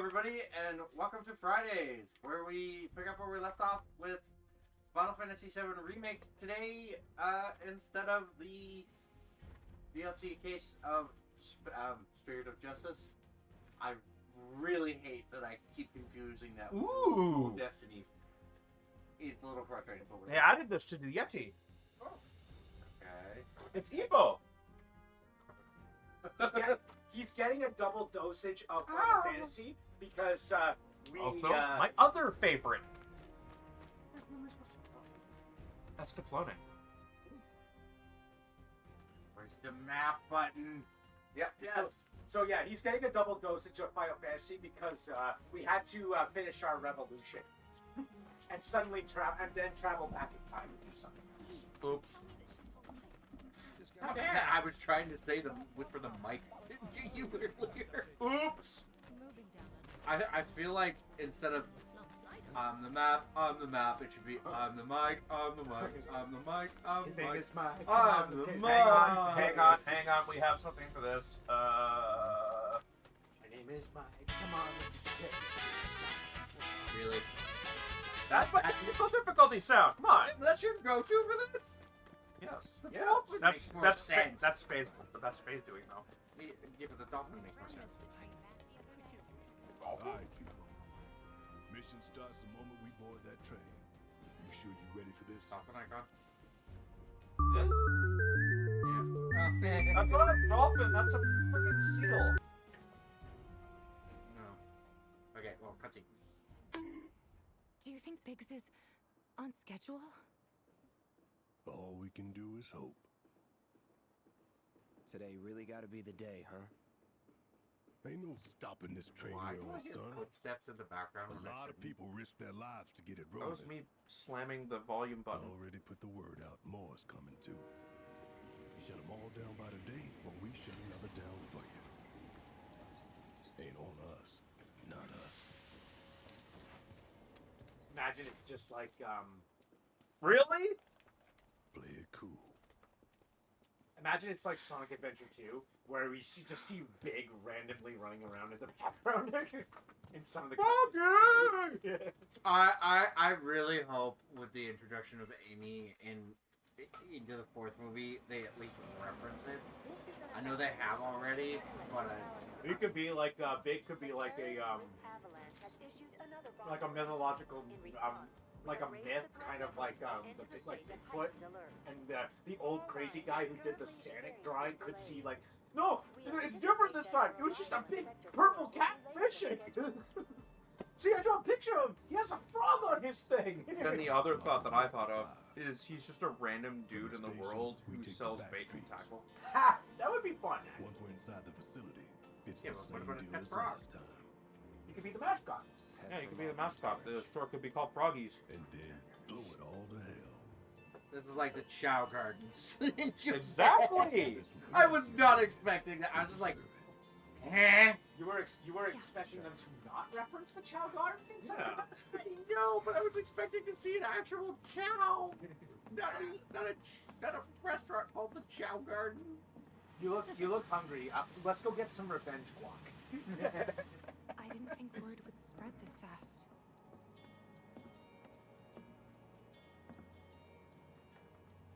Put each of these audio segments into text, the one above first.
everybody, and welcome to Fridays, where we pick up where we left off with Final Fantasy VII Remake. Today, instead of the DLC case of Spirit of Justice, I really hate that I keep confusing that with Destinies. It's a little frustrating. But they added this to the Yeti. Oh. Okay. It's Evo. He's getting a double dosage of Final Fantasy because also, my other favorite. Escaflowne. Where's the map button? Yeah. So yeah, he's getting a double dosage of Final Fantasy because we had to finish our revolution and suddenly travel back in time and do something else. Oops. I was trying to say whisper the mic to you earlier. Oops. I feel like instead of on the map, it should be on the mic, on the mic, on the mic, on His the name mic. is Mike. On the mic. Hang on. We have something for this. My name is Mike. Come on, Mr. Skip. Really? That's what technical difficulty sound. Come on. That's your go-to for this? Yes. The Yeah. dolphin makes more sense. That's phase. But that's phase doing though. Give it the dolphin makes more sense. Alright, people. Mission starts the moment we board that train. You sure you ready for this? Dolphin icon. Yes. Yeah. That's not a dolphin. That's a freaking seal. No. Okay. Well, cutscene. Do you think Biggs is on schedule? All we can do is hope. Today really gotta be the day, huh? Ain't no stopping this train Why railroad, son. footsteps in the background? A lot of people risk their lives to get it That rolling. was me slamming the volume I button. already put the word out. More's coming too. You shut them all down by today, or we shut another down for you. Ain't on us. Not us. Imagine it's just like Really? Play it cool. Imagine it's like Sonic Adventure 2, where we just see Big randomly running around in the background in some of the Okay. I really hope with the introduction of Amy into the fourth movie, they at least reference it. I know they have already, but It could be like Big could be like a mythological like a myth, kind of like Bigfoot, and the old crazy guy who did the Sonic drawing could see like, no, it's different this time. It was just a big purple cat fishing. See, I drew a picture of him. He has a frog on his thing. Then the other thought that I thought of is he's just a random dude in the world who sells bait and tackle. Ha! That would be fun. Actually. Once we're inside the facility, it's Yeah, the but same what about a deal pet as frog? last time. You could be the mascot. Yeah, you could be the mascot. The store could be called Froggies. And then blow it all to hell. this is like the Chow Gardens. Exactly. I was not expecting that. I was just like, eh? You were expecting them to not reference the Chow Garden inside Yeah. of us? I know, but I was expecting to see an actual Chow. Not a restaurant called the Chow Garden. You look hungry. Let's go get some revenge guac. I didn't think word would spread this fast.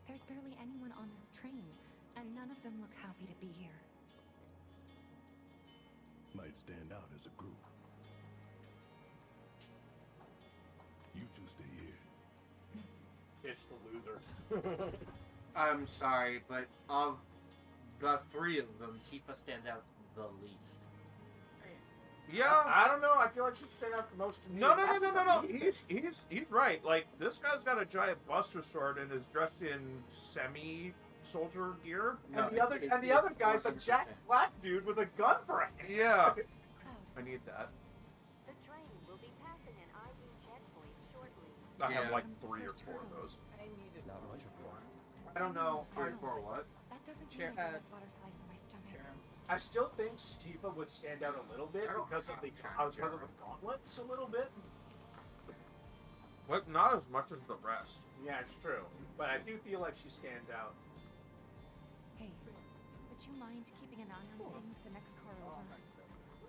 There's barely anyone on this train, and none of them look happy to be here. Might stand out as a group. You two stay here. Fish the loser. I'm sorry, but of the three of them, Tifa stands out the least. Yeah. I don't know. I feel like she'd stand out the most to me. No. He's right. Like, this guy's got a giant buster sword and is dressed in semi-soldier gear. And the other guy's a Jack Black dude with a gun for a hand. Yeah. Cloud, I need that. The train will be passing an ID checkpoint shortly. I have Yeah. like Comes the 3 or first 4 of hurdle. those. Not much of one. I don't know. Here for what? that doesn't Sure, really feel like butterflies in my stomach. I still think Tifa would stand out a little bit because of the gauntlets a little bit. But not as much as the rest. Yeah, it's true. But I do feel like she stands out. Hey, would you mind keeping an eye on things the next car over?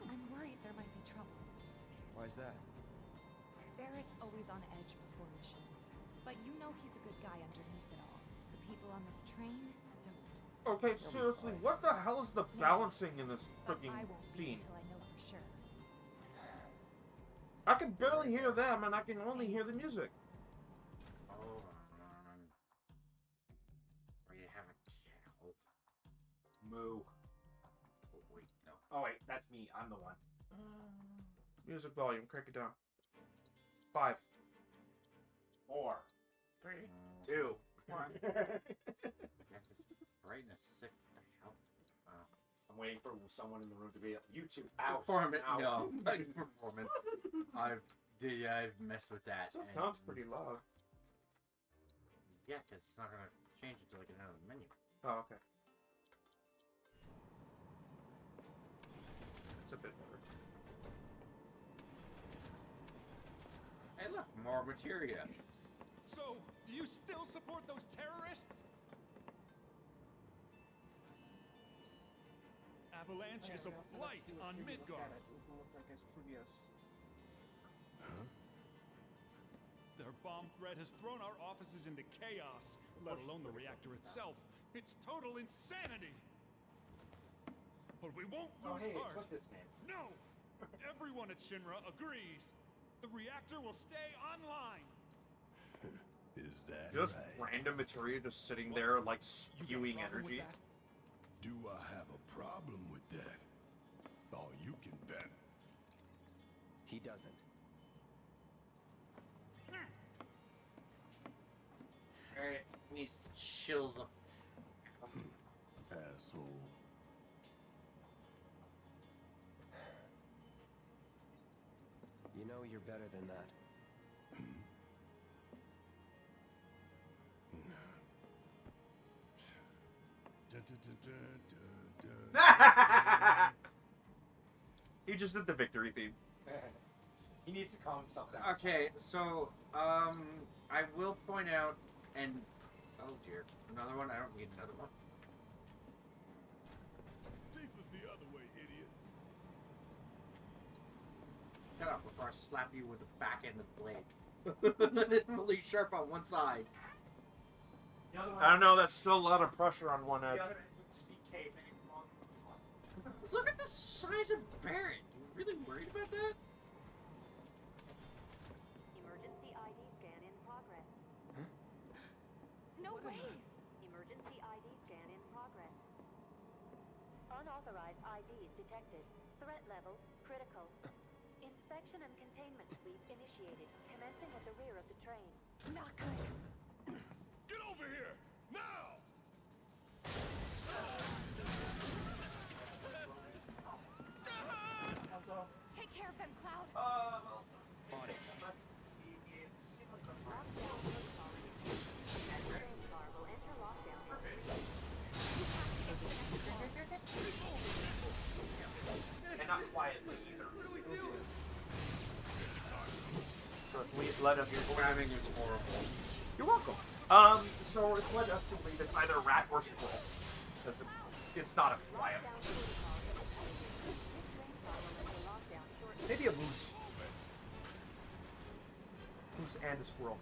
I'm worried there might be trouble. Why's that? Barrett's always on edge before missions. But you know he's a good guy underneath it all. The people on this train don't. Okay, seriously, what the hell is the balancing in this But freaking I won't be scene? until I know for sure. I can barely hear them, and I can only hear the music. Hold on. We have a cow. Moo. Oh, wait, no. Oh wait, that's me. I'm the one. Music volume, crank it down. 5. 4, 3, 2, 1. Brightness 6. What the hell? I'm waiting for someone in the room to be you two out. Performance. out. No, performance. I've messed with that. That and- sounds pretty loud. Yeah, because it's not gonna change until I get out of the menu. Oh, okay. It's a bit better. Hey, look, more materia. So, do you still support those terrorists? Avalanche is a blight on Midgard. Huh? Their bomb threat has thrown our offices into chaos, let alone the reactor itself. It's total insanity. But we won't Oh lose hey, heart. what's his name? No! Everyone at Shinra agrees. The reactor will stay online. Is that Just right? random materia just sitting there, like, You got a spewing problem with energy. that? Do I have a problem with that? Oh, you can bet. He doesn't. Alright, needs to chill the. Asshole. You know you're better than that. Dun, dun, dun, dun, dun, dun. He just did the victory theme. He needs to calm himself down. Okay, so, I will point out, and. Oh dear. Another one? I don't need another one. Deep is the other way, idiot. Shut up before I slap you with the back end of the blade. It's really sharp on one side. The other one, I don't know, that's still a lot of pressure on one the edge. other end would just be caving. Look at the size of Barrett. You really worried about that? Emergency ID scan in progress. No way! Emergency ID scan in progress. Unauthorized IDs detected. Threat level critical. Inspection and containment sweep initiated, commencing at the rear of the train. Not good. Get over here! Now! Take care of them, Cloud. On it. Let's see. It seemed like a Lockdown protocol initiated. Train car will enter lockdown in 3 minutes. And not quietly either. What do we do? So it's led us to Grabbing is horrible. You're welcome. So it's led us to believe it's either rat or squirrel. Because it's not a quiet. Lockdown protocol initiated. This train car will enter lockdown shortly. Maybe a moose. Moose and a squirrel.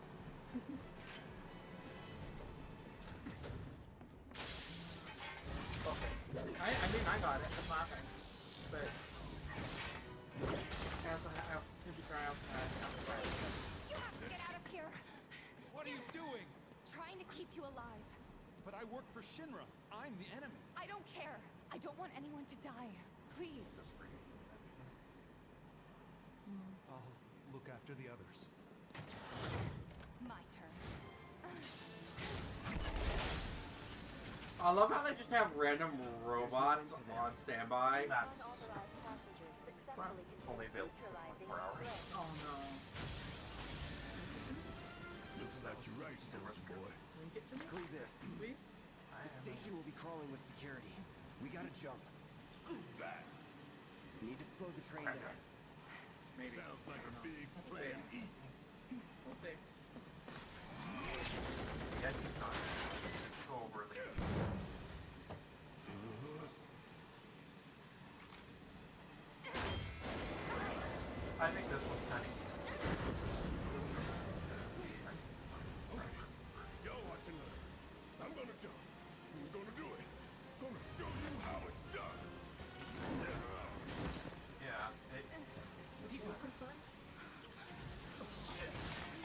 I mean, I got it. I'm laughing. But. I also have to be trying out. You have to get out of here. What are you doing? Trying to keep you alive. But I work for Shinra. I'm the enemy. I don't care. I don't want anyone to die. Please. I'll look after the others. My turn. I love how they just have random robots on standby. That's Unauthorized passengers successfully only available neutralizing for 24 hours. threat. Oh no. Looks like you're right, Forrest boy. Screw this. Please? The station will be crawling with security. We gotta jump. Screw that. Need to slow the train down. Maybe. Sounds like a big plan E. We'll see. Yeah, he's not. Go over there. I think this one's kind of easy. Y'all watch and learn. I'm gonna jump. I'm gonna do it. Gonna show you how it's done. Yeah. What's this one?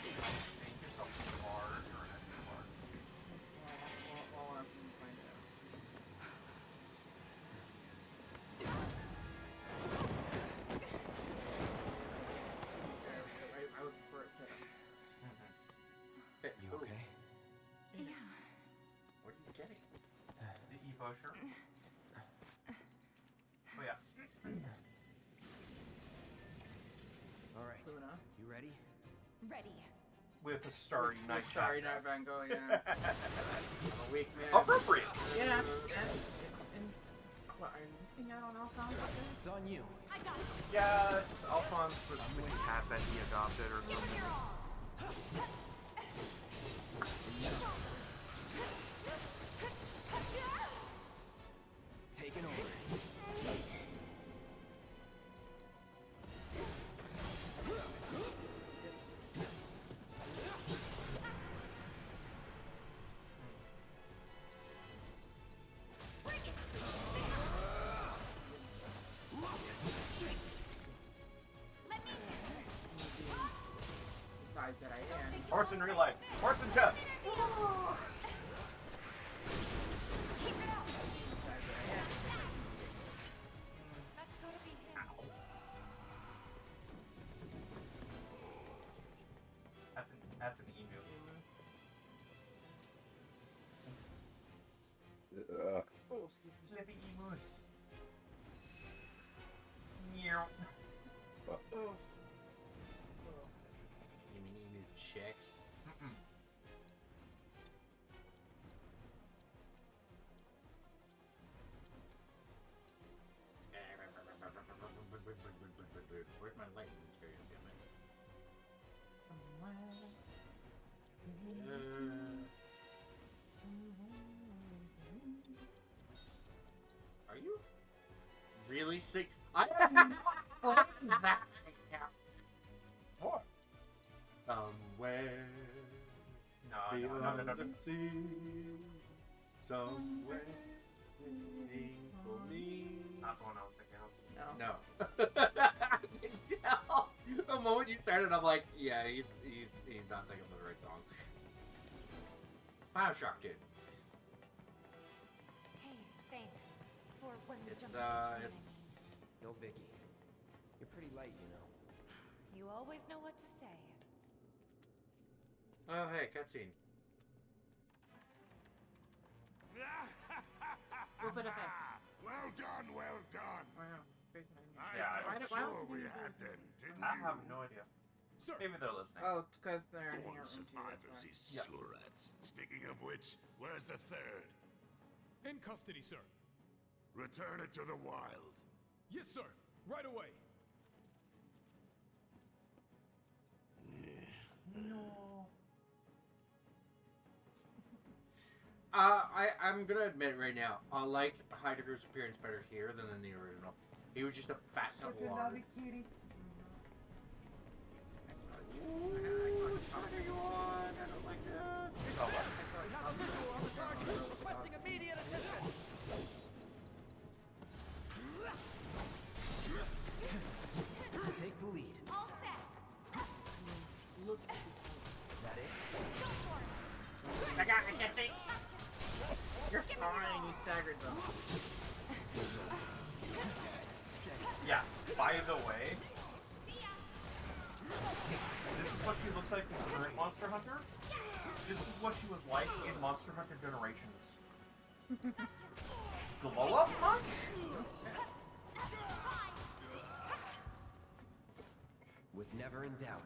Change yourself to large or an extra large. I'll ask him to find out. I would prefer it to. You okay? Yeah. What are you getting? The Evo shirt. Oh yeah. All right. Luna. You ready? Ready. With a starry night. Sorry, not Van Gogh, yeah. I'm a weak man. Appropriate. Yeah. And what, are you missing out on Alphonse? It's on you. I got it. Yeah, it's Alphonse was the cat that he adopted or Give it something. your all. Taking over. Let me. The size that I am. Hearts in real life. Hearts in chess. Keep it up. The size that I am. That's gotta be him. That's an emu. Oh, excuse me. Slippy emus. Meow. Oh. You mean you need chicks? Mm-mm. Where's my lightning material? Are you really sick? I am not playing that right now. What? Somewhere No. beyond the sea, somewhere waiting for me. Not the one I was thinking of. No. No. I can tell. The moment you started, I'm like, yeah, he's not thinking of the right song. Bioshock, dude. Hey, thanks for when you It's jumped into it's Yo, Vicky. You're pretty light, you know. You always know what to say. oh hey, cutscene. Little bit of it. Well done, well done. Wow. Face my I Yeah, why felt did- why sure was we he had doing them, didn't I you? have no idea. Sir, Maybe they're listening. Oh, because they're hanging Born out with you, survivors, that's these Yeah. surats. Speaking of which, where's the third? in custody, sir. Return it to the wild. Yes, sir. Right away. I'm gonna admit right now, I like Heidegger's appearance better here than in the original. He was just a fat tub of water. kitty. Ooh, which side are you on? I don't like this. Oh, what? Requesting immediate assistance. Take the lead. All set. Look at this That it? Go for it. I can't see. You're fine, you staggered them. Yeah. By the way, See ya. this is what she looks like in current Monster Hunter. This is what she was like in Monster Hunter Generations. Glow up much? Was never in doubt.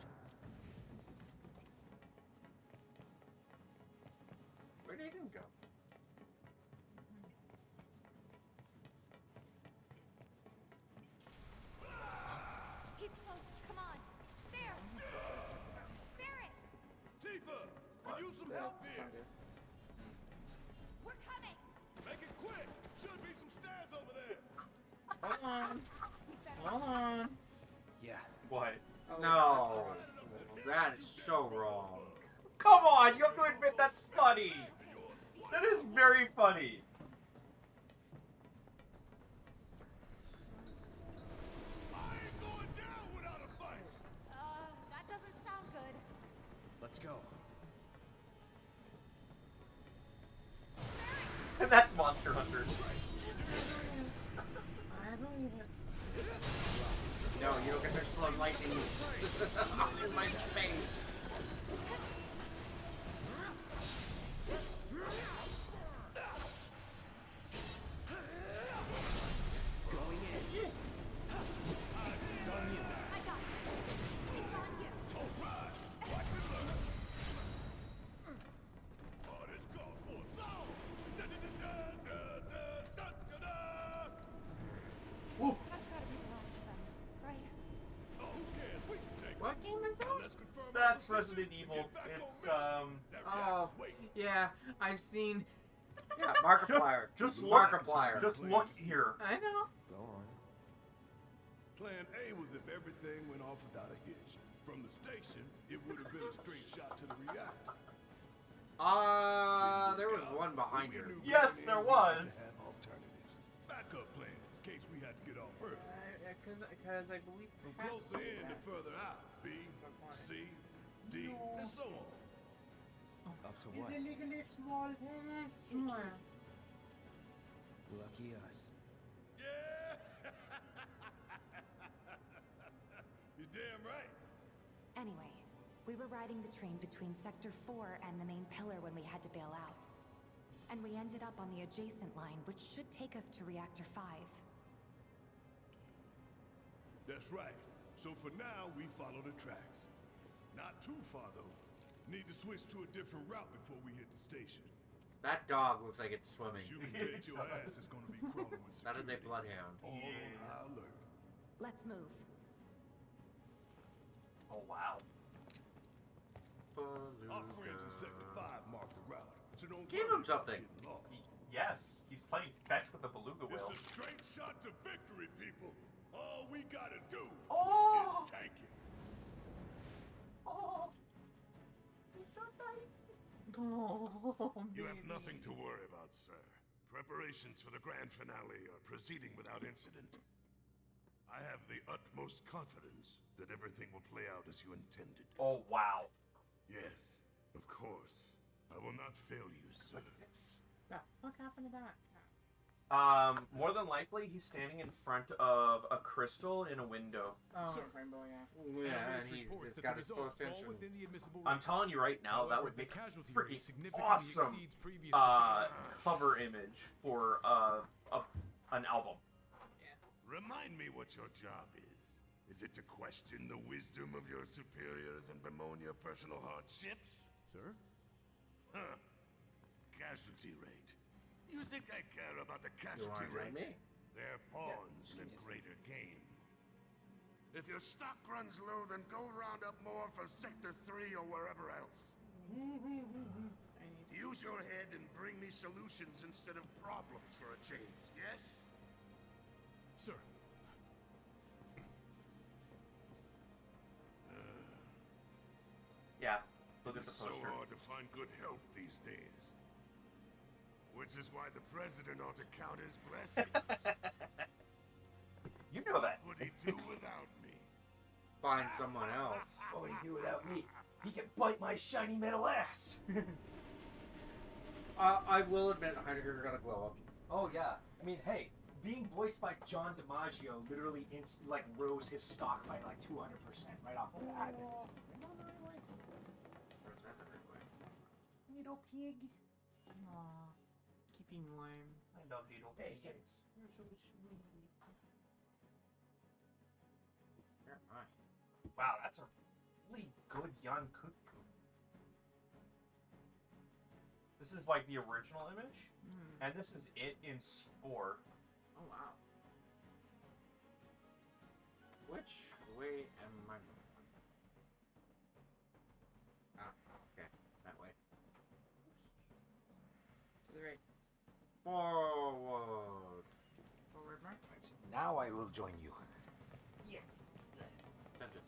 Where did Aiden go? He's close. Come on. There. Barrett. Tifa, What? could use some The help here. fungus. We're coming. Make it quick. Should be some stairs over there. Hold on. We better. Hold on. Yeah, What? Oh, No. That is so wrong. Come on, you have to admit that's funny. That is very funny. That doesn't sound good. Let's go. And that's Monster Hunters. I don't even. No, you don't get to explode lightning in my face. Going in. It's on you. I got this. It's on you. That's gotta be the last of them, right? What game is that? That's Resident Evil. It's Oh, yeah, I've seen. Yeah, Markiplier. Just look. Markiplier. Just look here. I know. Go on. Plan A was if everything went off without a hitch. From the station, it would have been a straight shot to the reactor. There was one behind We her. knew Yes, going in there we had was. to have alternatives. Backup plans, in case we had to get off Earth. Because I believe. From Pat closer did in to that. further out. B, So funny. C, D, and so on. Up to what? illegally small penis. Lucky us. Yeah! You're damn right. Anyway, we were riding the train between Sector 4 and the main pillar when we had to bail out. And we ended up on the adjacent line, which should take us to Reactor 5. That's right. So for now, we follow the tracks. Not too far, though. Need to switch to a different route before we hit the station. That dog looks like it's swimming. You can bet your ass is gonna be crawling with That is a security. bloodhound. All on high alert. Let's move. Oh wow. Our friends in Sector 5 mark the route, so don't Give worry him something. about getting lost. Yes, he's playing fetch with the beluga whale. It's a straight shot to victory, people. All we gotta do Oh! is tank it. Oh! He's so tiny. Oh, You have baby. nothing to worry about, sir. Preparations for the grand finale are proceeding without incident. I have the utmost confidence that everything will play out as you intended. Oh wow. Yes, of course. I will not fail you, sir. The fuck happened to that? More than likely, he's standing in front of a crystal in a window. Oh, Sir. Rainbow, yeah. Yeah, and he's got his close attention. I'm telling you right now, that would make a casualty freaking rate significantly awesome exceeds previous cover image for an album. Remind me what your job is. Is it to question the wisdom of your superiors and bemoan your personal hardships? Sir? Huh. Casualty rate. You think I care about the You casualty wanna join rate? me? They're pawns in a greater game. If your stock runs low, then go round up more for Sector 3 or wherever else. Use your head and bring me solutions instead of problems for a change, yes? Sir, Yeah, look at the It's so poster. hard to find good help these days. Which is why the president ought to count his blessings. You know that. What would he do without me? Find someone else. What would he do without me? He can bite my shiny metal ass. I will admit, Heidegger got a glow up. Oh yeah. I mean, hey, being voiced by John DiMaggio literally rose his stock by like 200% right off the bat. Little pig. Aw, keeping lame. I love little Hey, pigs. You're so sweet. Where am I? Wow, that's a really good Yan Kutku. This is like the original image, and this is it in sport. Oh wow. Which way am I going? Ah, okay. That way. To the right. Forward. Forward, Mark. Now I will join you. Tempted.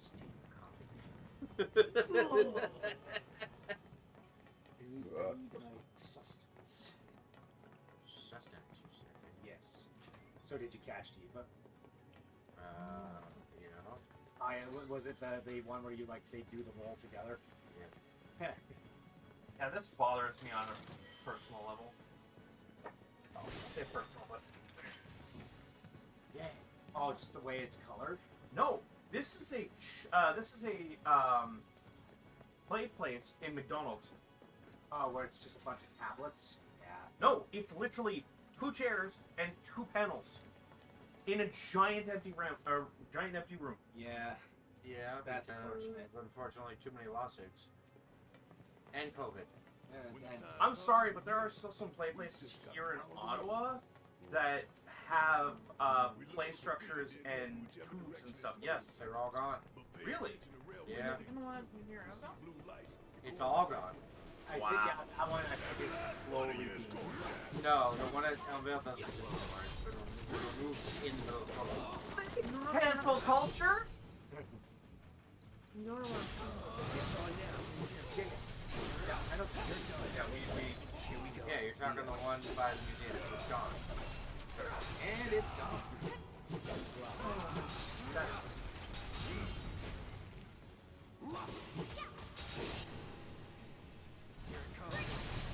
Sustenance. Sustenance, you said. Yes. So did you catch Tifa? You know. Was it the one where you like they do the roll together? Yeah. Yeah, this bothers me on a personal level. Oh, I'll say personal, but Yeah. Oh, just the way it's colored. no. This is a play place in McDonald's. Oh, where it's just a bunch of tablets. Yeah. No, it's literally 2 chairs and 2 panels in a giant empty room. Yeah. Yeah, That's because unfortunate. Unfortunately, too many lawsuits. And COVID. I'm sorry, but there are still some play places here in Ottawa that have play structures and tubes and stuff. Yes, They're all gone. really. Yeah, Second one here. it's all gone. I think that one is slowly being. No, the one at Elmvale doesn't exist anymore. It's been removed in the middle of COVID. Cancel culture? You know what I'm Yeah, I don't think Yeah, you're talking the one by the museum. It's gone. and it's gone.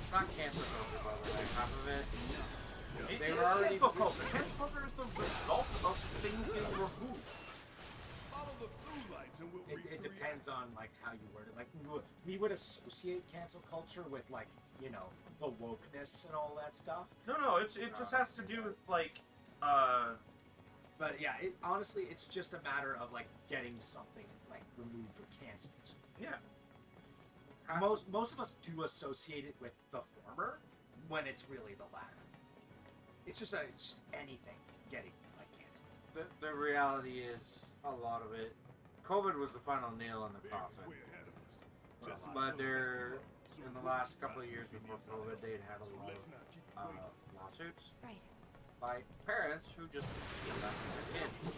It's not cancer culture, by the way. Half of it. They were already. Cancel culture. Cancel culture is the result of things getting removed. Follow the blue lights and we'll It depends on like how you word it. Like we would associate cancel culture with like the wokeness and all that stuff. No, it just has to do with like But yeah, honestly, it's just a matter of like getting something like removed or canceled. yeah. Most of us do associate it with the former when it's really the latter. It's just anything getting like canceled. The reality is, a lot of it. COVID was the final nail in the coffin. way ahead of us. Just But they're, in the last couple of years before COVID, they'd had a lot of lawsuits Right. by parents who just left their kids.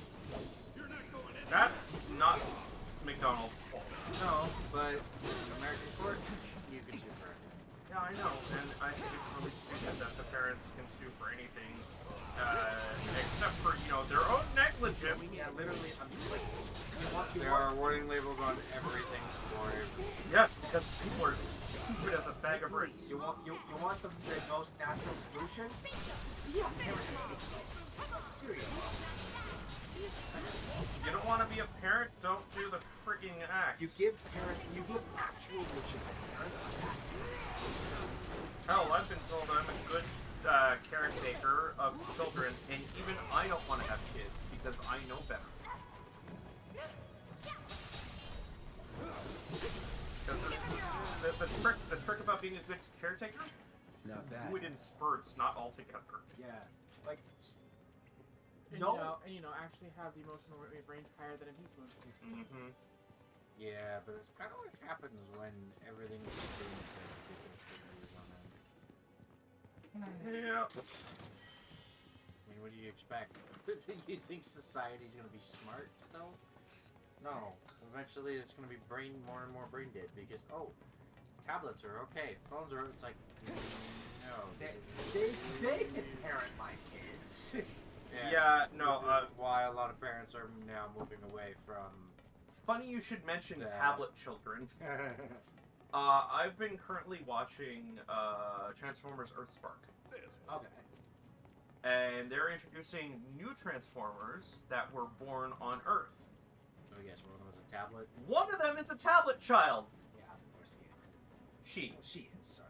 That's not McDonald's fault. No, but in American court, you can sue for anything. Yeah, I know, and I think it's really stupid that the parents can sue for anything, except for their own negligence. Yeah, literally, I'm just like, There are warning labels on everything for everything. Yes, because people are stupid as a bag of bricks. you want the most natural solution? Yeah, parents. Seriously. You don't want to be a parent? Don't do the freaking act. You give actual legitimate parents Hell, I've been told I'm a good caretaker of children, and even I don't want to have kids because I know better. Because the trick about being a good caretaker, Not bad. do it in spurts, not all together. Yeah, like And, no. actually have the emotional range higher than a teaspoon. Mm-hmm. Yeah, but it's kind of what happens when everything's being Yeah. I mean, what do you expect? You think society's gonna be smart still? No. Eventually, it's gonna be more and more brain dead because tablets are okay, phones are. It's like no. They can parent my kids. Yeah, no, Which is why a lot of parents are now moving away from. Funny you should mention Yeah. tablet children. I've been currently watching Transformers Earthspark. Okay. And they're introducing new Transformers that were born on Earth. Oh yes, one of them was a tablet. One of them is a tablet child. Yeah, of course he is. She. Well, she is. Sorry.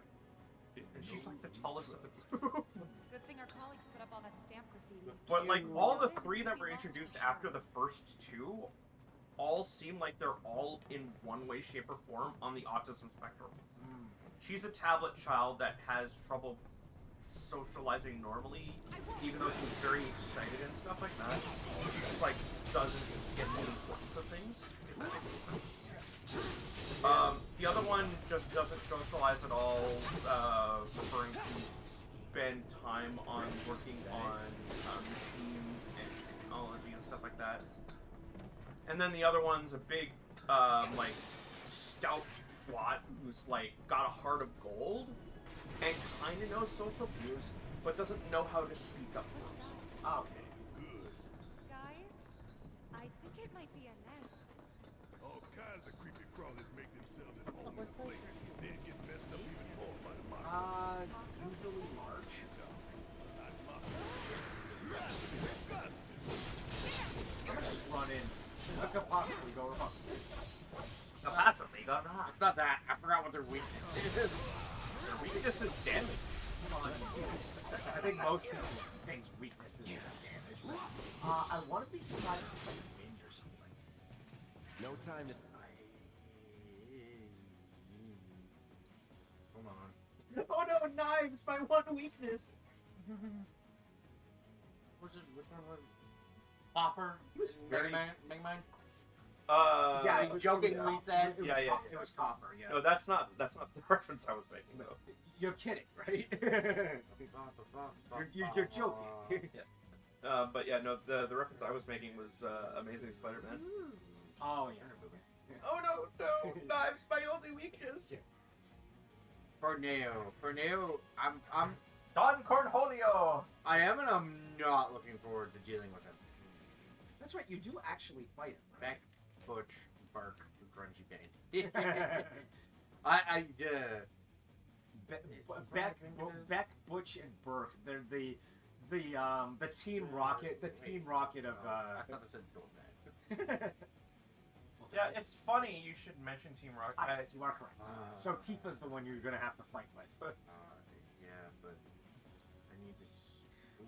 And she's like the tallest of the group. Good thing our colleagues put up all that stamp graffiti. But like all the 3 that were introduced after the first 2 all seem like they're all in one way, shape, or form on the autism spectrum. She's a tablet child that has trouble socializing normally, even though she's very excited and stuff like that. She just like doesn't get the importance of things, if that makes any sense. The other one just doesn't socialize at all, preferring to spend time on working on machines and technology and stuff like that. And then the other one's a big, like, stout bot who's like got a heart of gold and kind of knows social cues, but doesn't know how to speak up for himself. Okay. Guys, I think it might be a nest. All kinds of creepy crawlers make themselves at It's home not in this West place. Side. Then get messed up even more by the mafia. Usually March. I'm gonna just run in. What could possibly go wrong? Possibly, go not. It's not that. I forgot what their weakness is. Their weakness is damage. I think most things' weaknesses are damage. I wouldn't be surprised if it's like wind or something. No time to. Hold on. Oh no, knives! My one weakness! Which one was Popper? He was Mega very- Man? Mega Man? Yeah, he jokingly said. It was, Yeah, yeah. It was copper, yeah. No, that's not the reference I was making though. You're kidding, right? you're joking. But yeah, no, the reference I was making was Amazing Spider-Man. Oh, yeah. Oh no, knives my only weakness. Perneo, I'm Don Cornholio. I am and I'm not looking forward to dealing with him. That's right, you do actually fight him. Beck, Butch, Burke, Grungy Band. I Beck, Butch, and Burke. They're the Team Rocket. The Team Rocket of. I thought they said Doorman. Yeah, it's funny you should mention Team Rocket. You are correct. So Tifa's the one you're gonna have to fight with. Yeah, but I need to.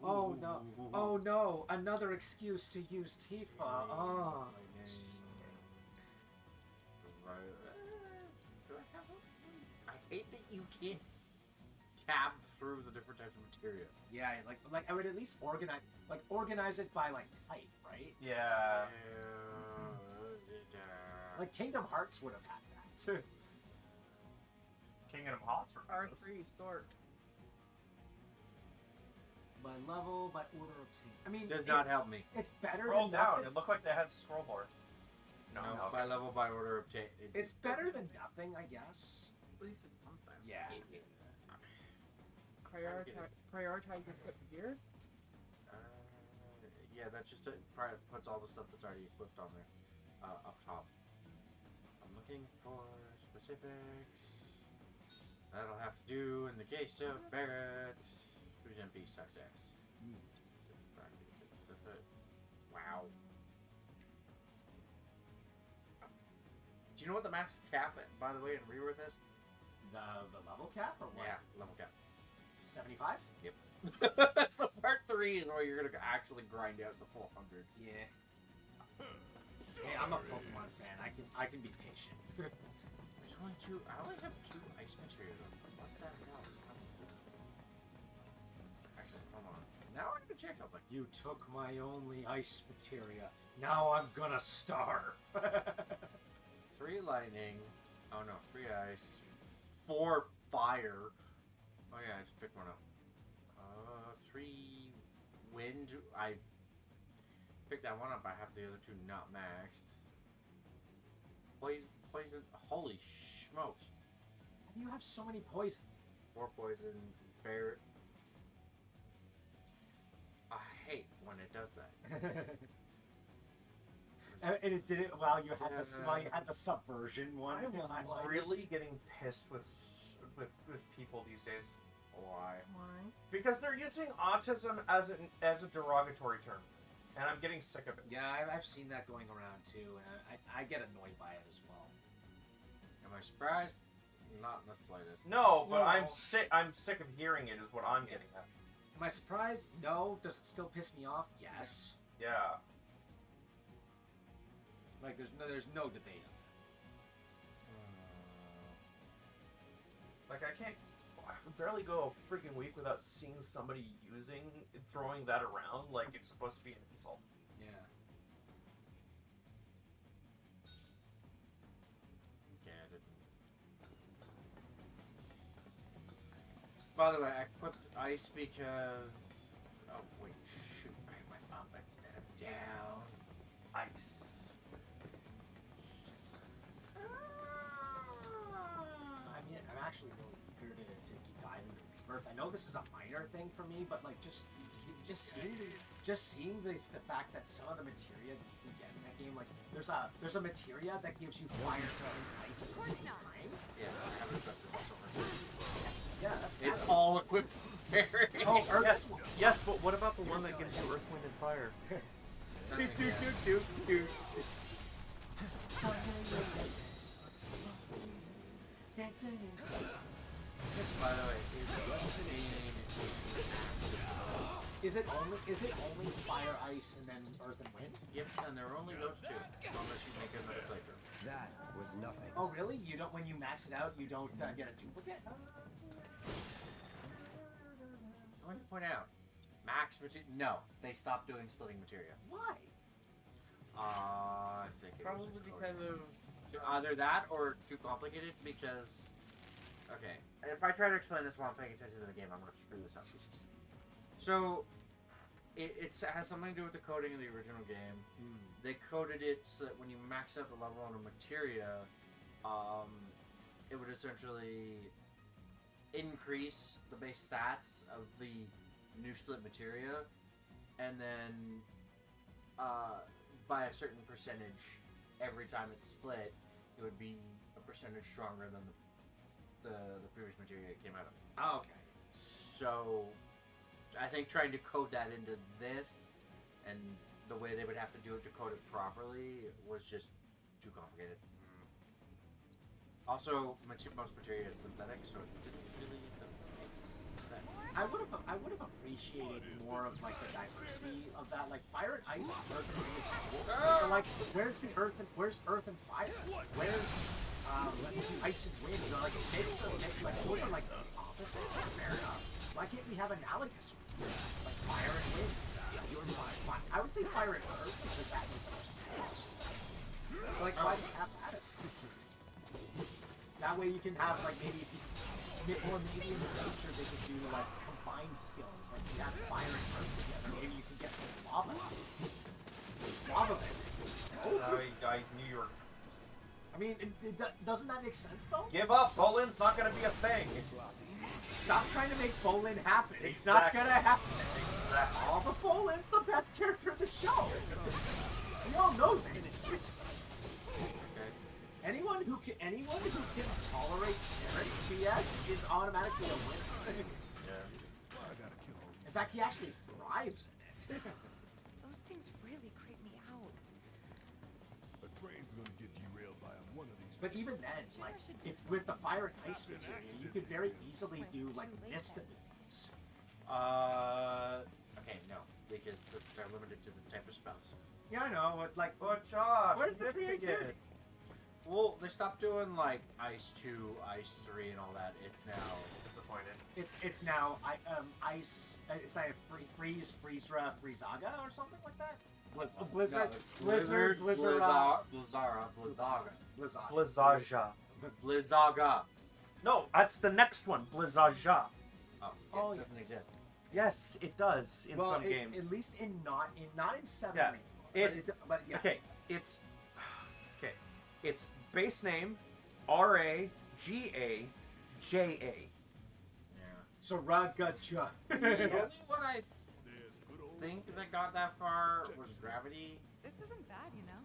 Oh no! Oh no! Another excuse to use Tifa. Oh. I hate that you can't tab through the different types of material. Yeah, like I would at least organize it by like type, right? Yeah. Like Kingdom Hearts would have had that too. Kingdom Hearts. R3 sort. By level, by order obtained. I mean, Does not help me. It's better Scroll than down. nothing. It looked like they had scroll bar. No, No, by level, by order obtained. It's better than nothing, I guess. At least it's something. Yeah. Prioritize your equipped gear. Yeah, that's just it. Probably puts all the stuff that's already equipped on there up top. I'm looking for specifics. That'll have to do in the case of Barrett. Who's MP sucks X. Wow. Do you know what the max cap, by the way, in Rebirth is? The level cap or what? Yeah, level cap. 75? Yep. So part 3 is where you're gonna actually grind out the 400. Yeah. Hey, I'm a Pokemon fan. I can be patient. There's only 2. I only have 2 ice materials. What the hell? Actually, hold on. Now I need to check something. You took my only ice materia. Now I'm gonna starve. 3 lightning. Oh no, 3 ice. 4 fire. Oh yeah, I just picked one up. 3 wind. I picked that one up. I have the other 2 not maxed. Poison. Holy smokes. How do you have so many poison? 4 poison. Bear. I hate when it does that. And it did it while you had the subversion one. I'm really getting pissed with people these days. Why? Because they're using autism as a derogatory term, and I'm getting sick of it. Yeah, I've seen that going around too, and I get annoyed by it as well. Am I surprised? Not in the slightest. No, but No. I'm sick of hearing it. Is what I'm getting at. Am I surprised? No. Does it still piss me off? Yes. Yeah. Like there's no debate on Like I can barely go a freaking week without seeing somebody throwing that around like it's supposed to be an insult. it. Yeah. Okay, I didn't. By the way, I equipped ice because. Oh wait, shoot! I went up instead of down. Ice. actually really eager to dive into Rebirth. I know this is a minor thing for me, but like just seeing the fact that some of the materia that you can get in that game, like there's a materia that gives you fire and ice at the same time. Yes, I haven't equipped it also. That's It's all equipped. Oh, Yes, yes, but what about the one that gives you Earth, Wind, and Fire? By the way, Is it only fire, ice, and then earth and wind? yep, and there are only those two, unless you make another playthrough. That was nothing. Oh, really? You don't, when you max it out, you don't get a duplicate? I want to point out, max materia. No, they stopped doing splitting materia. Why? I think it Probably was because of either that or too complicated. Because, okay, if I try to explain this while I'm paying attention to the game, I'm gonna screw this up. So, it has something to do with the coding of the original game. They coded it so that when you max out the level on a materia, it would essentially increase the base stats of the new split materia, and then by a certain percentage every time it's split, it would be a percentage stronger than the previous materia it came out of. Oh, okay. So I think trying to code that into this and the way they would have to do it to code it properly was just too complicated. Also, most materia is synthetic, so it didn't really make sense. I would have appreciated more of like the diversity of that, like fire and ice, earth and wind is cool. But, like, where's earth and fire? Where's ice and wind? You know, like like those are like opposites. Fair enough. Why can't we have analogous ones? Like fire and wind? I would say fire and earth because that makes more sense. Like why do you have that as that way you can have like maybe if you or maybe in the future they could do like combined skills, like you have fire and earth together. Maybe you can get some lava skills. Lava I knew you were. I mean, doesn't that make sense though? Give up. Bolin's not gonna be a thing. Stop trying to make Bolin happen. It's not gonna happen. Exactly. All the Bolin's the best character of the show. We all know this. Anyone who can tolerate Eric's BS is automatically a winner. In fact, he actually thrives in it. Those things really creep me out. A train's gonna get derailed by one of these. But even then, like, if with the fire and ice material, you could very easily do like mist abilities. Okay, no, because they're limited to the type of spells. Yeah, I know. Like, But Josh, where's the nitpicking. creativity? Well, they stopped doing like Ice 2, Ice 3, and all that. It's now Disappointed. It's now ice. It's like Freezera, Freezaga, or something like that. Blizzard, Blizzaja. Blizzaga. No, that's the next one. Blizzaja. Oh, it doesn't exist. Yes, it does in some games. At least not in 7. Yeah, it's but yeah. okay. It's base name RAGAJA. Yeah. So Ragaja. What I think that got that far was Gravity. This isn't bad, you know?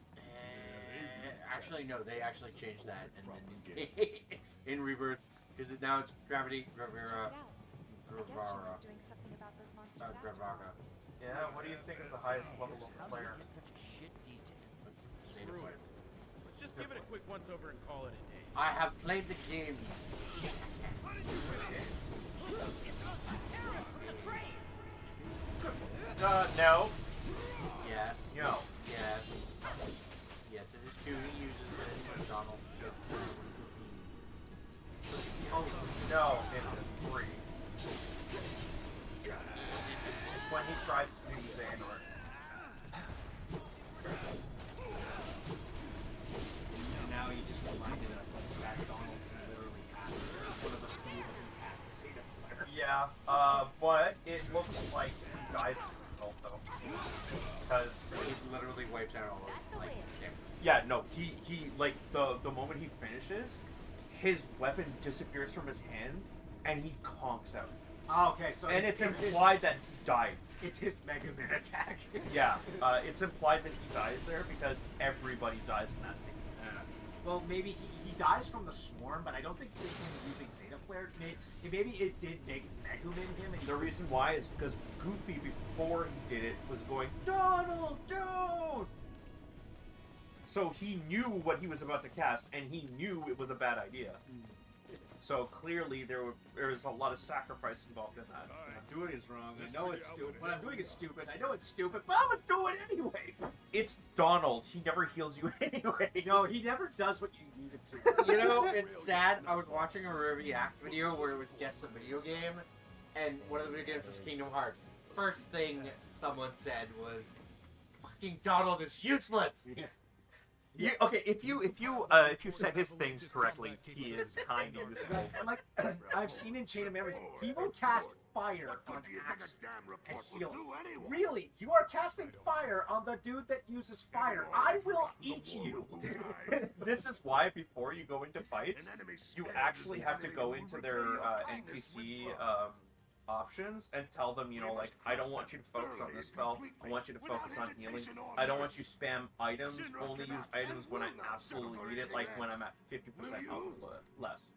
Actually, no, they actually changed that and in Rebirth, because now it's Gravity, Gravira, I guess Jim was doing something about those monsters. Gravaga. Yeah, what do you think is the highest level of player? Let's say the player. Let's just give it a quick once over and call it a day. I have played the game. No. Yes. No. Yes. Yes, it is 2. He uses it. Donald. Oh, no, it's 3. It's when he tries to do Xandor. And now you just reminded us that Donald can literally pass one of the few who can pass the state of Slayer. Yeah, but it looks like he dies as a result, though. Because It literally wipes out all those, like, stamina. yeah, no, he like, the moment he finishes, his weapon disappears from his hand, and he conks out. Oh, okay, so And it's implied that he died. It's his Mega Man attack. Yeah, it's implied that he dies there because everybody dies in that scene. Well, maybe he dies from the swarm, but I don't think they him using Zeta Flare. Maybe it did make Megumin him. And The reason why is because Goofy, before he did it, was going, Donald, don't! So he knew what he was about to cast, and he knew it was a bad idea. So clearly there was a lot of sacrifice involved in that. What I'm doing is wrong. I know it's stupid. What I'm doing is stupid. I know it's stupid, but I'm gonna do it anyway. It's Donald. He never heals you anyway. No, he never does what you need him to. You know, it's sad. I was watching a react video where it was guess the video game, and one of the video games was Kingdom Hearts. First thing someone said was, "Fucking Donald is useless." Okay, if you set his things correctly, he is kind of useful. Like I've seen in Chain of Memories, he will cast fire on Axe and heal. Really, you are casting fire on the dude that uses fire. I will eat you. This is why before you go into fights, you actually have to go into their NPC options and tell them, you know, like, I don't want you to focus on this spell, I want you to focus on healing, I don't want you to spam items, only use items when I absolutely need it, like when I'm at 50% health less.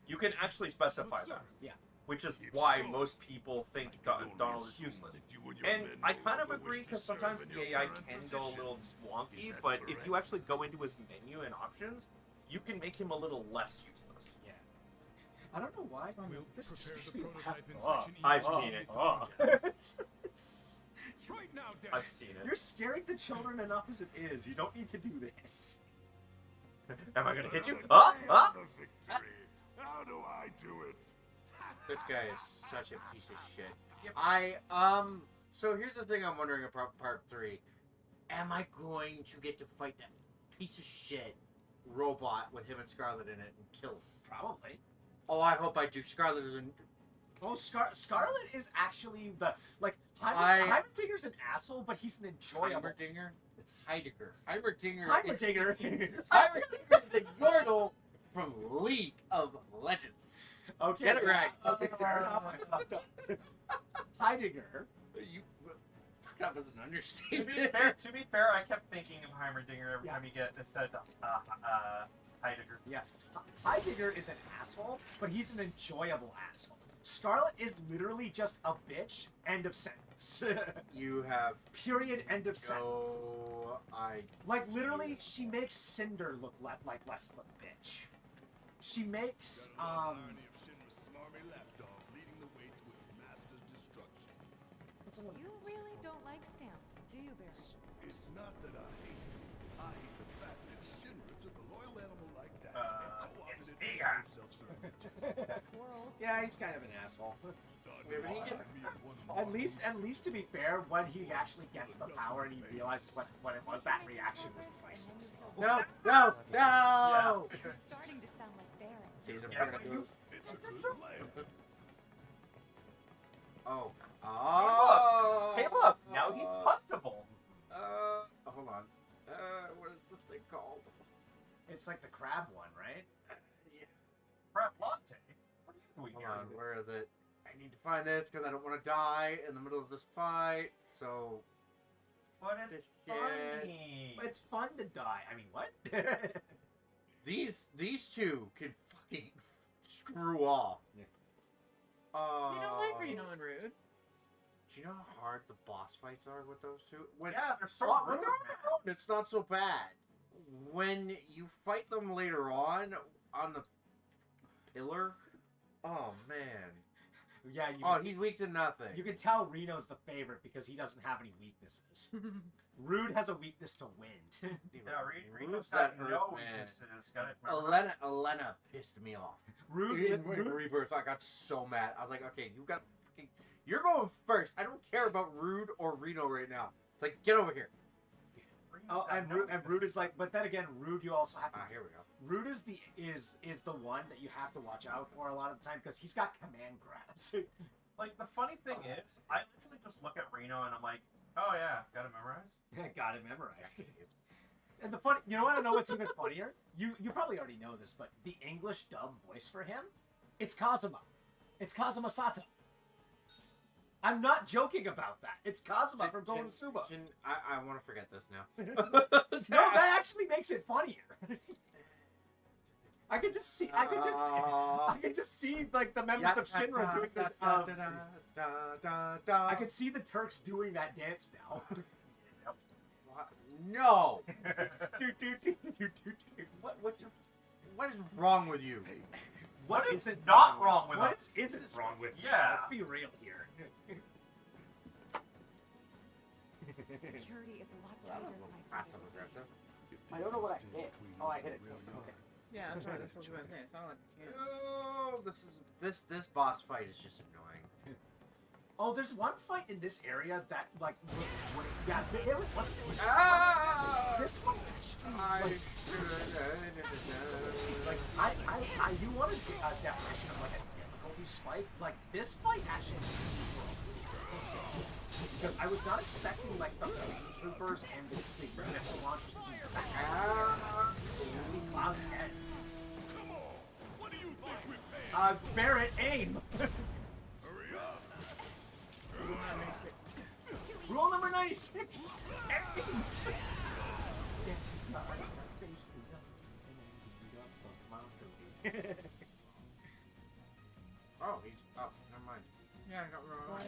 You can actually specify that. Yeah. Which is why most people think Donald is useless. And I kind of agree, because sometimes the AI can go a little wonky, but if you actually go into his menu and options, you can make him a little less useless. Yeah. I don't know why. This just makes me laugh. I've seen it. Right now, Dad. I've seen it. You're scaring the children enough as it is. You don't need to do this. Am I gonna hit you? How do I do it? This guy is such a piece of shit. So here's the thing I'm wondering about part 3. Am I going to get to fight that piece of shit robot with him and Scarlet in it and kill him? Probably. Oh, I hope I do. Scarlet is an... Oh, Scarlet is actually the, like, Heimerdinger's an asshole, but he's an enjoyable... Heimerdinger? It's Heidegger. Heimerdinger Heimerdinger. Heimerdinger is a Yordle from League of Legends. Okay. Get it right. Okay, fair enough. I fucked up. Heidegger. You fucked up as an understatement. To be fair, I kept thinking of Heimerdinger every time you said Heidegger. Yeah. Heidegger is an asshole, but he's an enjoyable asshole. Scarlet is literally just a bitch. End of sentence. You have... Period. End of sentence. I... Like, literally, she makes Cinder look like less of a bitch. She makes, You really don't like Stamp, do you, Barry? It's not that I hate him. I hate the fact that Shinra took a loyal animal like that and it's co-opted it Vega. for self-service. yeah, he's kind of an asshole. Wait, but he gets... At least to be fair, when he actually gets the power and he realizes what it was, that reaction was priceless. No! You're starting to sound like Baron. See, the Yeah, Baron- It's a good plan. Oh. Hey, look! Now he's puntable. Hold on. What is this thing called? It's like the crab one, right? Crap latte. What are you doing Hold here? on, where is it? I need to find this because I don't want to die in the middle of this fight, so... But it's funny. It's fun to die. I mean, what? These two can fucking screw off. You don't like Reno and Rude. Do you know how hard the boss fights are with those two? When, Yeah, they're so when rude, they're on their own, it's not so bad. When you fight them later on the pillar, oh man. Yeah, he's weak to nothing. You can tell Reno's the favorite because he doesn't have any weaknesses. Rude has a weakness to wind. Reno's that got no man. weaknesses. Got it. Elena pissed me off. Rude, In Rebirth, I got so mad. I was like, okay, you're going first. I don't care about Rude or Reno right now. It's like, get over here. Oh, and Rude is like, but then again, Rude you also have to. Here we go. Rude is the one that you have to watch out for a lot of the time because he's got command grabs. Like, the funny thing is, I literally just look at Reno and I'm like, oh yeah, got it memorized. Got it memorized. And the funny, you know what? I know what's even funnier. You probably already know this, but the English dub voice for him, it's Kazuma. It's Kazuma Sato. I'm not joking about that. It's Kazuma from Konosuba. I want to forget this now. No, that actually makes it funnier. I could just see. I could just see like the members of Shinra doing the. I could see the Turks doing that dance now. No. What is wrong with you? What is it not wrong with us? us? What isn't wrong with you? Yeah. Let's be real here. Security is a lot tighter than I That's thought. aggressive. I don't know what I hit. Oh, I hit it. Okay. Yeah, that's right. That's what I was gonna say. It's not like Oh, this boss fight is just annoying. Oh, there's one fight in this area that like was yeah, it wasn't. This one actually. Like I you wanted a definition of like a difficulty spike. Like this fight actually. Because I was not expecting like the troopers and the missile launchers to be Cloud's head. Come on! What do you think we pay? Barrett, aim! Hurry up! Rule number 96! Aim! Oh, he's up. Never mind. Yeah, I got wrong.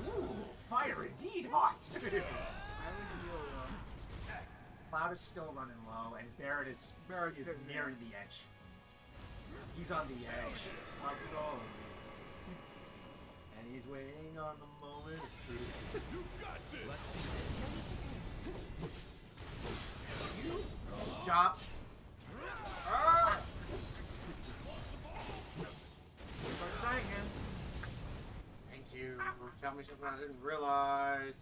Ooh, fire indeed hot! Cloud is still running low, and Barrett is nearing the edge. He's on the edge of gold. And he's waiting on the moment of truth. You got this! Stop. Ah! Thank you. Tell me something I didn't realize.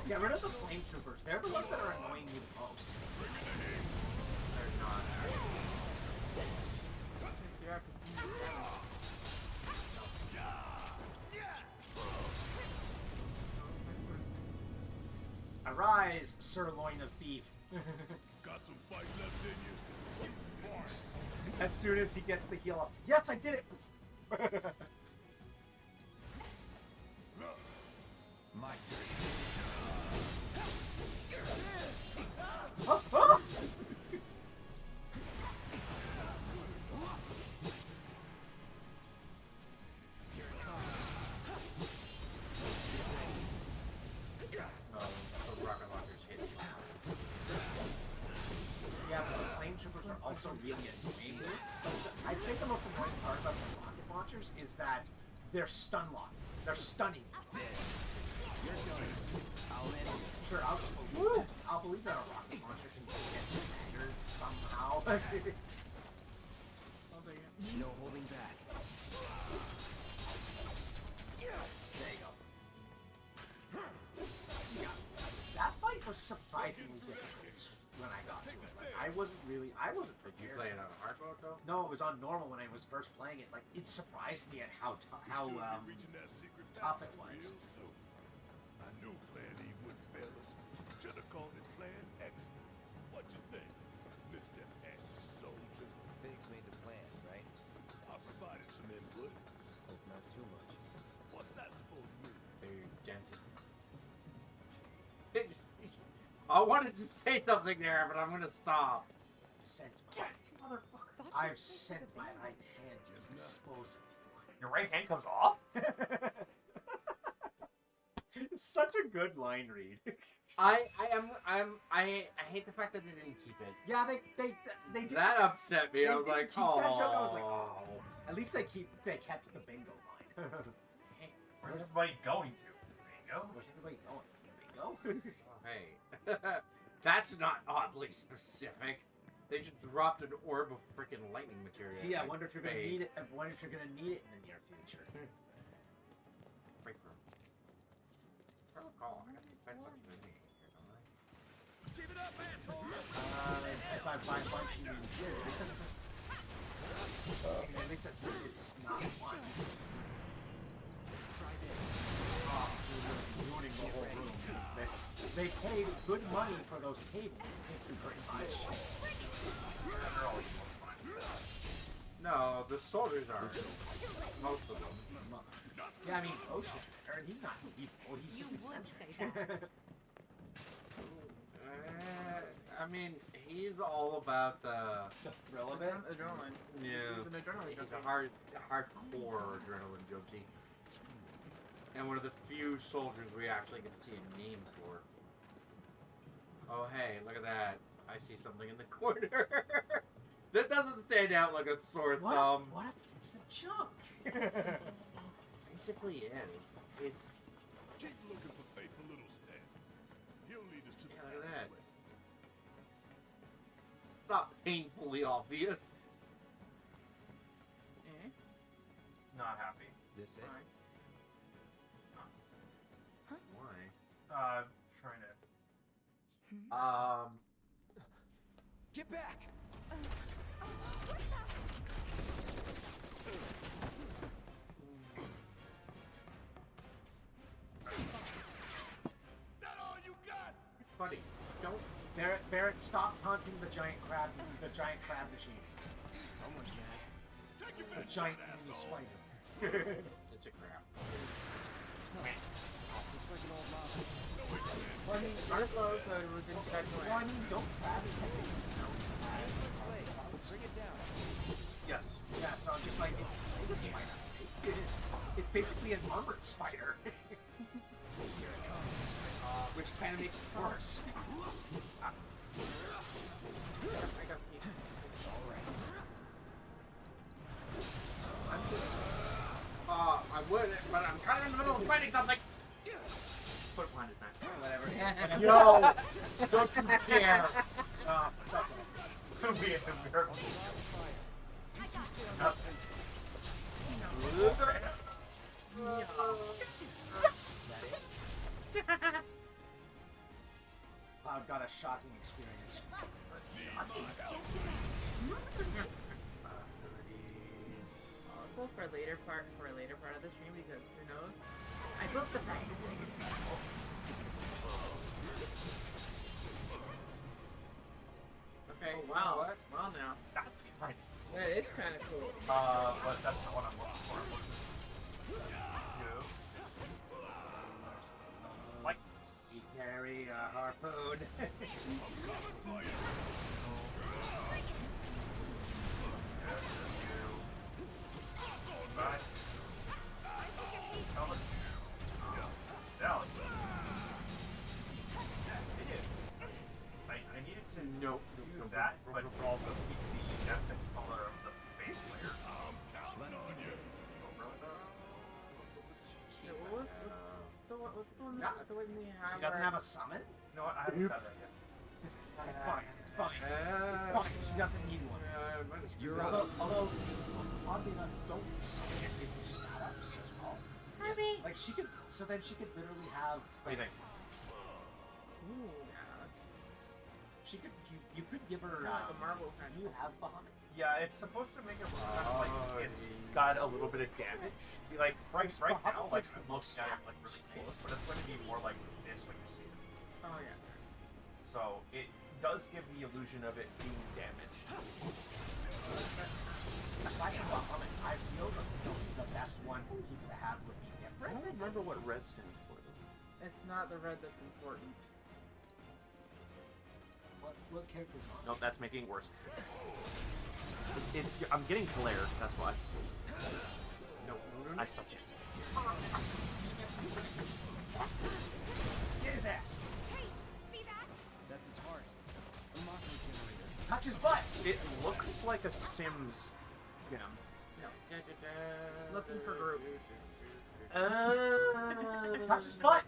Get rid of the flame troopers. They're the ones that are annoying you the most. They're not. Arise, sirloin of beef. Got some fight left in you? As soon as he gets the heal up. Yes, I did it! My turn. Oh, oh! The rocket launchers hit. Yeah, but the flame troopers are also really annoying. I'd say the most important part about the rocket launchers is that they're stun locked. They're stunning. You're done. I'll end it. Sure, I'll believe that a rocket launcher can just get staggered somehow. No holding back. There you go. Yeah, that fight was surprisingly difficult when I got to it. Like, I wasn't Did prepared. you play it on hard mode though? No, it was on normal when I was first playing it. Like, it surprised me at how Reaching that secret tough it passage was. real soon. I knew Plan E wouldn't fail us. Should have called it Plan Excellent. What you think, Mr. Ex-Soldier? Biggs made the plan, right? I provided some input. Hope not too much. What's that supposed to mean? They dance it. I wanted to say something there, but I'm gonna stop. Sent my I've sent my right hand to dispose of Your right hand comes off? you. Such a good line read. I hate the fact that they didn't keep it. Yeah, they did. That upset me. I was like, keep that joke. I was like, oh. oh. At least they kept the bingo line. Hey, Where's everybody going to? Bingo? Where's everybody going? Bingo? oh, hey. That's not oddly specific. They just dropped an orb of freaking lightning material. Yeah, I wonder if you're gonna Space. need it. I wonder if you're gonna need it in the near future. Break room. I recall, I got to defend what you need here, don't I? Give it up, asshole! If I buy a bunch, you need At least that's what it's not one. Oh, dude, ruining the whole room. They paid good money for those tables. Thank you very much. No, the soldiers aren't. Most of them. Yeah, I mean, Osh's there, and he's not evil. He's just eccentric. I mean, he's all about the thrill of it. Adrenaline. Yeah. He's an adrenaline He's junkie. a hardcore adrenaline junkie. And one of the few soldiers we actually get to see a name for. Oh, hey, look at that. I see something in the corner. That doesn't stand out like a sore thumb. What a piece of junk. Basically, yeah. It's... Keep looking for faithful little Stan. He'll lead us to the Look at that. pathway. Not painfully obvious. Not happy. This it? Why? Trying to. Get back! That all you got? Buddy, don't... Barrett, stop haunting the giant crab machine. Someone's mad. Take your The best giant shot, enemy asshole. spider. It's a crap. Looks like an old lava. Well, I mean, our flow, so we can check away. Well, I mean, don't crabs technically count as... Bring it down. Yes. Yeah, so I'm just like, it's a spider. It's basically an armored spider. Which kind of makes it worse. I would, but I'm kind of in the middle of fighting something. Put it behind his neck. Whatever. Yo! Don't you dare! It's okay. It's gonna be a miracle. Cloud got a shocking experience. Also for a later part of the stream, because who knows? I built the thing. Okay, Oh wow. what? Wow now. That's fine. That is kinda cool. But that's not what I'm looking for. Like this. We carry a harpoon. Right. Coming. Now it's it is. I needed to do that, but also keep the ethnic color of the base layer. What's going on? The way we have He doesn't have a summon? You know what? I haven't done that yet. It's fine. It's fine. It's fine. She doesn't need one. You're Although, oddly enough, don't summon it if you stat ups as well. Harvey. Like she could, so then she could literally have. What do you think? Ooh, yeah, that's She could. You could give her. kind of like a marble kind Do you have Bahamut? Yeah, it's supposed to make it look kind of like it's got a little bit of damage. Like right now, like the most yeah, like really close, but it's going to be more like this when you see it. Oh yeah. So it does give the illusion of it being damaged. Aside from Bahamut, I feel that the best one for Tifa to have would be I different. don't remember what red stands for, though. It's not the red that's important. What character's on? Nope, that's making it worse. I'm getting glare, that's why. Nope, I still can't. Get his ass. Hey, see that? That's its heart. A mockery generator. Touch his butt. It looks like a Sims gem. Looking for group. Touch his butt.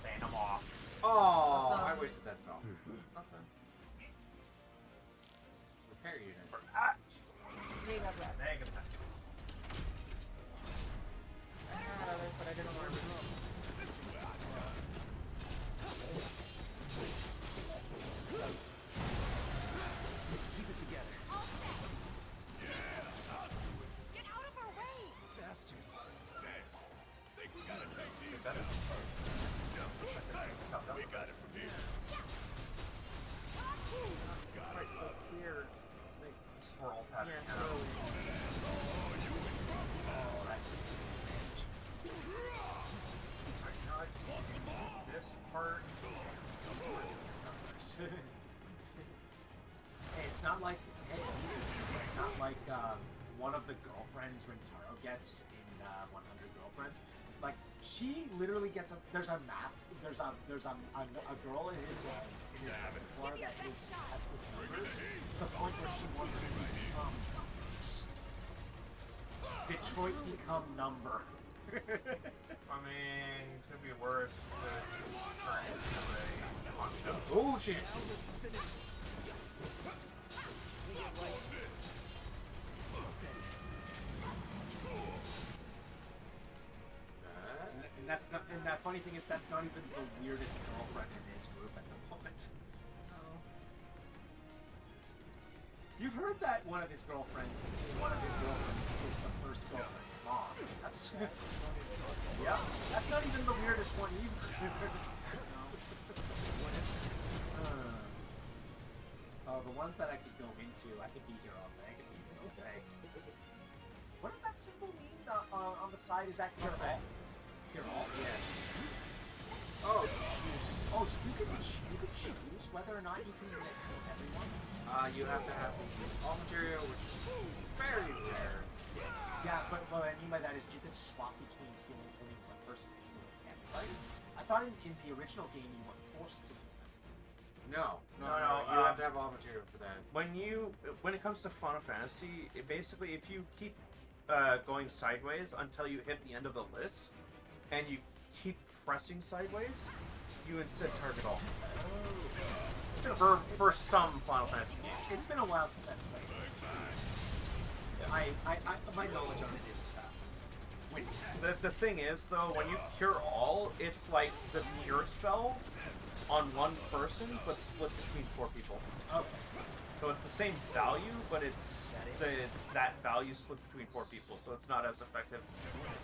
Saying them off. Oh, I wasted that spell. Awesome. Repair unit. They got that. Negative. I had others, but I didn't want to remove them. Keep it together. not like, hey, at least it's not like one of the girlfriends Rintaro gets in 100 Girlfriends. Like, she literally gets there's a girl in his repertoire that is obsessed with numbers to the point where she wants to become numbers. Detroit become number. I mean, it could be worse. Oh shit! And that's not. And that funny thing is, that's not even the weirdest girlfriend in his group at the moment. Oh. You've heard that one of his girlfriends is the first girlfriend's mom. That's yeah. That's not even the weirdest one either. Oh, the ones that I could go into, I could be here all day. I could be here all day. What does that symbol mean on the side? Is that cure all? Cure all? Yeah. Oh, jeez. Oh, so you can choose whether or not you can heal everyone? You have to have the all material, which is very rare. Yeah, but what I mean by that is you could swap between healing only one person and healing everybody. I thought in the original game you were forced to. No. You have to have all material for that. When it comes to Final Fantasy, basically if you keep going sideways until you hit the end of the list, and you keep pressing sideways, you instead target all. For some Final Fantasy games. It's been a while since I've played. My knowledge of it is windy. The thing is, though, when you cure all, it's like the cure spell on one person, but split between 4 people. Okay. So it's the same value, but it's that value split between 4 people, so it's not as effective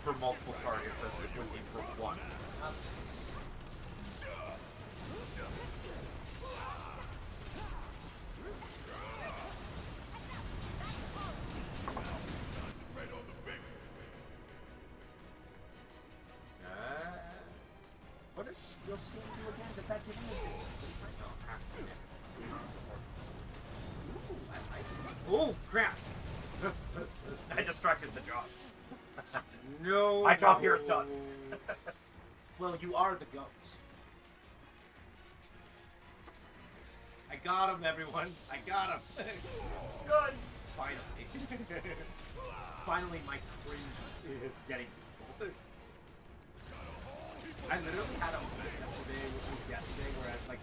for multiple targets as it would be for one. What does skill scan do again? Does that give you a bit Oh crap! I distracted the job. No. My job here is done. Well, you are the goat. I got him, everyone. I got him. Good. Finally. Finally, my cringe is getting people. I literally had a moment yesterday where I was like,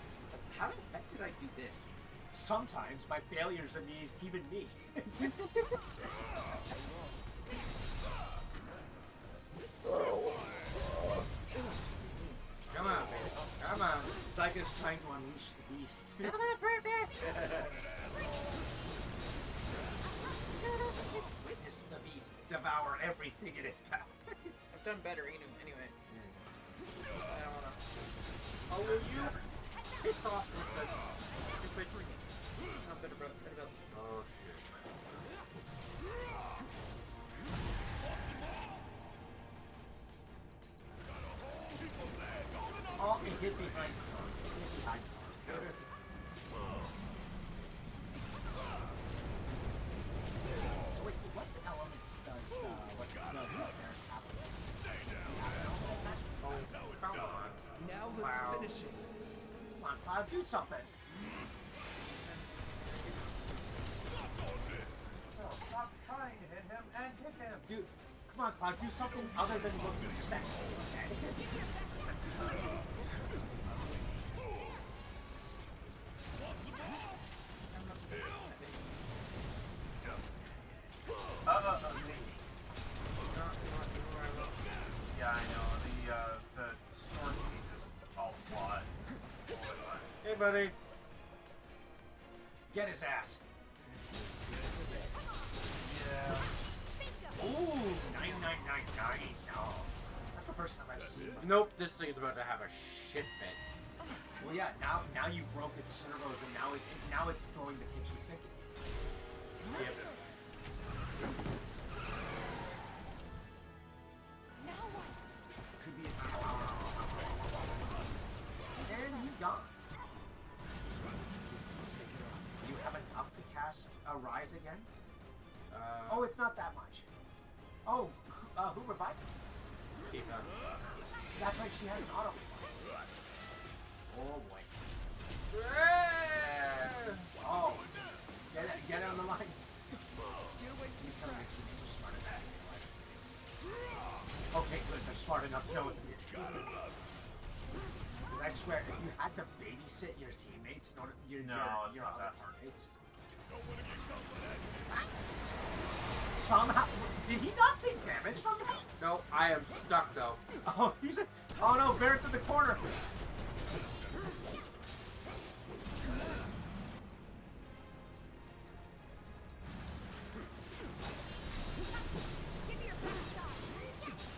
how the heck did I do this? Sometimes my failures amaze even me. Come on, baby. Come on. Zyka's trying to unleash the beast. Not on purpose! Witness the beast devour everything in its path. I've done better eating anyway. I don't wanna. Oh, will you piss off with the stupid drink? Not better about Oh, shit. Oh, it hit behind car. It hit behind car. So wait, what elements does their Now let's finish it. Come on, Cloud, do something. Stop trying to hit him and hit him. Dude, come on, Cloud, do something other than looking sexy, okay? Yeah, I know. The sword changes a lot. Hey, buddy. Get his ass. Yeah. Ooh, 9999. No. That's the first time I've seen it. Nope, this thing's about to have a shit fit. Well, yeah, now you broke its servos and now it's throwing the kitchen sink at you. Yep. Could be a system. And he's gone. Do you have enough to cast cast a rise again? Oh, it's not that much. Oh, who revived? Tifa. That's right, she has an auto revive. Oh boy. Oh. Get on the line. These teammates are smart enough. Okay, good. They're smart enough to know what to do. Because I swear, if you had to babysit your teammates in order, your not other that hard. teammates. Somehow, did he not take damage from that? No, I am stuck though. Oh, oh no, Barrett's in the corner.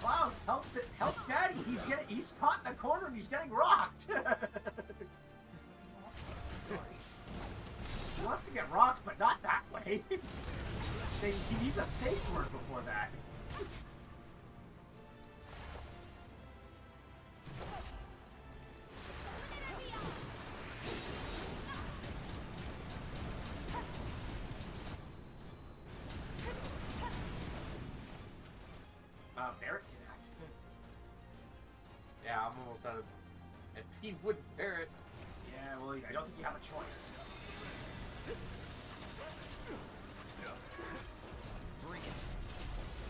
Wow, help Daddy. He's caught in the corner and he's getting rocked. He wants to get rocked, but not that way. He needs a safe word before that. Barrett can act. Yeah, I'm almost out of. And he wouldn't bear it. Yeah, well, I don't think you have a choice. Bring it.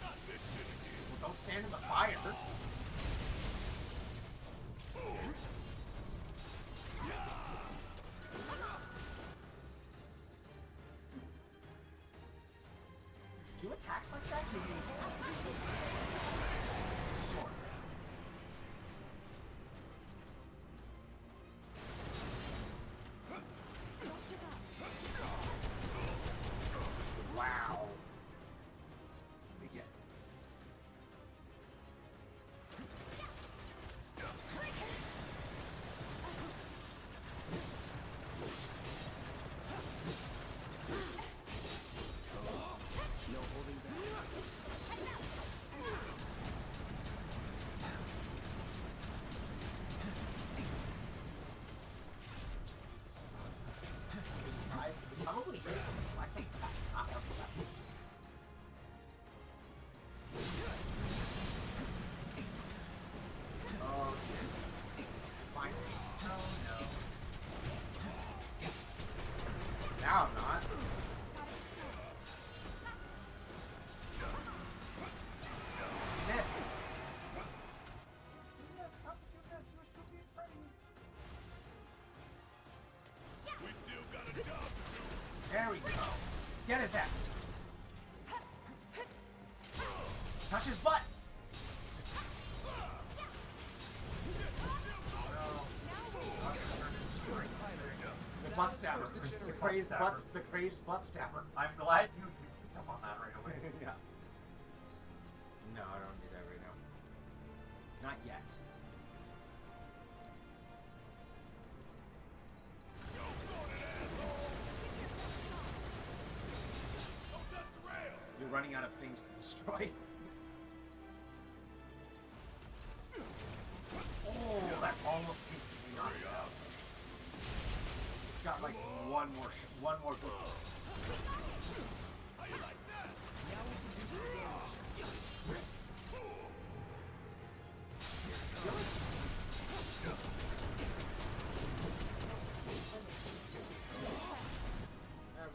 Well, don't stand in the fire. Do attacks like that give you sword? Wow. We get it. No holding back. Probably hit him. I think not help that. Oh, finally. Oh no. Now I'm not. Missed. Yes, how did you miss? You were still being friendly. We still got a job to do. There we go. Get his axe. Touch his butt. The butt stabber. The crazed butt stabber. I'm glad you picked up on that right away. Yeah. No, I don't do that right now. Not yet. You're running out of things to destroy. Oh, that almost instantly knocked it out. It's got like one more go. Now we can do some damage.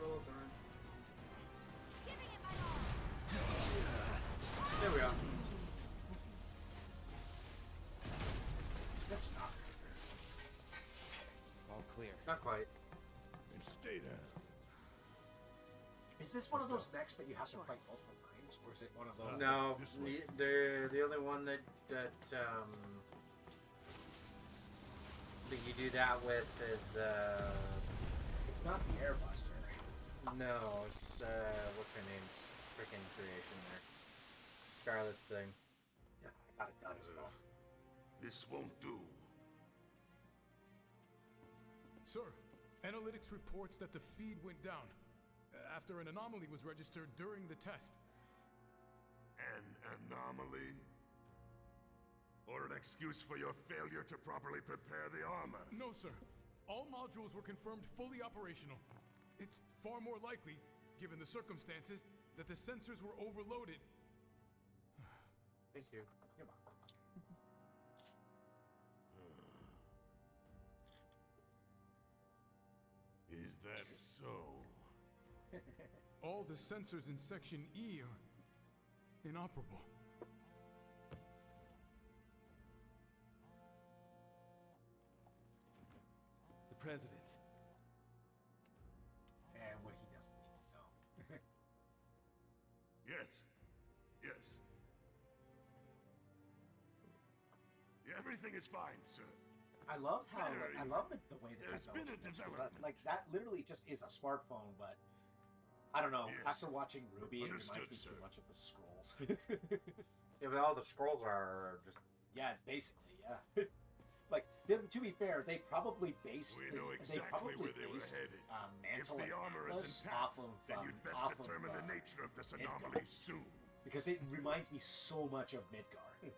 Roll burn. There we go. That's not. All clear. Not quite. And stay down. Is this one of those mechs that you have to fight multiple times, or is it one of those? No, This way. the only one that you do that with is It's not the Airbuster. no, it's what's her name's freaking creation there, Scarlet's thing. Yeah, I got it done as well. This won't do. Sir, analytics reports that the feed went down after an anomaly was registered during the test. An anomaly? Or an excuse for your failure to properly prepare the armor? No, sir. All modules were confirmed fully operational. It's far more likely, given the circumstances, that the sensors were overloaded. Thank you. You're welcome. Is that so? All the sensors in Section E are inoperable. The President. And what he doesn't need to know. Yes. Yes. Yeah, everything is fine, sir. I love how Very I love the way the There's been technology a works, 'cause development. like that literally just is a smartphone, but I don't know. Yes. After watching Ruby, it Understood, reminds me sir. too much of the scrolls. Yeah, but all the scrolls are just. Yeah, it's basically like to be fair, they probably based We know they exactly probably where they were based headed. Mantle If the and armor Atlas is intact, off of then you'd best off determine of, the nature of this Midgar. anomaly soon. because it reminds me so much of Midgar.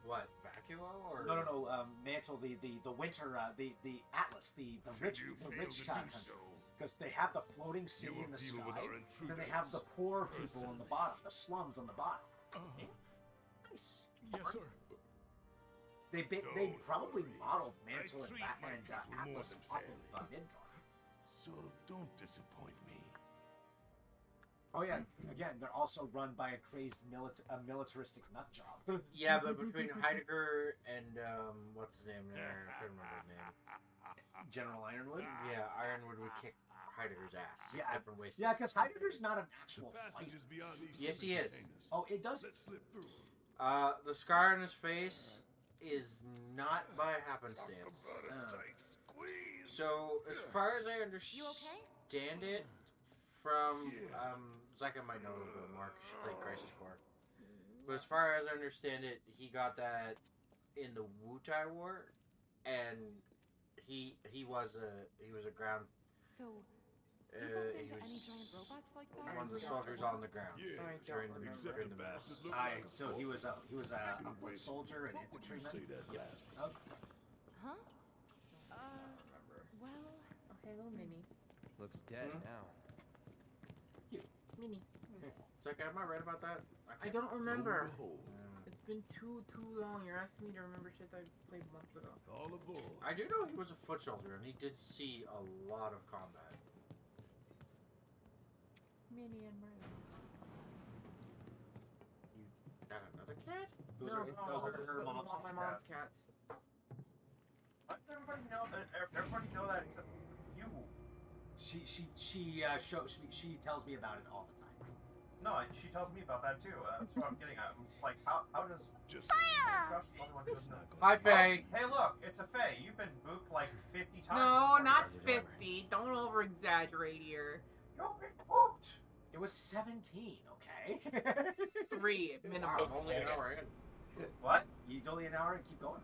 What, Vacuo or No. Mantle, the winter, the Atlas, the rich, you the fail rich to town do country. so, Because they have the floating city will in the deal with sky, our and then they have the intruders poor people on the personally. bottom, the slums on the bottom. Nice. Yes, sir. They Don't probably worry. modeled I Mantle and, treat Bat- my and people more Atlas than off fairly. of Midgar. So don't disappoint me. Oh yeah, again, they're also run by a crazed militaristic nut job. Yeah, but between Heidegger and what's his name there? I couldn't remember his name. General Ironwood. Yeah, Ironwood would kick Heidegger's ass. Yeah, Different ways. Yeah, because Heidegger's not an The actual fighter. passages beyond these Yes, shipping he is. containers. Oh, it does. Let's slip through. The scar on his face is not by happenstance. Talk about a tight squeeze. So, as far as I understand it, from Zeka might know a little bit more because she played Crisis Core. But as far as I understand it, he got that in the Wutai War, and he was a ground. So, you bumped he into was any giant robots like that? one of the soldiers on the ground Yeah, during the except during the the mess. bastard looked like a So he was a Speaking of foot which, soldier and what would you say infantryman. that last Oh, Huh? Remember. Well, Oh, hello, Minnie. Looks dead Hmm? now. Minnie. Zeka, am I right about that? I don't Lo and remember. behold, It's been too long. You're asking me to remember shit I played months ago. all aboard. I do know he was a foot soldier, and he did see a lot of combat. Minnie and Merlin. You got another cat? those No, are her those mom's my mom's cats. Why does everybody know that? Everybody know that except you. She tells me about it all the time. No, she tells me about that too. That's what I'm getting at. It's like, how does Just Josh the only one who it's doesn't know? not Hi, gonna Faye. Hey, look, it's a Faye. You've been booped like 50 times. No, before not you actually 50. Don't over exaggerate here. You've been booped. It was 17, okay? 3 minimum. Wow, only an hour in. What? He's only an hour and keep going.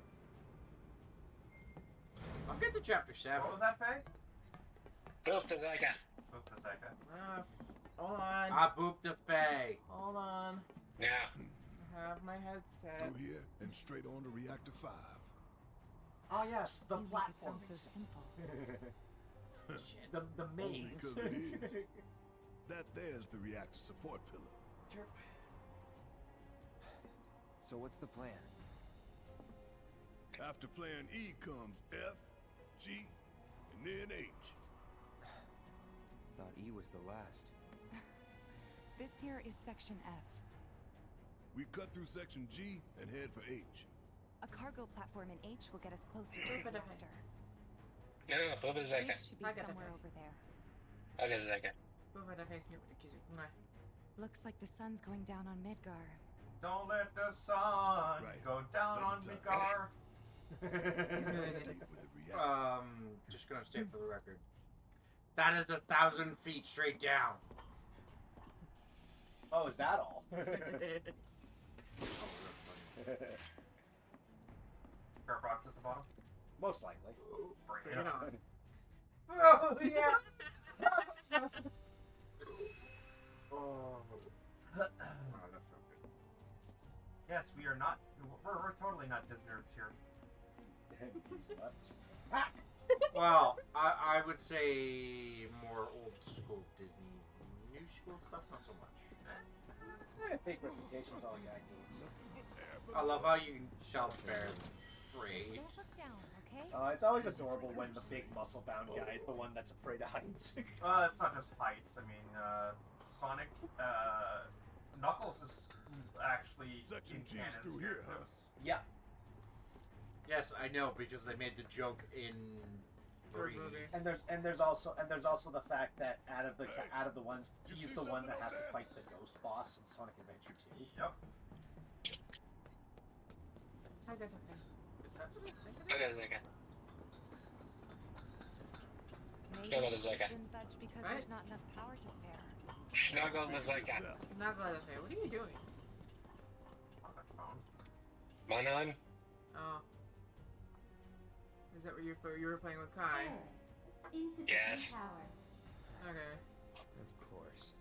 I'll get to chapter 7. What was that, Faye? Boop the Zeka. Boop the second. Hold on. I booped the Faye. Hold on. Yeah. I have my headset. Through here and straight on to Reactor 5. Oh yes, the you make it platform. sound so simple. the Only mains. 'cause it is. That there's the reactor support pillar. So what's the plan? After plan E comes F, G, and then H. Thought E was the last. This here is Section F. We cut through section G and head for H. A cargo platform in H will get us closer to Boop the it, reactor. No, boop the Zeka. H should be I got somewhere it. over there. Okay, Zeka. Boop the face, kiss it. Looks like the sun's going down on Midgar. Don't let the sun Right. go down Double on time. Midgar. We gotta deal with the reactor. Just gonna state for the record. That is 1,000 feet straight down. Oh, is that all? Pair of rocks at the bottom. Most likely. Bring Bring it it on. on. Oh, yeah. Oh, that's so good. Yes, we are not. We're totally not Disnerds here. These nuts. Well, I would say more old school Disney. New school stuff, not so much. I think reputation's all Yak needs. I love how you shall bear it's afraid. Don't look down, okay? It's always adorable when the big muscle-bound guy is the one that's afraid of heights. It's not just heights. I mean, Sonic, Knuckles is actually Section in G is canon through scared here, huh? ghosts. Yeah. Yes, I know because they made the joke in Third 3. movie. And there's also the fact that out of the ones, he's the one that has to fight the ghost boss in Sonic Adventure 2. Yep. How's that okay? Is that what I think it is? Okay, Zeka. Maybe Go with it the Zeka. didn't budge because Right. there's not enough power to spare. Snuggle the Zeka. Not glad okay. What are you doing? On that phone. Manon? Oh. Is that what you were playing with Kai? Insufficient Yes. power. Okay. Of course.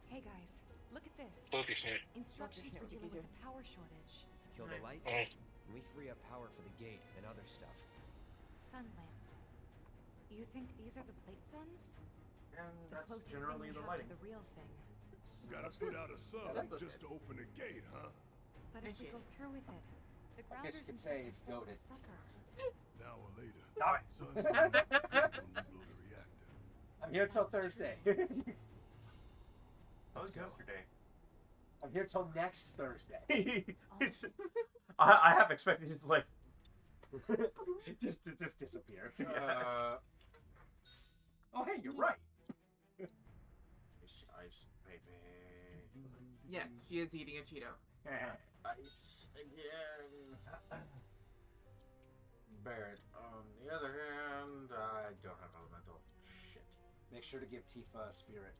Hey guys, look at this. Poopy snoot. Instructions for Look at dealing you. with a power shortage. Kill the lights, Mm. and we free up power for the gate and other stuff. Sun lamps. You think these are the plate suns? And The that's closest generally thing the we have lighting. to the real thing. Gotta put out a sun that looks just good. to open a gate, huh? But if we go through with it, the guess grounders you could in say Sector it's 4 will goated. suffer. Now or later. Stop it. Sun's going up, please don't blow the reactor. I'm here till Thursday. That was yesterday. I'm here till next Thursday. It's- I have expectations like just disappear. Uh, Oh, hey, you're right. ice, baby. Yes, she is eating a Cheeto. Ice again. Barrett. On the other hand, I don't have elemental. Shit. Make sure to give Tifa a spirit.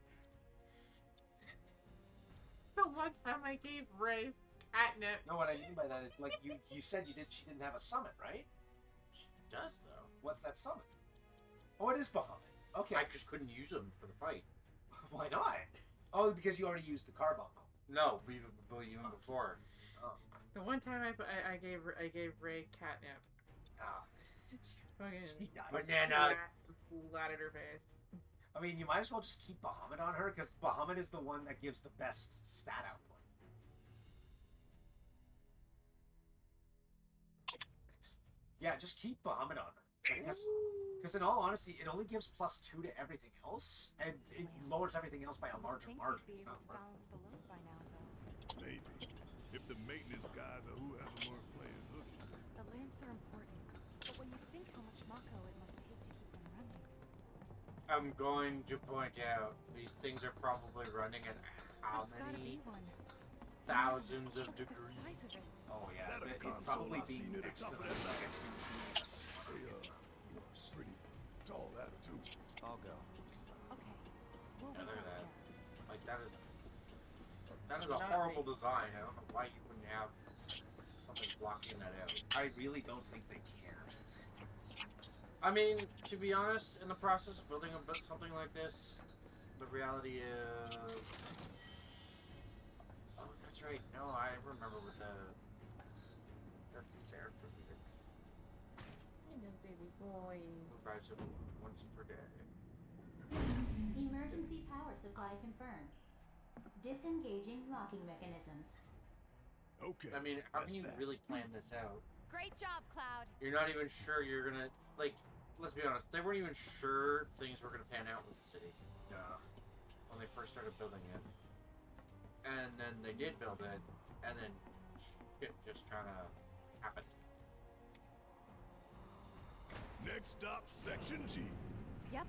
The one time I gave Ray catnip. No, what I mean by that is, like, you said she didn't have a summon, right? She does though. What's that summon? Oh, it is Bahamut. Okay. I just couldn't use them for the fight. Why not? Oh, because you already used the carbuncle. No, even before. Oh. The one time I gave Ray catnip. Ah. Fucking Banana. flat at her face. I mean, you might as well just keep Bahamut on her, because Bahamut is the one that gives the best stat output. Yeah, just keep Bahamut on her. Because in all honesty, it only gives +2 to everything else, and it lowers everything else by a larger Think margin. we'd be It's able not to worth balance the load by now, though. Maybe. If the maintenance guys or whoever weren't playing hooky. The lamps are important, but when you think how much Mako it must take to keep them running, I'm going to point out these things are probably running at how that's gotta many be one. thousands of Look at the degrees? size of it. Oh yeah, That a it'd console probably I be seen at the next to top the of that second Hey, you're pretty tall attitude. I'll go. Okay, we'll Yeah, wait look out at that. there. Like that is a horrible design. I don't know why you wouldn't have something blocking that out. I really don't think they cared. I mean, to be honest, in the process of building something like this, the reality is. Oh, that's right. No, I remember with the. That's the Sarah for Felix. Hello, baby boy. Who drives it once per day. Emergency power supply confirmed. Disengaging locking mechanisms. Okay. I mean, how that's can you that. really plan this out? Great job, Cloud. You're not even sure you're gonna like. Let's be honest. They weren't even sure things were gonna pan out with the city. When they first started building it, and then they did build it, and then shit just kind of happened. Next stop, Section G. Yep.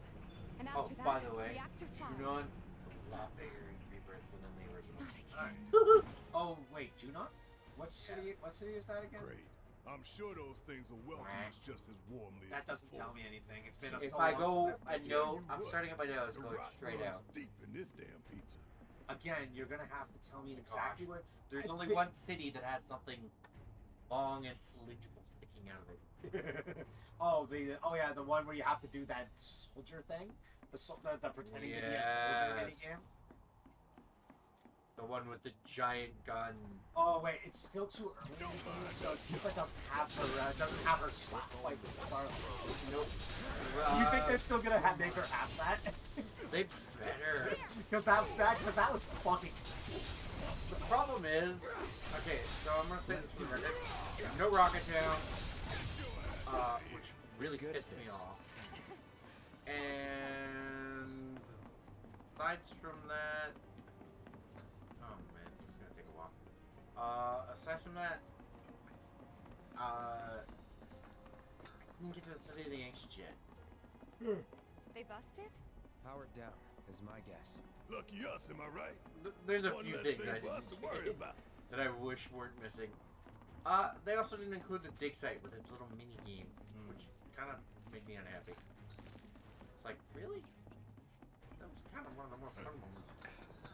And Oh, after that, by the way, reactor 5. Junon, a lot bigger in Rebirth than in the original. Alright. Oh wait, Junon? What city? What city is that again? Great. I'm sure those things will welcome us just as warmly That as doesn't before. tell me anything. It's been If so I long go since a I've- no, you I'm what, starting at my nose, The going rot straight runs out. deep in this damn pizza. Again, you're gonna have to tell me exactly what. There's It's only been- one city that has something long and cylindrical sticking out of it. oh yeah, the one where you have to do that soldier thing, the pretending to be a soldier Yes. minigame. The one with the giant gun. Oh wait, it's still too early in the game, so Tifa doesn't have her slap fight with Scarlet. Nope. You think they're still gonna make her have that? They better. Because that was sad. Because that was fucking. The problem is, okay, so I'm gonna say this for the record. No Rocket Town, which really pissed me off. And aside from that, oh man, this is gonna take a while. Aside from that, I didn't get to study the ancient yet. They busted? Powered down is my guess. Lucky us, am I right? There's a One few less things thing I for us to didn't worry about. that I wish weren't missing. They also didn't include the dig site with its little mini game, which kind of made me unhappy. It's like, really? That was kind of one of the more fun moments.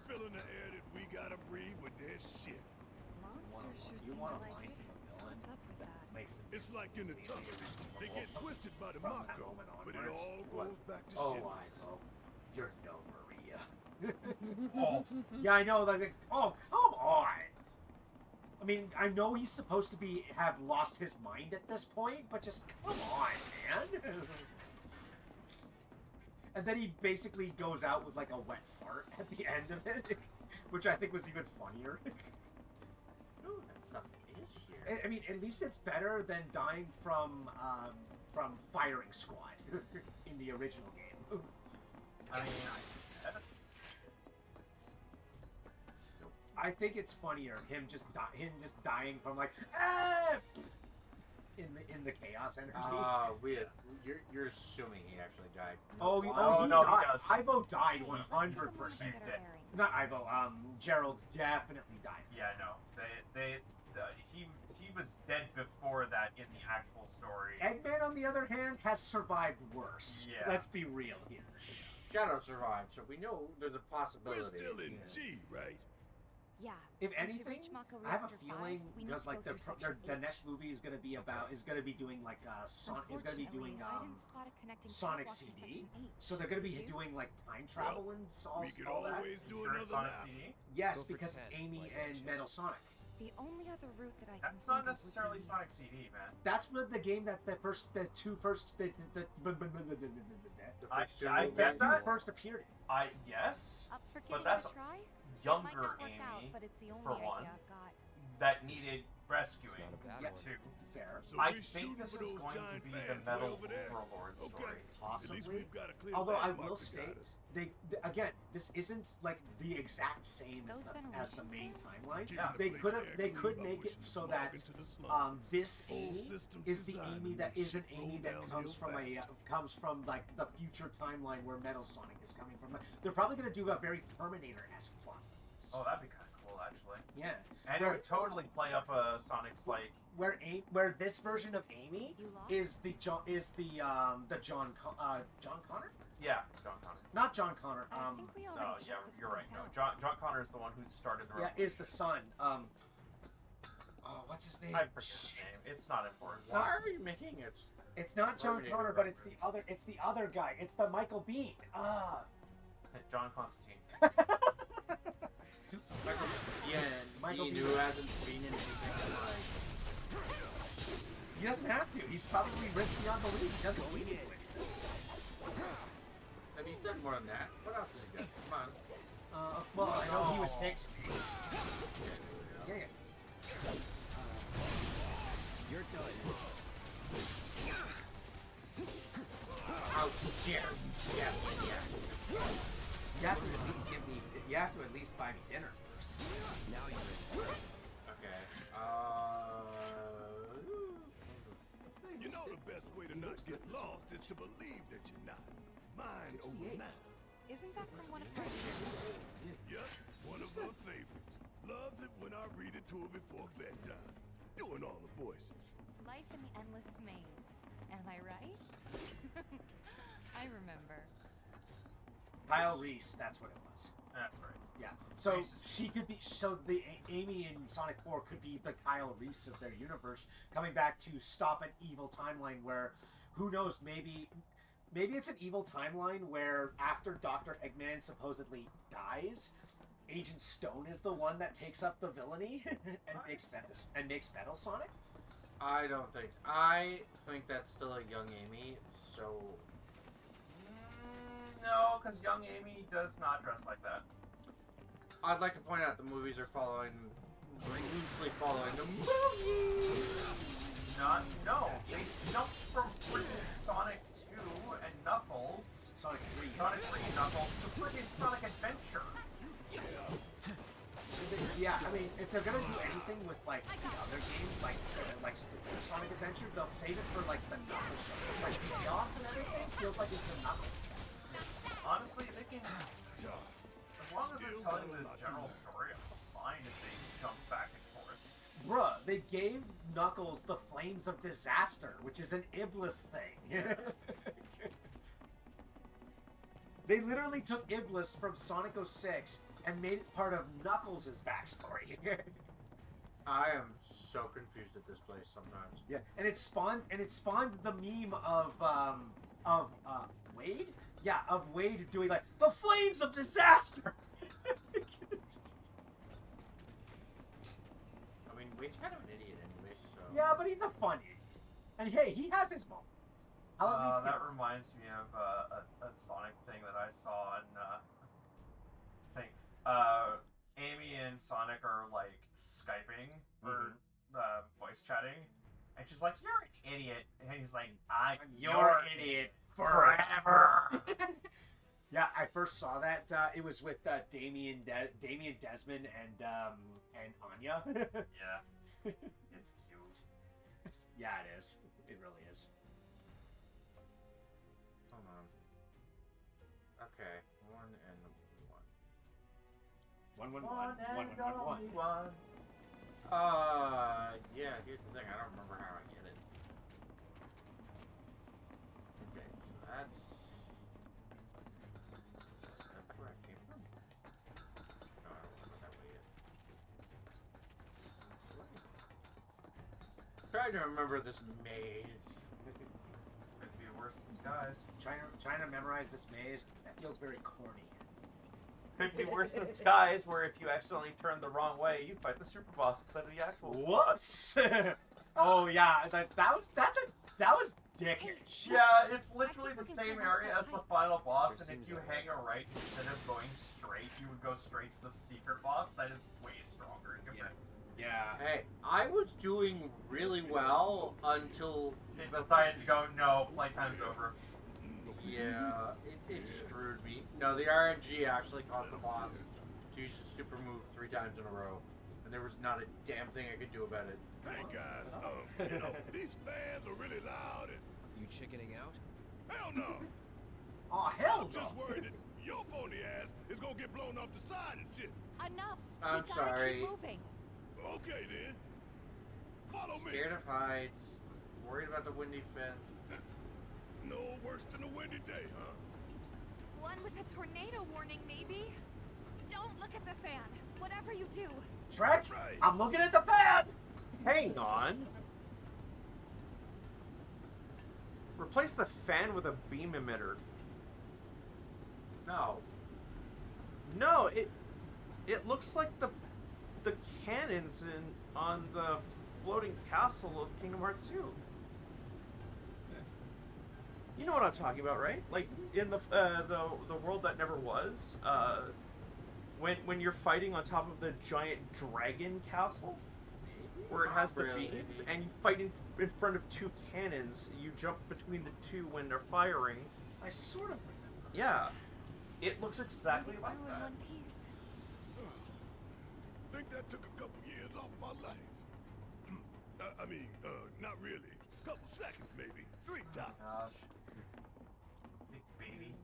Filling the air that we gotta breathe with their shit. Monsters sure You seem want to to like mind it. villain? What's up with that? Makes them. It's like in the tunnel. They get twisted by the Mako, but it all goes back to Oh, shit. I know. You're no Maria. Oh, yeah, I know. Like, oh, come on. I mean, I know he's supposed to have lost his mind at this point, but just come on, man. And then he basically goes out with like a wet fart at the end of it, which I think was even funnier. Ooh, that stuff is here. I mean, at least it's better than dying from firing squad in the original game. I mean, yes. I think it's funnier him just dying from like ah! in the chaos energy. You're assuming he actually died. Oh, no, he he died. does. Ivo died 100%. He's dead. Not Ivo. Gerald definitely died. Yeah, no. He was dead before that in the actual story. Eggman, on the other hand, has survived worse. Yeah. Let's be real here. Shadow survived, so we know there's a possibility. We're still in G, right? Yeah. If and to anything, reach Mako I have a Reactor 5, feeling we need because to like go through the Section next movie is gonna be doing like is gonna be doing Unfortunately, I didn't spot a connecting Sonic catwalk to CD. Section 8. So they're gonna be Did you? doing like time travel and all, We could all that. always do Sure, another Sonic lap. CD? Yes, Go for because it's 10, Amy like and Shit. Metal Sonic. The only other route that I can That's not think of would necessarily be- Sonic CD, man. That's what the game that the first I that get that. first appeared in. Yes, Up for but giving that's it a try? younger It might not work Amy, out, but it's the only for idea one. I've got. that needed rescuing. It's not a bad Yeah. one. Too. Fair. So I we think shooting this for is those going to giant be the fans way Metal over there? Overlord Okay. story. At least Possibly. we've got a clear Although I landmark will beside state, us. again, this isn't like the exact same as Those the ventilation main fans? timeline. Keeping Yeah. the They place could air have they clean could by make it pushing so smog that into the slum. this Whole Amy system's is the designed Amy to that make isn't shit Amy roll that downhill comes fast. from like the future timeline where Metal Sonic is coming from. They're probably gonna do a very Terminator-esque plot. Oh, that'd be kind of cool, actually. Yeah. And it would totally play up Sonic's like. Where this version of Amy You lost? is the John John Connor? Yeah, John Connor. Not John Connor. I think we already No, checked yeah, this you're right. place No, out. John Connor is the one who started the Yeah, revolution. is the son. Oh, what's his name? I forget his name. It's not important. Why are you making it? It's not John Terminator Connor, but it's the reference. other. It's the other guy. It's the Michael Bean. John Constantine. Michael Michael Bean, Bean. who hasn't been in anything like. He doesn't have to. He's probably rich beyond belief. He doesn't need it. And he's done more than that. What else has he done? Come on. Well, I know he was Hicks. Yeah. You're done. How dare you? Yeah. You have to at least give me. You have to at least buy me dinner first. Now you're in. Okay. You know the best way to not get lost is to believe that you're not. Mind over 68. matter. Isn't that from one of her series? Yep, one of her favorites. Loves it when I read it to her before bedtime. Doing all the voices. Life in the Endless Maze. Am I right? I remember. Kyle Reese. That's what it was. That's right. Yeah. So she could be. So the Amy in Sonic 4 could be the Kyle Reese of their universe, coming back to stop an evil timeline where, who knows? Maybe it's an evil timeline where after Dr. Eggman supposedly dies, Agent Stone is the one that takes up the villainy and makes Metal Sonic? I don't think. I think that's still a young Amy. So No, because young Amy does not dress like that. I'd like to point out the movies are loosely following the movie. No. They jumped from freaking Sonic 2 and Knuckles. Sonic 3 and Knuckles to freaking Sonic Adventure. Yeah, I mean, if they're gonna do anything with like the other games, like Sonic Adventure, they'll save it for like the Knuckles show. It's like Chaos and everything feels like it's a Knuckles thing. Honestly, they can. As long as they're telling the general story, I'm fine if they jump back and forth. Bruh, they gave Knuckles the Flames of Disaster, which is an Iblis thing. They literally took Iblis from Sonic 06 and made it part of Knuckles' backstory. I am so confused at this place sometimes. Yeah, and it spawned the meme of Wade? Yeah, of Wade doing like the Flames of Disaster. I mean, Wade's kind of an idiot anyway, so. Yeah, but he's a funny. And hey, he has his moments. That reminds me of a Sonic thing that I saw on Amy and Sonic are like Skyping or voice chatting, and she's like, "You're an idiot," and he's like, "I'm your idiot forever." Yeah, I first saw that. It was with Damien Desmond and Anya. Yeah, it's cute. Yeah, it is. It really is. Hold on. Okay, 1 and 1. 111. Yeah, here's the thing. I don't remember how I get it. Okay, so that's where I came from. No, I don't remember that way yet. Trying to remember this maze. Could be worse than skies. Trying to memorize this maze, that feels very corny. Could be worse than skies, where if you accidentally turn the wrong way, you fight the super boss instead of the actual. Whoops! Oh yeah, that was dickish. Yeah, it's literally the same area as the final boss, and if you hang a right instead of going straight, you would go straight to the secret boss. That is way stronger in comparison. Yeah. Hey, I was doing really well until they decided to go, no, playtime's over. Yeah, it screwed me. No, the RNG actually caused the boss to use a super move 3 times in a row, and there was not a damn thing I could do about it. Hey guys, these fans are really loud and... You chickening out? Hell no! Oh, hell I'm just worried that your pony ass is gonna get blown off the side and shit. Enough! I'm sorry. Keep moving. Okay then. Follow me. Scared of heights. Worried about the windy fin. No worse than a windy day, huh? One with a tornado warning, maybe? Don't look at the fan. Whatever you do. Shrek, Right. I'm looking at the fan! Hang on. Replace the fan with a beam emitter. No. No, it looks like the cannons on the floating castle of Kingdom Hearts 2. You know what I'm talking about, right? Like in the world that never was. When you're fighting on top of the giant dragon castle, where it has the beams, and you fight in front of 2 cannons. You jump between the 2 when they're firing. I sort of remember. Yeah, it looks exactly like Through in that. one piece. Think that took a couple years off my life. I mean, not really. Couple seconds, maybe. 3 tops. Gosh, big baby.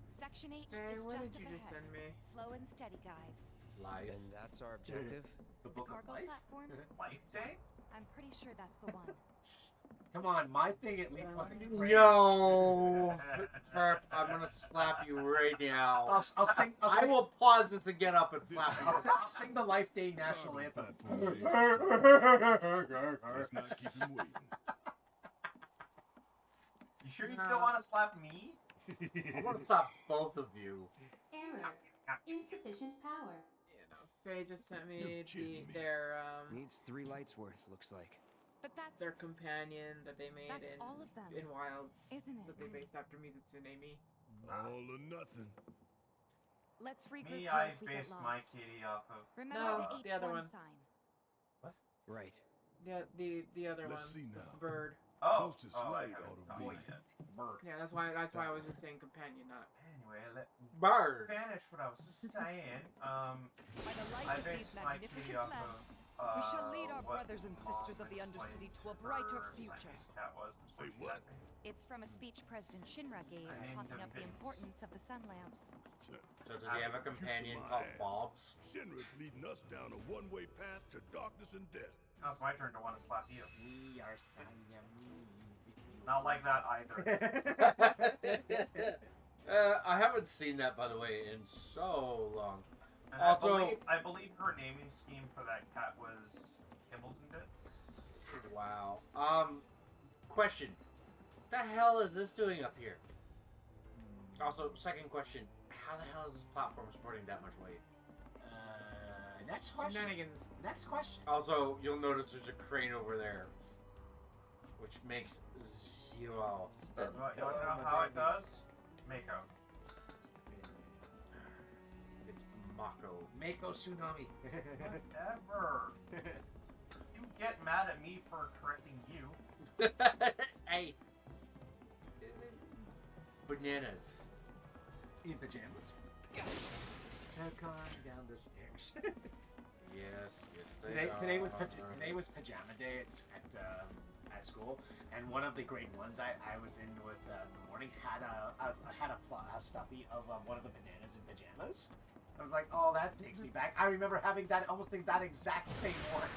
Section H Hey, is what just did up you just ahead. send me? Slow and steady, guys. Life. And that's our objective? The The Book of cargo Life? platform? Life Day? I'm pretty sure that's the one. Come on, my thing at least wasn't great. No! Ferp, I'm gonna slap you right now. I will pause this and get up and slap you. I'll sing the Life Day National Anthem. Let's not keep him waiting. You sure you still want to slap me? I want to slap both of you. Insufficient power. You know, Faye just sent me You're kidding me. their Needs 3 lights worth, looks like. But that's their companion that they made That's all of them, in Wilds, isn't it? that they based after Mizutsume Mi. All or nothing. Let's regroup Me, here I if we get based lost. my kitty off of. Remember No, the the other H1 one. sign. Right. The other Let's one, see now. Bird. Oh, Closest I light haven't ought to talked be. yet. Bird. Yeah, that's why I was just saying companion, not. Anyway, let me Bird. finish what I was saying. By the light I of these based my kitty magnificent off lamps, of. we shall lead our what brothers and Mom sisters of the explained Undercity to a her brighter future. Siamese cat was Say before she what? died. It's from a speech President Shinra gave, I named talking him up the Vince. importance of the sun lamps. So does he have a companion called Bobs? Shinra's leading us down a one-way path to darkness and death. Now it's my turn to want to slap you. We are Siamese. Not like that either. I haven't seen that, by the way, in so long. And Also, I believe her naming scheme for that cat was Kibbles and Bits. wow. Question. The hell is this doing up here? Also, second question. How the hell is this platform supporting that much weight? Next question. Shenanigans. Next question. Also, you'll notice there's a crane over there, which makes zero sense. You want to know how it does? Mako. It's Mako. Mako Tsunami. Whatever. You get mad at me for correcting you. Hey. Bananas. In pajamas. Going down the stairs. Yes, they Today was are. pajama day at school, and one of the grade ones I was in with in the morning had a stuffy of one of the bananas in pajamas. I was like, oh, that takes me back. I remember having that that exact same one.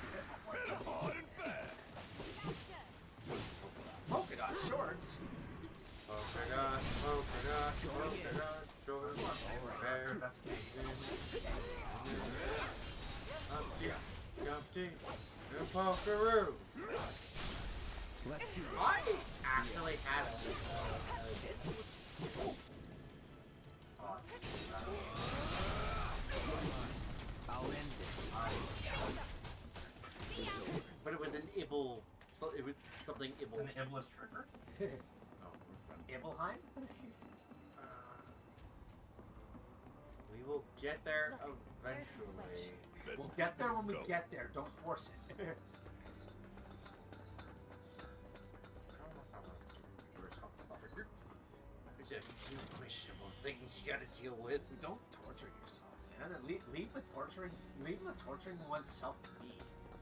Hard and fast. Polka dot shorts. Polka dot shorts. That's Humpty, and Polkaroo. Let's do it. I actually had I'll end this. but it was an Ibble. So it was something Ibble. an Iblis trigger. Ibelheim? We will get there Look, there's the eventually. switch. We'll get there when we get there. Don't force it. I don't know if I want to do or something about it. There's a few questionable things you gotta deal with. Don't torture yourself, man. Leave the torturing oneself to me.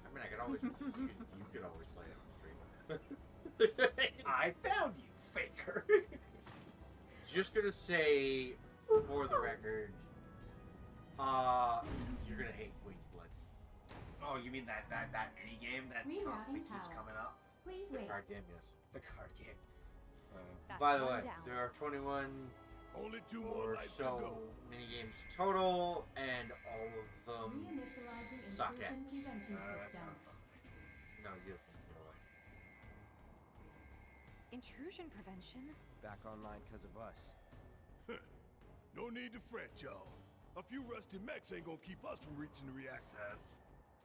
I mean, I could always. you could always play it on stream. I found you, faker. Just gonna say, for the record, you're gonna hate Queen's Blood. Oh, you mean that mini game that constantly keeps coming up? Please The wait. card game, yes. The card game. That's By the one way, down. there are 21 Only 2 more or lights to so go. mini games total, and all of them Reinitializing suck intrusion X. prevention That's system. not fun. No, you have no way. Intrusion prevention? Back online because of us. No need to fret, y'all. A few rusty mechs ain't gonna keep us from reaching the reactor. Says.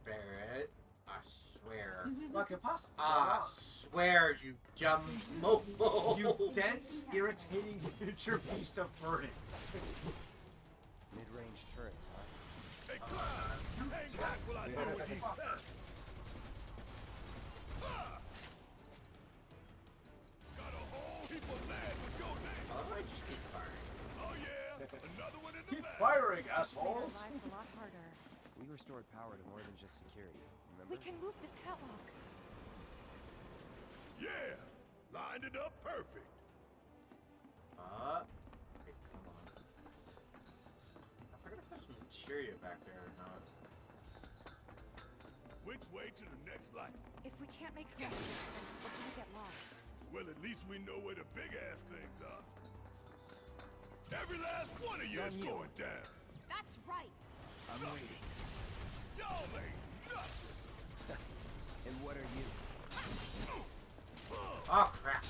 Barrett, I swear. What could possibly go I wrong? swear, you dumb mofo. You dense, irritating miniature beast of burden. Mid-range turrets, huh? Hey, Clyde! Hang back while I deal with these pants. Got a whole heap of land with your name. I might just keep firing. Oh yeah, another one in the Keep bag. firing, Our assholes. lives a lot harder. We restored power to more than just security, remember? We can move this catwalk. Yeah, lined it up perfect. Hey, come on. I forgot if there's materia back there or not. Which way to the next light? If we can't make sense of this place, we're gonna get lost. Well, at least we know where the big ass things are. Every last one of you is going down. That's right. I'm waiting. Y'all ain't nothing. And what are you? Oh, crap.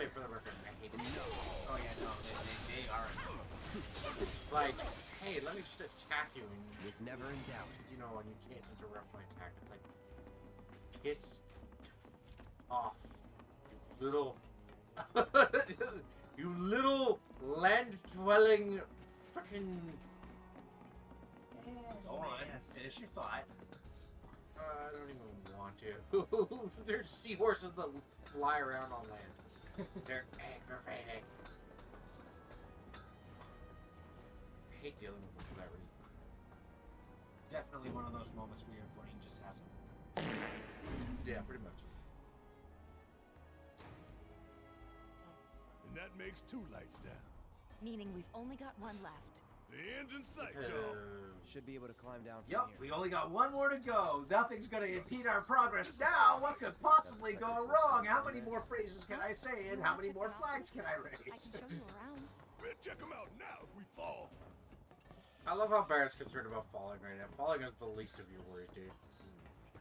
say for the record, I hate it. Oh yeah, no, they are. It's like, hey, let me just attack you, and It's never in doubt. you know, and you can't interrupt my attack. It's like, piss off, you little, you little land-dwelling, fucking. Go on, finish your thought. I don't even want to. There's seahorses that fly around on land. They're aggravating. I hate dealing with them for that reason. Definitely one of those moments where your brain just has a... Yeah, pretty much. And that makes 2 lights down. Meaning we've only got one left. The end's in sight, y'all. Should be able to climb down from Yep, here. we only got one more to go. Nothing's gonna impede our progress now. What could possibly go wrong? How many more phrases can I say, and how many more flags can I I raise? can show you around. We'll check them out now if we fall. I love how Barrett's concerned about falling right now. Falling is the least of your worries, dude.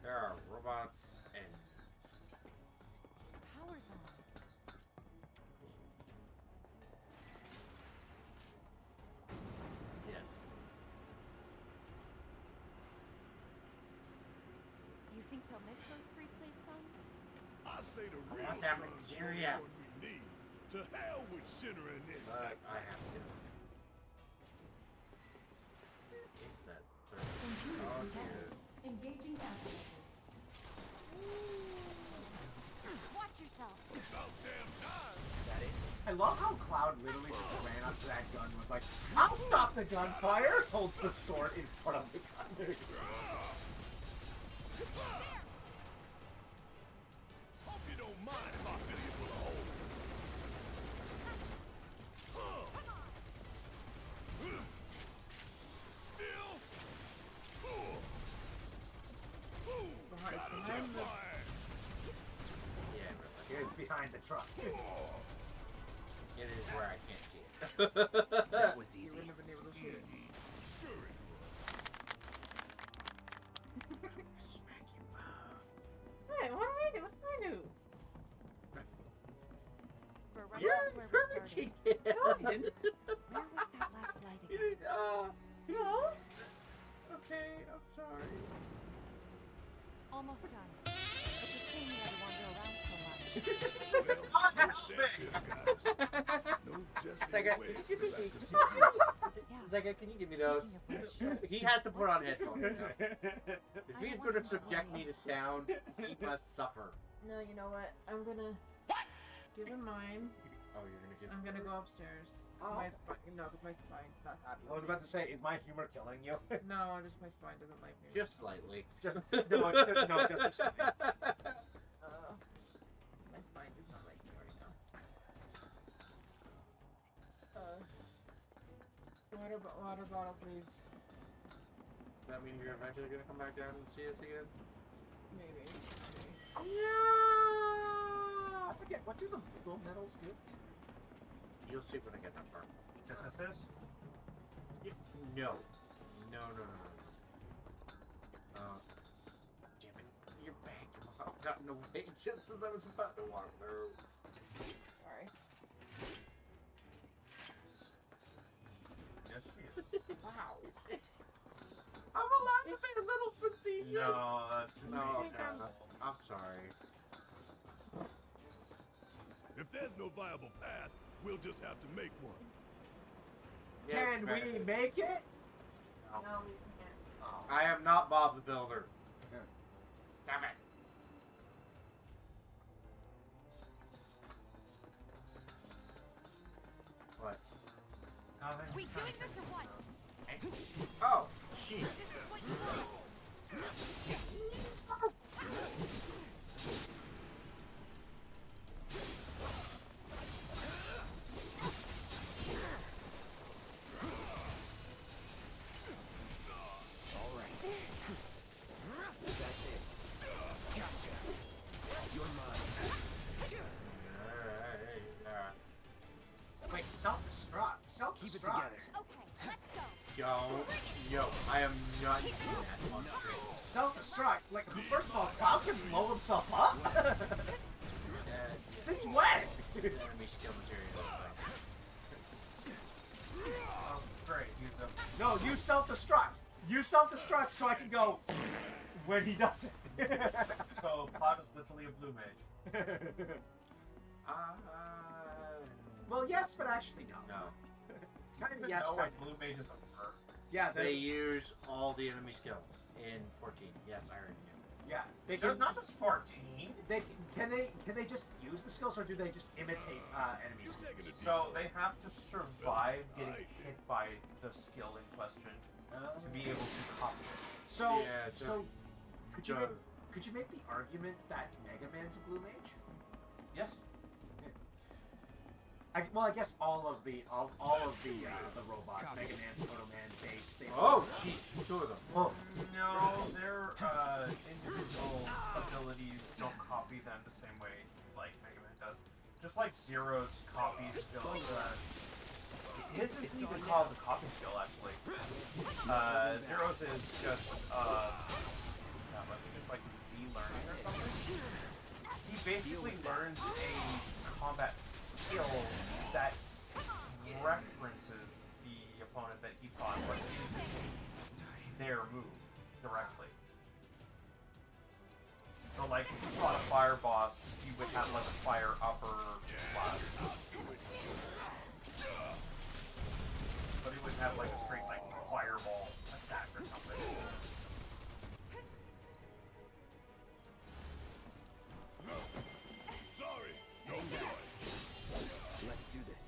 There are robots and... Power's on. Yes. You think they'll miss those 3-plate suns? I say the real want that sun's the materia. one we need. To hell with Shinra and this. But I have to. It's that third. Oh, dear. Engaging apparatus. Watch yourself. About damn time. I love how Cloud literally just ran up to that gun and was like, I'll stop the gunfire! Holds the sword in front of the gun. Hope you don't mind if I fill you full of holes. Still. Behind Gotta the- get fire. Yeah, really. Here's behind the truck. It is where I can't see it. That was You easy. wouldn't have been able to shoot it. Sure it Smack you. Hey, what do I do? What do I do? We're right You're back where we started. encouraging it. No, I didn't. Where was that last light You again? did, no. Okay, I'm sorry. Almost done. It's a shame we had to wander around so much. Well, that's it, guys. No just Sega, way could you to give lack me? of security. Sega, can you give me those? Speaking of which, He has to put on headphones now. If I he's don't going to want him to subject worry. me to sound, he must suffer. No, you know what? I'm gonna give him mine. Oh, you're gonna get. I'm gonna go upstairs. Oh. No, because my spine's not happy. I was about to say, is my humor killing you? No, just my spine doesn't like me. Just slightly. Just no, just your spine. My spine does not like me right now. Water bottle, please. That means you're eventually gonna come back down and see us again? Maybe. Yeah. I forget, what do the little medals do? You'll see when I get that far. Synthesis? No. No. Damn it. You're back. I've got no patience since I was about to walk through. Sorry. Yes, she is. Wow. I'm allowed to be a little facetious. No, that's No, me. okay. I'm sorry. If there's no viable path, we'll just have to make one. Can we make it? No, we can't. Oh. I am not Bob the Builder. Stop it. What? We doing this or what? Oh, jeez. This is what you want. All right. That's it. You're mine. Wait, self-destruct. Self-destruct. Keep it together. Okay, let's go. Yo, I am not doing that on stream. Self-destruct. Like, first of all, Cloud can blow himself up. Yeah. It's wet! Enemy skill material. Oh, great. Use them. No, you self-destruct. You self-destruct so I can go when he does it. So Cloud is literally a blue mage. Well, yes, but actually no. No. Kind of yes. No, kind blue mage is a perk. Yeah, They use all the enemy skills in 14. Yes, I already knew. Yeah, they So can. not just 14. They can they just use the skills or do they just imitate enemy skills? So they have to survive getting hit by the skill in question to be able to copy it. So, Yeah, it's so a- could you make the argument that Mega Man's a blue mage? Yes. Well, I guess all of the robots, Mega Man, Proto Man, Base. Oh, jeez, there's two of them. Oh. No, their individual abilities don't copy them the same way like Mega Man does. Just like Zero's copy skill. His isn't even called the copy skill, actually. Zero's is just, I think it's like Z learning or something. He basically learns a combat skill that references the opponent that he fought, but uses their move directly. So, like, if you fought a fire boss, he would have, like, a fire upper slash. But he wouldn't have, like, a straight, like, fireball attack or something. Sorry, no choice. Let's do this.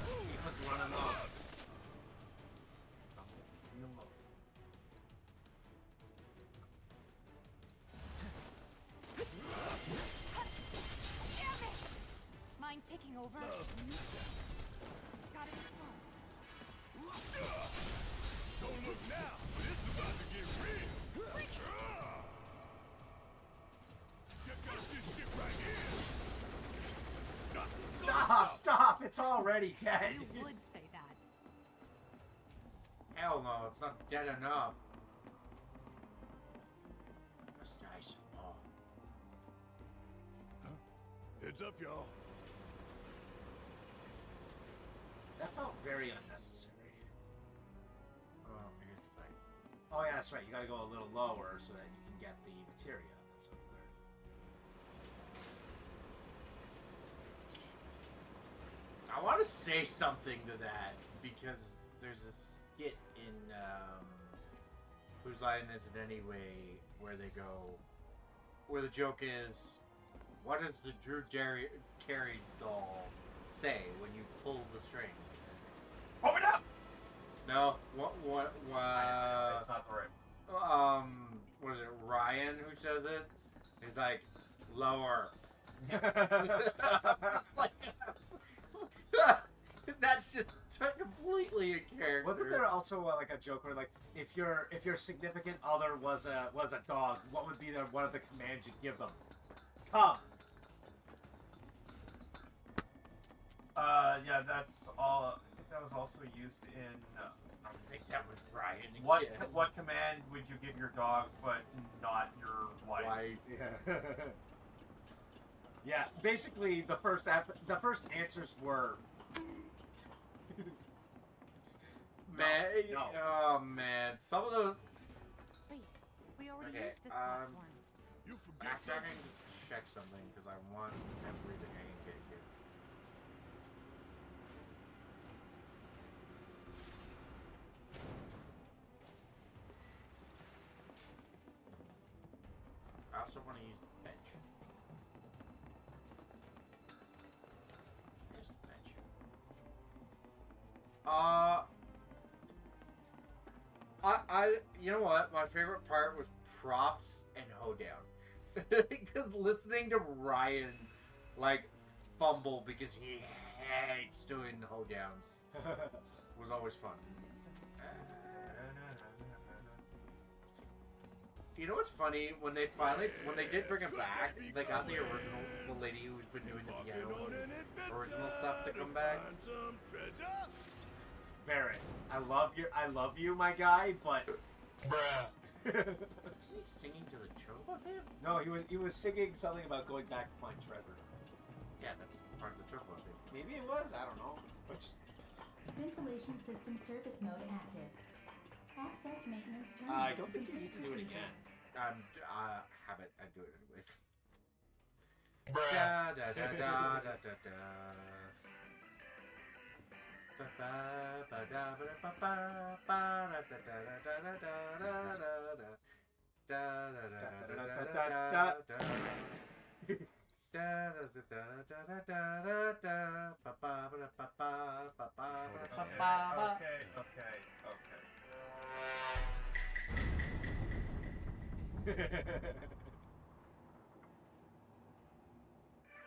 He was running off. Mind taking over? Got it small. Don't look now, but it's about to get real. Check out this shit right here. Stop! It's already dead. You would say that. Hell no, it's not dead enough. That's nice. Oh. Heads up, y'all. That felt very unnecessary. Oh, here's the thing. Oh yeah, that's right. You gotta go a little lower so that you can get the materia that's up there. I want to say something to that because there's a skit in Whose Line Is It Anyway where they go, where the joke is, what does the Drew Carey doll say when you pull the string? Open up! No, It's not the right. what is it, Ryan who says it? He's like, lower. Just like, that's just completely a character. Wasn't there also like a joke where like if your significant other was a dog, what would be one of the commands you'd give them? Come. Yeah, that's all. I think that was also used in. I think that was Ryan. What command would you give your dog, but not your wife? Yeah. Yeah. Basically, the first answers were. Man, No. oh man, some of those. Wait, we already Okay, used this platform. You forget Actually, I can check something because I want everything I can get here. I also want to use the bench. Where's the bench? You know what? My favorite part was props and hoedown. Because listening to Ryan, like, fumble because he hates doing hoedowns was always fun. You know what's funny? When they did bring him back, they got the lady who's been doing the piano and original stuff to come back. Barrett, I love you, my guy, but bruh. Was he singing to the trope of him? No, he was singing something about going back to find Trevor. Yeah, that's part of the trope of it. Maybe it was, I don't know. But just... Ventilation system service mode active. Access maintenance I don't think you need to do it again. Have it. I do it anyways. Bruh. Da da da da da da da. Ba ba ba da ba da ba ba da da da da da da da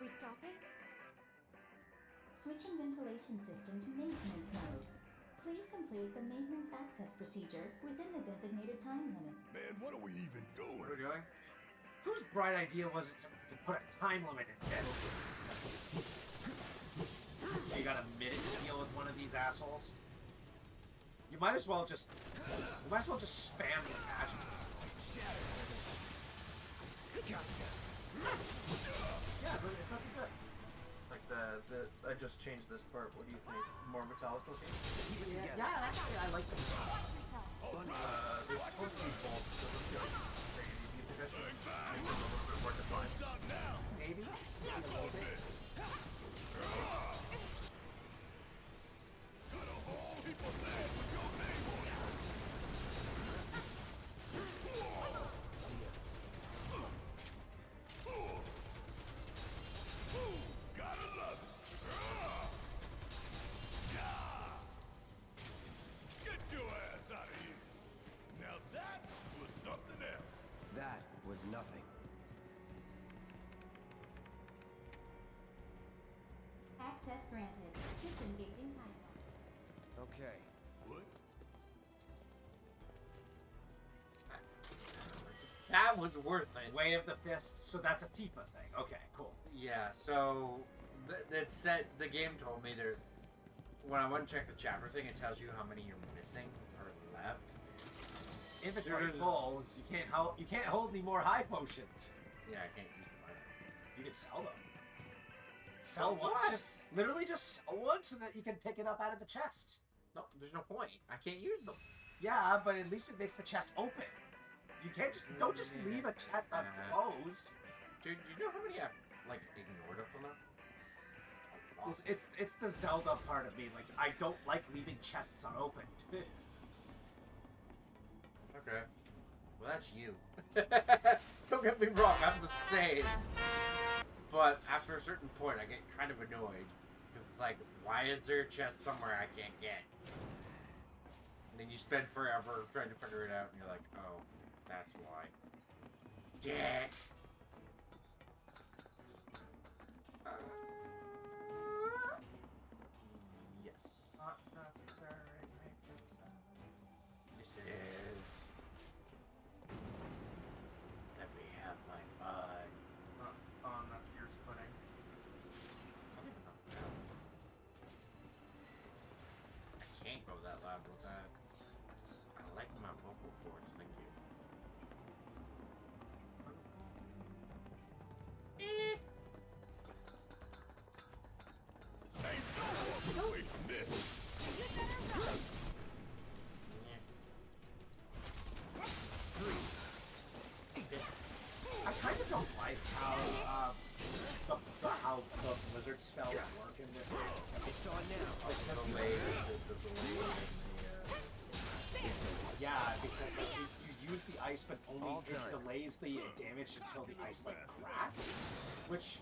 We stop it? Switching ventilation system to maintenance mode. Please complete the maintenance access procedure within the designated time limit. Man, what are we even doing? What are we doing? Whose bright idea was it to put a time limit in this? You got a minute to deal with one of these assholes? You might as well just spam the magic at this point. Yeah, but it's looking good. Like I just changed this part. What do you think? More metallic looking? Yeah, actually, I like them. They're supposed to be bold. So let's go crazy. Do you think I should make them a little bit more defined? Maybe. A little bit. Was nothing. Access granted. Disengaging time. Okay. What? That was worth it. Way of the Fist. So that's a Tifa thing. Okay, cool. Yeah. So that said, the game told me there. When I went and checked the chapter thing, it tells you how many you're missing or left. Inventory full. You can't hold any more high potions. Yeah, I can't use them either. You can sell them. Sell one. Literally just sell one so that you can pick it up out of the chest. No, there's no point. I can't use them. Yeah, but at least it makes the chest open. You can't don't just leave a chest unclosed. Dude, do you know how many I've like ignored up till now? It's the Zelda part of me. Like, I don't like leaving chests unopened. Okay. Well, that's you. Don't get me wrong, I'm the same. But after a certain point, I get kind of annoyed. Because it's like, why is there a chest somewhere I can't get? And then you spend forever trying to figure it out, and you're like, oh, that's why. Dick! Yes. Not necessary. Make it sound. Yes, it is. Let me have my fun. Not fun, that's ear splitting. I can't go that loud with that. I like my vocal cords, thank you. like how how the blizzard spells work in this game? It's on now. The delay, Yeah, because like, you use the ice, but only it delays the damage until the ice like cracks. Which,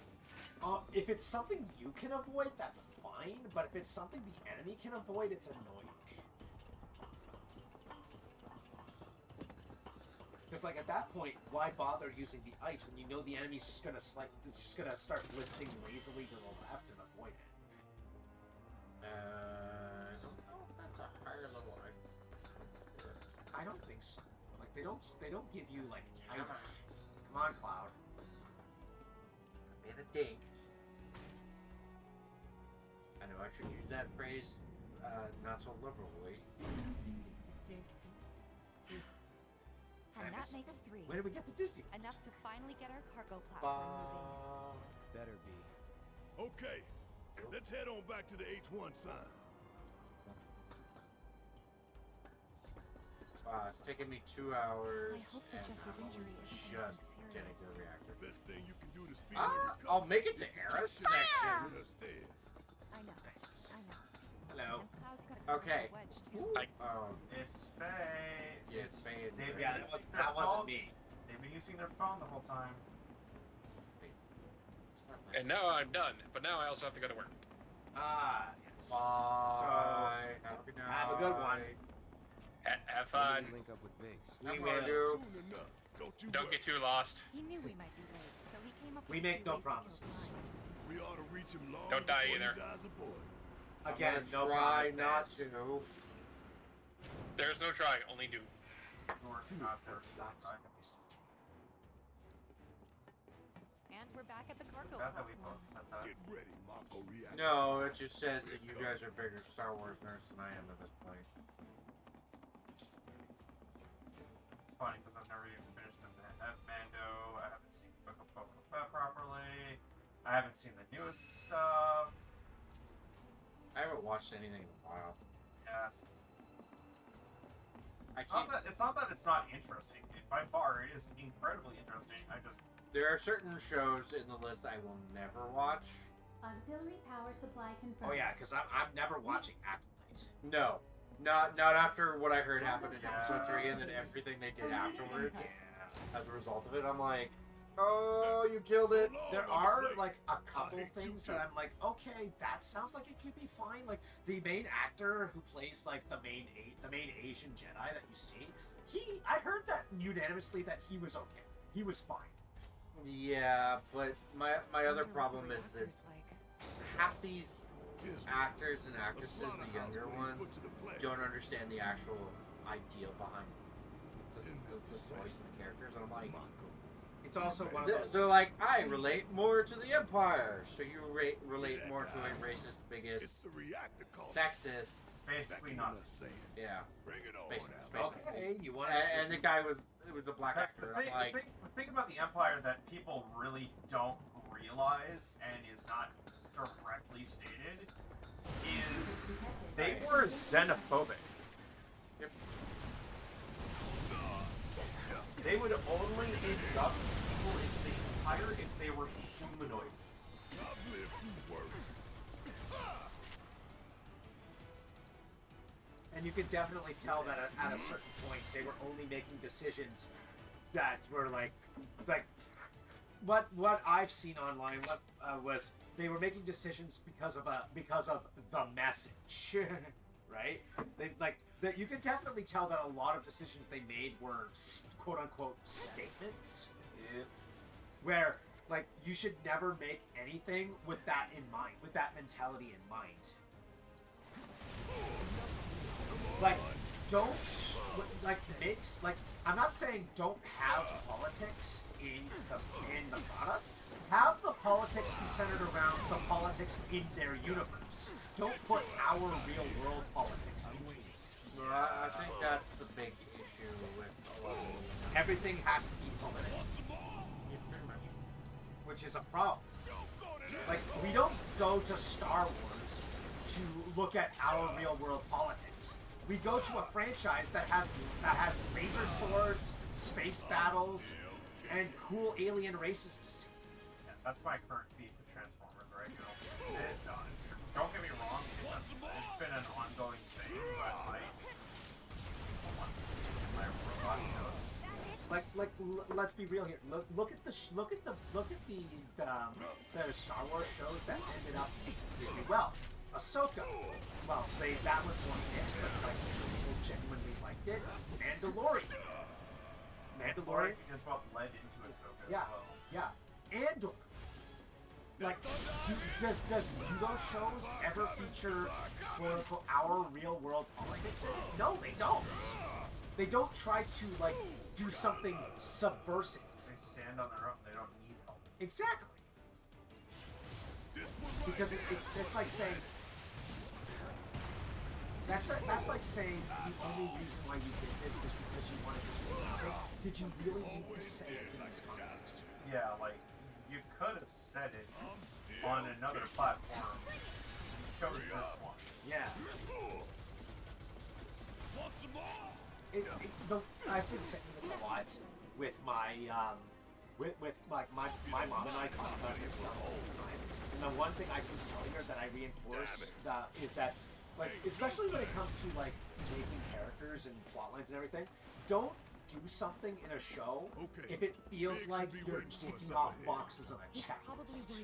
if it's something you can avoid, that's fine. But if it's something the enemy can avoid, it's annoying. Because like at that point, why bother using the ice when you know the enemy's just gonna start listing lazily to the left and avoid it? I don't know if that's a higher level item. I don't think so. Like they don't give you like items. Come on, Cloud. Made a dink. I know I should use that phrase not so liberally. And that makes 3. Where do we get the Disney? Enough to finally get our cargo platform moving. Better be. Okay, let's head on back to the H1 sign. It's taken me 2 hours. I hope that Jesse's injury isn't just anything getting serious. to the reactor. Best thing you can do to speed up your I'll make it to Aerith section. I know. Nice. I know. Hello. And Cloud's got a Okay. wedge too. It's Faye. Yeah, it's Faye. Yeah, that wasn't me. They've been using their phone the whole time. And now I'm done, but now I also have to go to work. Ah, yes. Bye. Have a good one. Have fun. Link up with Biggs. We will do. Don't get too lost. He knew we might be late, so he came up We with make 3 no ways to kill promises. time. We ought to reach him long Don't die before either. he dies aboard. Again, I'm no gonna try promise not this. to. There's no try, only do. And we're back at the cargo Bad that we platform. both said that. Get ready, Mako reactor. No, it just says that you guys are bigger Star Wars nerds than I am at this point. It's funny because I've never even finished the Mando. I haven't seen Book of Boba Fett properly. I haven't seen the newest stuff. I haven't watched anything in a while. Yes. I It's not can't. that it's not interesting. By far, it is incredibly interesting. I just There are certain shows in the list I will never watch. Auxiliary power supply confirmed. Oh yeah, because I'm never watching Acolyte. No, not after what I heard happened in episode 3 and then everything they did afterwards. As a result of it, I'm like, oh, you killed it. There are like a couple things that I'm like, okay, that sounds like it could be fine. Like the main actor who plays like the main Asian Jedi that you see, I heard that unanimously that he was okay. He was fine. Yeah, but my other Wonder what problem the is that reactor's like. half these actors and actresses, the younger ones, don't understand the actual idea behind the stories and the characters, and I'm like, It's also one of they're, those. they're like, I relate more to the Empire, so you relate more to a racist, biggest, sexist, basically not. yeah, Bring it on. Okay, you want and the guy was the black That's actor. the And thing, I'm like, the thing about the Empire that people really don't realize and is not directly stated is they were xenophobic. Yep. They would only induct people into the Empire if they were humanoid. I've lived through worse. And you could definitely tell that at a certain point they were only making decisions that were like what I've seen online was they were making decisions because of the message, right? They that you can definitely tell that a lot of decisions they made were quote unquote statements, where like you should never make anything with that in mind, with that mentality in mind. Like, don't, like, mix, like, I'm not saying don't have politics in the product. Have the politics be centered around the politics in their universe. Don't put our real world politics into it. I think that's the big issue with a lot of Everything has to be political. Yeah, pretty much. Which is a problem. Like, we don't go to Star Wars to look at our real world politics. We go to a franchise that has laser swords, space battles, and cool alien races to see. Yeah, that's my current beef with Transformers, right? You know, don't get me wrong, it's been an ongoing thing, but like, once my robot shows. Let's be real here. Look at the Star Wars shows that ended up really well. Ahsoka, well, that was one mix, but like some people genuinely liked it. Mandalorian is what led into Ahsoka. Yeah, as well. yeah. Andor. Like, do those shows ever feature quote-unquote our real-world politics in it? No, they don't. They don't try to like do something subversive. They stand on their own. They don't need help. Exactly. Because it's like saying that's like saying the only reason why you did this was because you wanted to say something. Did you really need to say it in this context? Yeah, like you could have said it on another platform. You chose this one. Yeah. I've been saying this a lot with my with like my mom and I talk about this stuff all the time. And the one thing I can tell her that I reinforce is that, like, especially when it comes to like making characters and plotlines and everything, don't do something in a show if it feels like you're ticking off boxes on a checklist.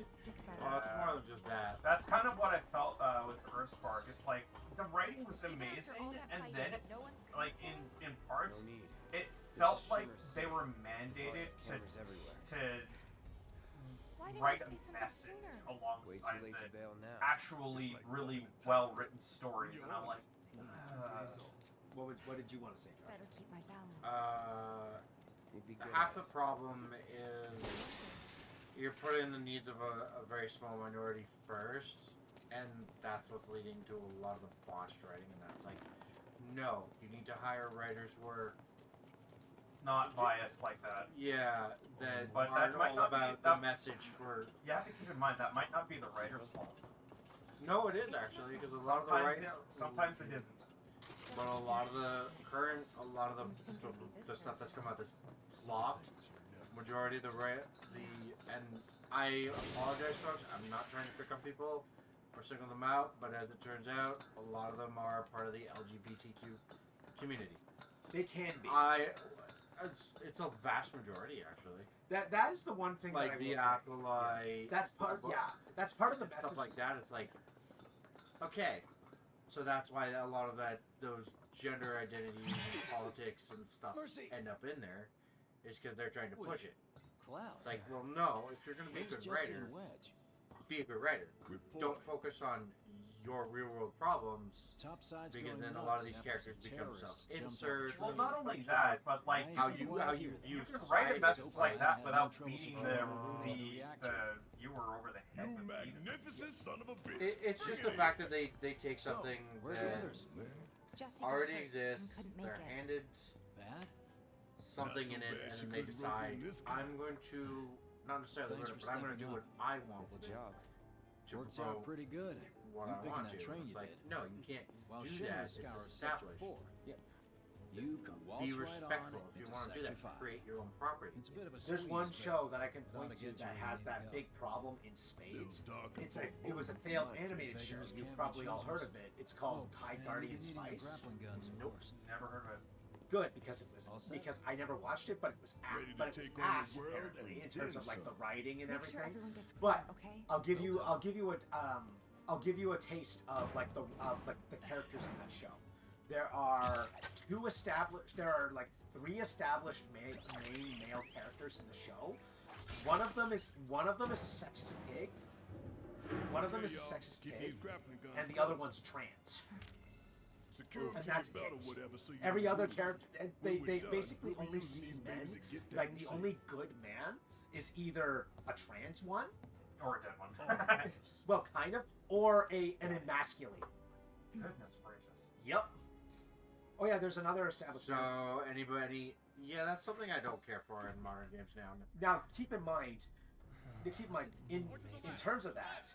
Well, it's more than just that. That's kind of what I felt with Earthspark. It's like the writing was amazing, and then like in parts, it felt like they were mandated to write a message alongside the actually really well written stories, and I'm like. What did you want to say, Josh? Better keep my balance. Half the problem is you're putting the needs of a very small minority first, and that's what's leading to a lot of the botched writing. And that's like, no, you need to hire writers who are not biased like that. Yeah, that but aren't that might all not about be, the message for. You have to keep in mind that might not be the writer's fault. No, it is actually, because a lot of the writing. Sometimes it isn't. But a lot of the stuff that's come out that's flopped. Majority of and I apologize, folks. I'm not trying to pick on people or single them out, but as it turns out, a lot of them are part of the LGBTQ community. They can be. It's a vast majority actually. That is the one thing. Like that the acolyte. That's part. Yeah, that's part of the message. Stuff like that. It's like, okay. So that's why a lot of those gender identity politics and stuff end up in there, is because they're trying to push it. It's like, well, no, if you're going to be a good writer, be a good writer. Don't focus on your real world problems, because then a lot of these characters become self-insert. Well, not only that, but like how you view write a message like that without beating the viewer over the head. You magnificent son of a bitch! It's just the fact that they take something that already exists, they're handed something in it, and then they decide, I'm going to, not necessarily learn it, but I'm going to do what I want with it. Worked out pretty good. What I want to. It's like, no, you can't do that. It's established. Yep. You can be respectful if you want to do that. Create your own property. There's one show that I can point to that has that big problem in spades. It was a failed animated show. You've probably all heard of it. It's called High Guardian Spice. Nope, never heard of it. Good, because I never watched it, but it was ass apparently in terms of like the writing and everything. But I'll give you a taste of like the characters in that show. There are three established main male characters in the show. One of them is a sexist pig. And the other one's trans. And that's it. Every other character, they basically only see men. Like the only good man is either a trans one, or a dead one. Well, kind of, or an emasculated. Goodness gracious. Yep. Oh yeah, there's another established. So anybody, yeah, that's something I don't care for in modern games now. Now keep in mind, in terms of that,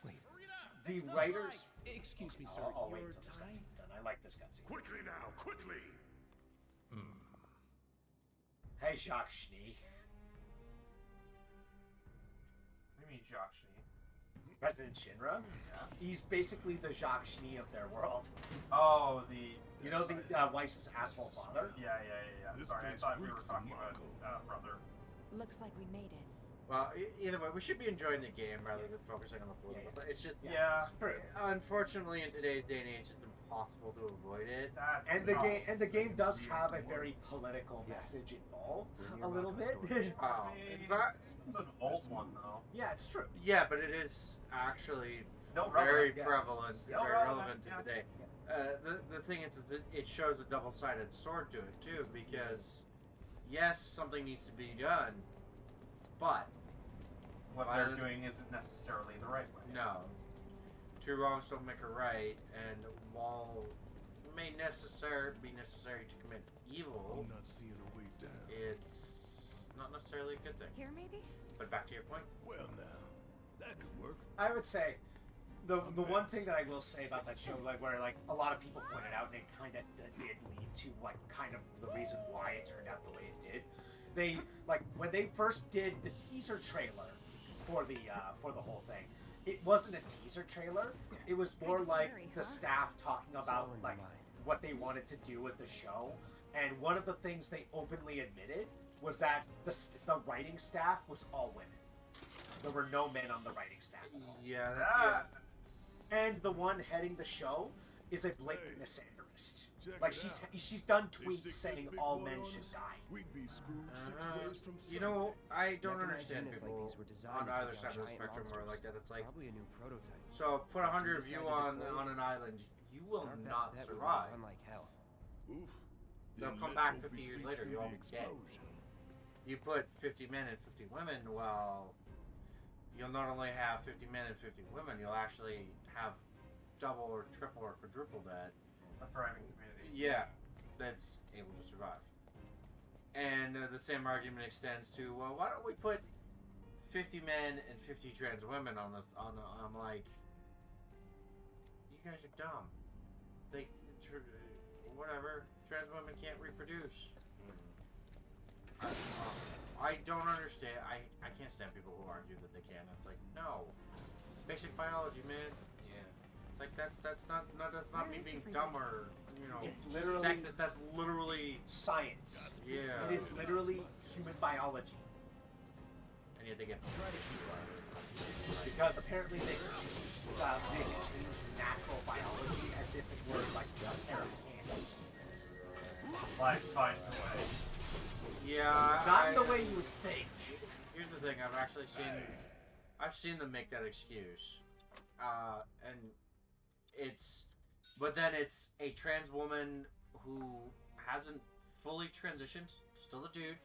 the writers. Excuse me, sir. I'll wait until this cutscene's done. I like this cutscene. Quickly now, quickly! Hey, Jacques Schnee. meet Jacques Chenie. President Shinra? Yeah. He's basically the Jacques Chenie of their world. Oh, the... You know the Weiss's asshole father? Yeah. Sorry, I thought we were talking about brother. Looks like we made it. Well, either way, we should be enjoying the game rather than focusing on the political stuff. It's just, True. unfortunately, in today's day and age, it's impossible to avoid it. The game does have a very political message involved, a little bit. It's an old one, though. Yeah, it's true. Yeah, but it is actually Still very relevant, prevalent, Still very relevant to yeah. today. The thing is, it shows a double-sided sword to it too, because yes, something needs to be done, but what they're doing isn't necessarily the right way. No, two wrongs don't make a right, and while it may be necessary to commit evil, I'm not seeing a way down. it's not necessarily a good thing. Here, maybe? But back to your point. Well, now that could work. I would say the one thing that I will say about that show, like where like a lot of people pointed out, and it kind of did lead to like kind of the reason why it turned out the way it did. They like when they first did the teaser trailer for the whole thing. It wasn't a teaser trailer. It was more like the staff talking about like what they wanted to do with the show. And one of the things they openly admitted was that the writing staff was all women. There were no men on the writing staff at all. Yeah, that's And the one heading the show is a blatant misandrist. Like she's done tweets saying all men should die. You know, I don't understand people on either side of the spectrum where like that. It's like probably a new prototype. So put 100 of you on an island, you will not survive. Unlike hell. They'll come back 50 years later, you'll all be dead. You put 50 men and 50 women, well, you'll not only have 50 men and 50 women, you'll actually have double or triple or quadruple that. A thriving community. Yeah, that's able to survive. And the same argument extends to, well, why don't we put 50 men and 50 trans women on this? I'm like, you guys are dumb. Whatever. Trans women can't reproduce. I don't understand. I can't stand people who argue that they can. It's like, no, basic biology, man. Yeah. It's like that's not me being dumb or It's literally sexist. That's literally science. Yeah. It is literally human biology. And yet they get because apparently they can change natural biology as if it were like a pair of hands. Life finds a way. Yeah. Not in the way you would think. Here's the thing. I've seen them make that excuse, and but then it's a trans woman who hasn't fully transitioned, still a dude,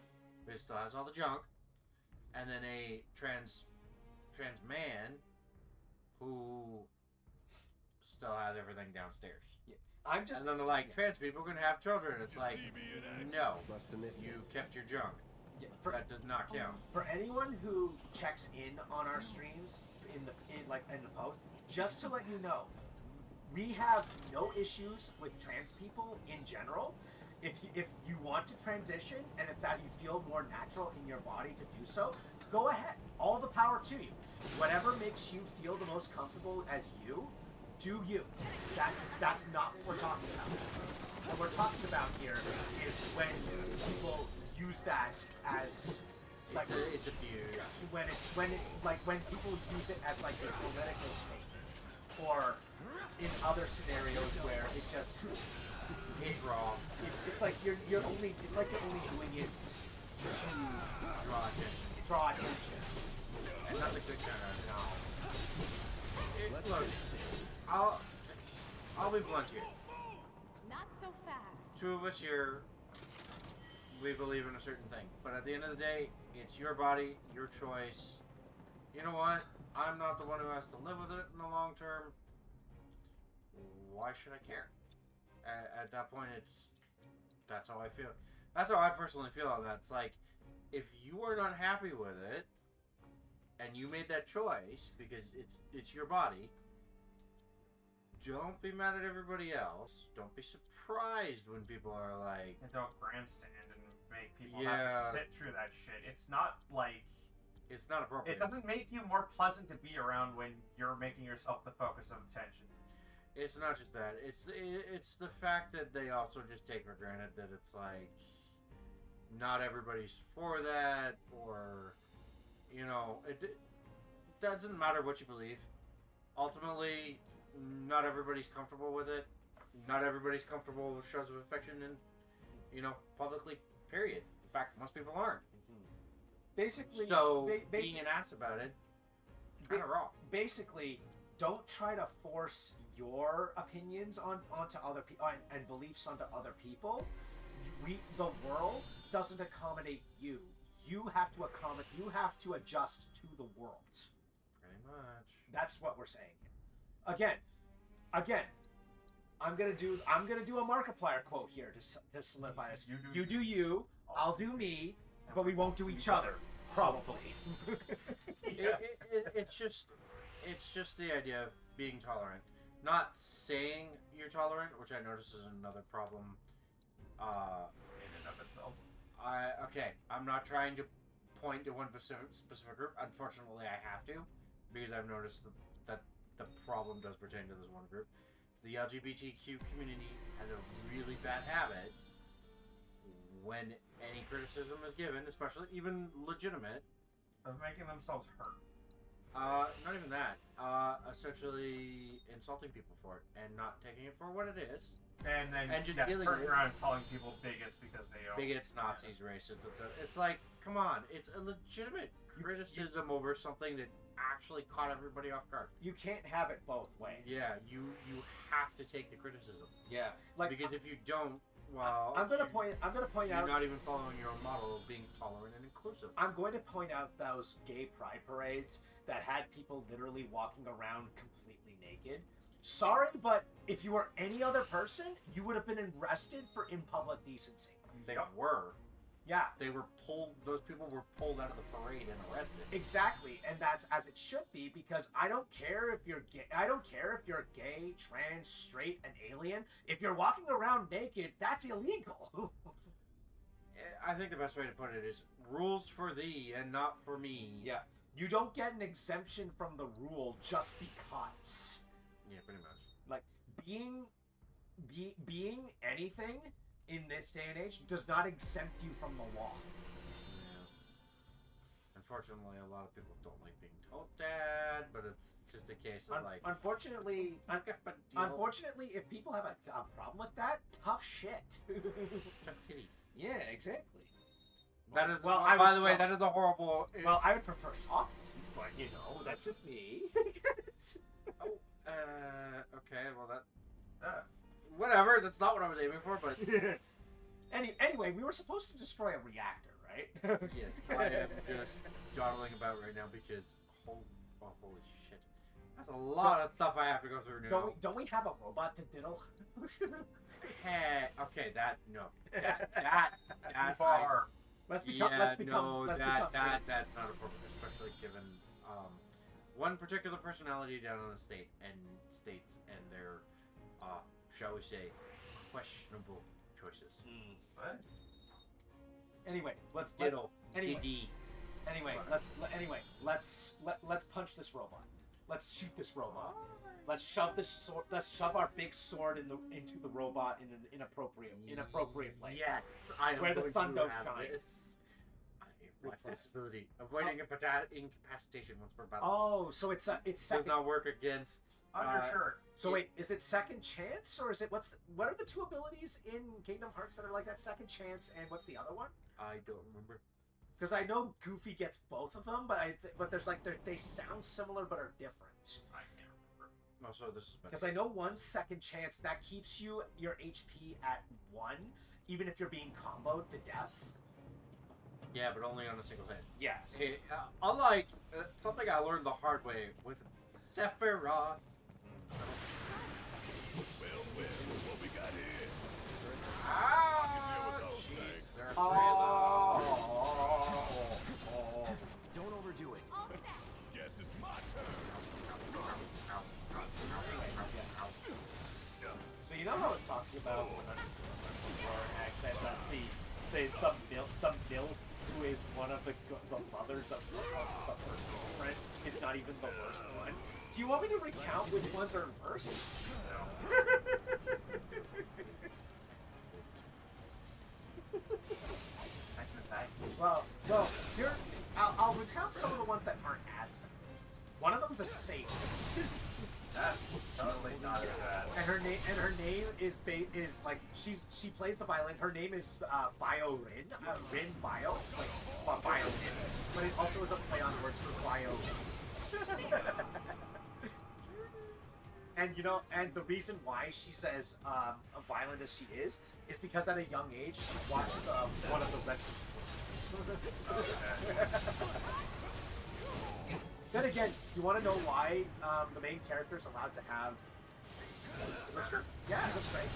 but still has all the junk, and then a trans man who still has everything downstairs. Yeah. And then they're like, trans people are gonna have children. It's like, no, you kept your junk. Yeah, that does not count. For anyone who checks in on our streams in the post, just to let you know, we have no issues with trans people in general. If you want to transition and if that you feel more natural in your body to do so, go ahead. All the power to you. Whatever makes you feel the most comfortable as you, do you. That's not what we're talking about. What we're talking about here is when people use that as like it's abused. When people use it as like a political statement, or in other scenarios where it just it's wrong. It's like you're only doing it to draw attention. And not the good kind of no. Look, I'll be blunt here. Not so fast. Two of us here, we believe in a certain thing, but at the end of the day, it's your body, your choice. You know what? I'm not the one who has to live with it in the long term. Why should I care? At that point, that's how I feel. That's how I personally feel on that. It's like, if you are not happy with it, and you made that choice because it's your body, don't be mad at everybody else. Don't be surprised when people are like, and don't grandstand and make people have to sit through that shit. It's not like It's not appropriate. It doesn't make you more pleasant to be around when you're making yourself the focus of attention. It's not just that. It's the fact that they also just take for granted that it's like not everybody's for that, or it doesn't matter what you believe. Ultimately, not everybody's comfortable with it. Not everybody's comfortable with shows of affection and publicly. Period. In fact, most people aren't. Basically, so being an ass about it, kind of wrong. Basically, don't try to force your opinions onto other people and beliefs onto other people. The world doesn't accommodate you. You have to accommodate. You have to adjust to the world. Pretty much. That's what we're saying here. Again. I'm gonna do a Markiplier quote here to solidify this. You do you. I'll do me. But we won't do each other. Probably. It's just the idea of being tolerant. Not saying you're tolerant, which I notice is another problem in and of itself. I'm not trying to point to one specific group. Unfortunately, I have to, because I've noticed that the problem does pertain to this one group. The LGBTQ community has a really bad habit when any criticism is given, especially even legitimate, of making themselves hurt. Not even that. Essentially insulting people for it and not taking it for what it is. And then just turning around and calling people bigots because they are bigots, Nazis, racists. It's like, come on, it's a legitimate criticism over something that actually caught everybody off guard. You can't have it both ways. Yeah, you have to take the criticism. Yeah, because if you don't, well, I'm gonna point out you're not even following your own model of being tolerant and inclusive. I'm going to point out those gay pride parades that had people literally walking around completely naked. Sorry, but if you were any other person, you would have been arrested for impublic decency. They were. Yeah. Those people were pulled out of the parade and arrested. Exactly, and that's as it should be, because I don't care if you're gay. I don't care if you're gay, trans, straight, an alien. If you're walking around naked, that's illegal. I think the best way to put it is rules for thee and not for me. Yeah. You don't get an exemption from the rule just because. Yeah, pretty much. Like, being anything in this day and age does not exempt you from the law. Yeah. Unfortunately, a lot of people don't like being told that, but it's just a case of Unfortunately, if people have a problem with that, tough shit. Tough titties. Yeah, exactly. That is by the way, that is a horrible. Well, I would prefer soft ones, but that's just me. Okay, well that. Whatever. That's not what I was aiming for, but. Anyway, we were supposed to destroy a reactor, right? Yes, I am just dawdling about right now because holy shit, that's a lot of stuff I have to go through now. Don't we have a robot to diddle? Hey, okay, that far. That's not appropriate, especially given one particular personality down in the states and their shall we say questionable choices. What? Anyway, let's diddle. Anyway, let's punch this robot. Let's shoot this robot. Let's shove this sword. Let's shove our big sword into the robot in an inappropriate place. Yes, where the sun don't shine. Watch this ability. Avoiding incapacitation once per battle. Oh, so it's does not work against undershirt. So wait, is it second chance or is it what are the two abilities in Kingdom Hearts that are like that? Second chance and what's the other one? I don't remember. Because I know Goofy gets both of them, but there's they sound similar but are different. I can't remember. Oh, so this is because I know one second chance that keeps your HP at 1, even if you're being comboed to death. Yeah, but only on a single hit. Yes. Hey, unlike something I learned the hard way with Sephiroth. Well, what we got here? Don't overdo it. Guess it's my turn. So you know how I was talking about before, and I said that the MILF who is one of the mothers of the first girlfriend is not even the worst one. Do you want me to recount which ones are worse? No. Well, no. Here, I'll recount some of the ones that aren't as bad. One of them's a sadist. That's totally not as bad. And her name is like she plays the violin. Her name is Bio Rin, Rin Bio, like well, Bio Rin, but it also is a play on words for violins. And and the reason why she's as violent as she is because at a young age she watched one of the Resident Evil. Then again, you want to know why the main character is allowed to have... Yeah, that's great.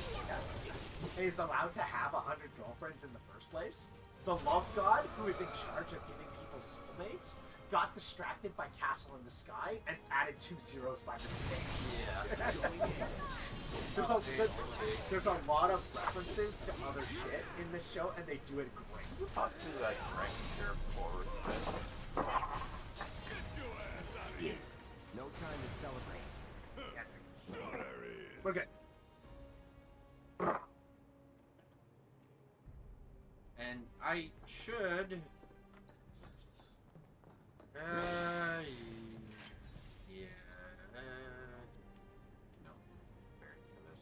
Yeah. Is allowed to have 100 girlfriends in the first place. The love god, who is in charge of giving people soulmates, got distracted by Castle in the Sky and added 2 zeros by mistake. Yeah. There's a lot of references to other shit in this show, and they do it great. Possibly like rank your forward spin. No time to celebrate. We're good. And I should... yeah... no. Preparing for this.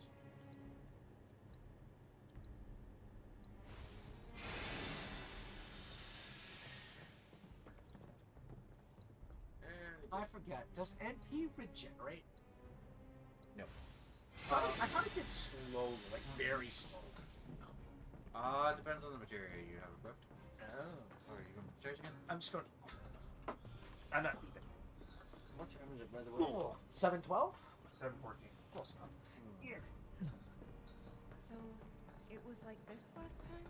I forget. Does NP regenerate? No. I thought it did slowly, like very slowly. Depends on the material you have equipped. Oh. Are you going upstairs again? I'm just going. I'm not leaving. What time is it, by the way? Oh, 7:12? 7:14. Close enough. So, it was like this last time?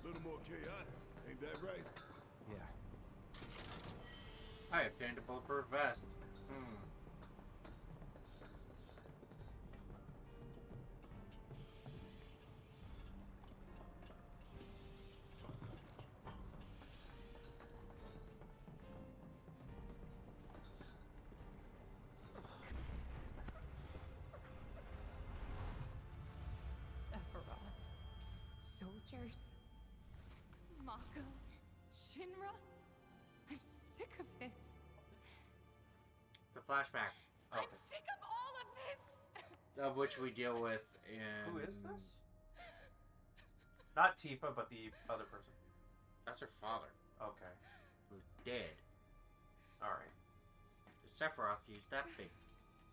A little more chaotic, ain't that right? Yeah. I obtained a bulletproof vest. Sephiroth. Soldiers. Mako. Shinra. I'm sick of this. The flashback. I'm sick of all of this! Of which we deal with in... Who is this? Not Tifa, but the other person. That's her father. Okay. Who's dead. Alright. Sephiroth used that big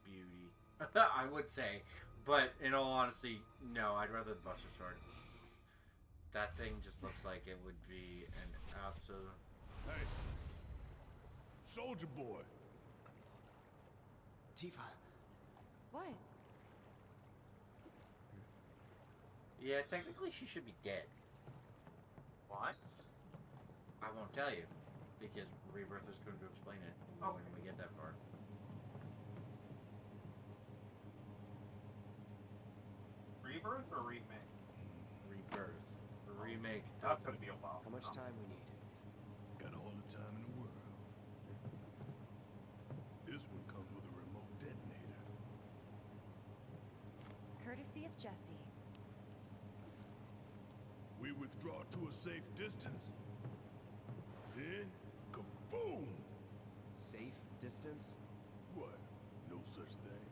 beauty. I would say. But in all honesty, no, I'd rather the Buster Sword. That thing just looks like it would be an absolute... Hey. Soldier boy. Tifa. What? Yeah, technically she should be dead. What? I won't tell you. Because Rebirth is going to explain it when we get that far. Rebirth or remake? Rebirth. The remake. That's going to be a while. How much time we need? Got all the time in the world. This one comes with a remote detonator. Courtesy of Jesse. We withdraw to a safe distance. Then, kaboom! Safe distance? What? No such thing.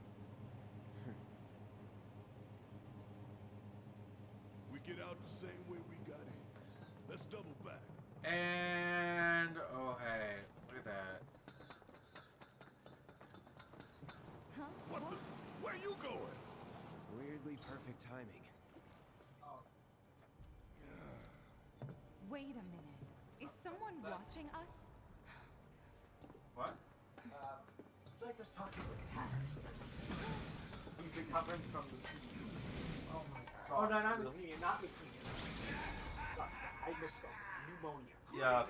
We get out the same way we got in. Let's double back. And... oh, hey. Look at that. Huh? What the? Where you going? Weirdly perfect timing. Wait a minute. Is someone watching us? What? It's like us talking with hackers. He's recovering from the... Oh my god. Oh, no, not leukemia, not leukemia. Sorry, I misspoke. Pneumonia. Yeah.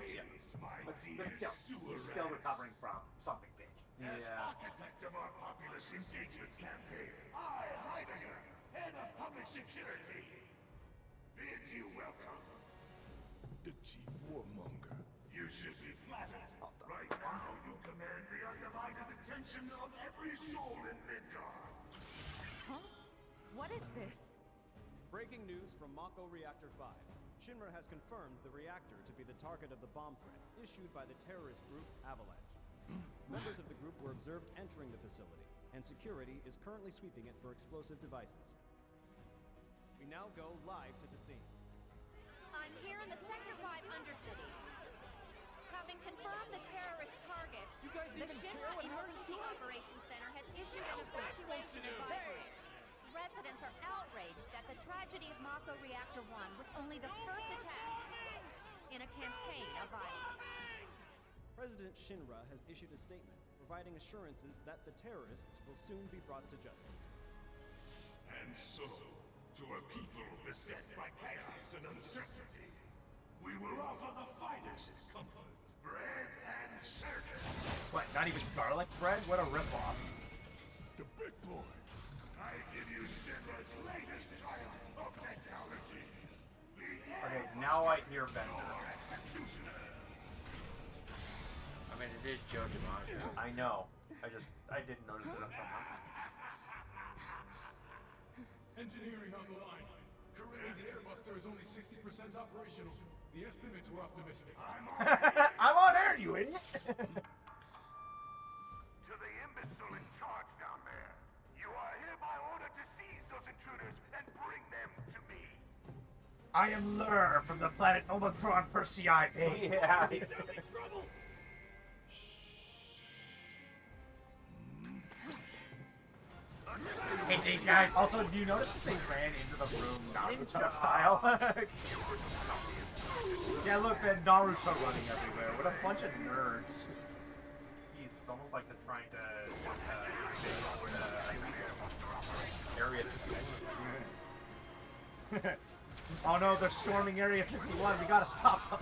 But still, he's still recovering from something big. As architect of our populous engagement campaign, I, Heidegger, head of public security, bid you welcome. The chief warmonger. You should be flattered. Right now, you command the undivided attention of every soul in Midgard. Huh? What is this? Breaking news from Mako Reactor 5. Shinra has confirmed the reactor to be the target of the bomb threat issued by the terrorist group Avalanche. Members of the group were observed entering the facility, and security is currently sweeping it for explosive devices. We now go live to the scene. I'm here in the Sector 5 Undercity. Having confirmed the terrorist target, the Shinra Emergency Operations Center has issued an evacuation advisory. Residents are outraged that the tragedy of Mako Reactor 1 was only the first attack in a campaign of violence. President Shinra has issued a statement providing assurances that the terrorists will soon be brought to justice. And so, to a people beset by chaos and uncertainty, we will offer the finest comfort, bread and circus. What, not even garlic bread? What a ripoff. The big boy. I give you Shinra's latest triumph of technology. Okay, now I hear Bender. Executioner. I mean, it is Joe DiMaggio. I know. I didn't notice it up front. Engineering on the line. Currently, the Airbuster is only 60% operational. The estimates were optimistic. I'm on air, you idiot! To the imbecile in charge down there, you are hereby ordered to seize those intruders and bring them to me. I am Lur from the planet Omicron Persei. Yeah. Hey, these guys. Also, do you notice that they ran into the room Naruto style? Yeah, look, that Naruto running everywhere. What a bunch of nerds. He's almost like they're trying to area. Oh no, they're storming Area 51. We gotta stop them.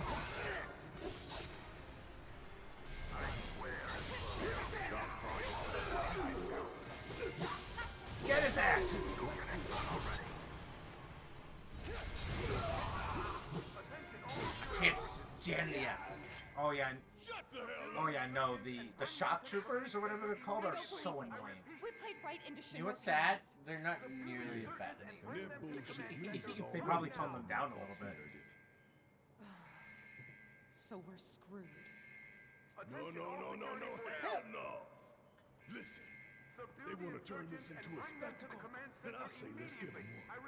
Get his ass! It's genius. Oh yeah. Oh yeah, no, the shock troopers or whatever they're called are so annoying. We played right into Shinra's You know what's sad? hands. They're not nearly as bad. They probably toned them down a little bit. So we're screwed. No, hell no! Listen, they want to turn this into a spectacle, then I say let's give them one.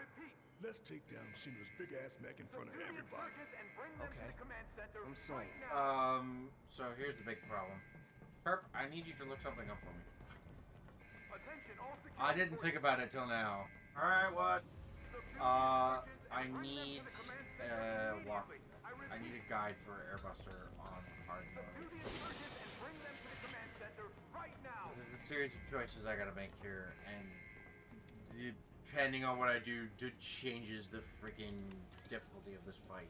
Let's take down Shinra's big-ass neck in front of everybody. Okay. I'm sold. So here's the big problem. Perp, I need you to look something up for me. I didn't think about it till now. Alright, what? I need I need a guide for Airbuster on hard mode. There's a series of choices I gotta make here, and depending on what I do, changes the freaking difficulty of this fight.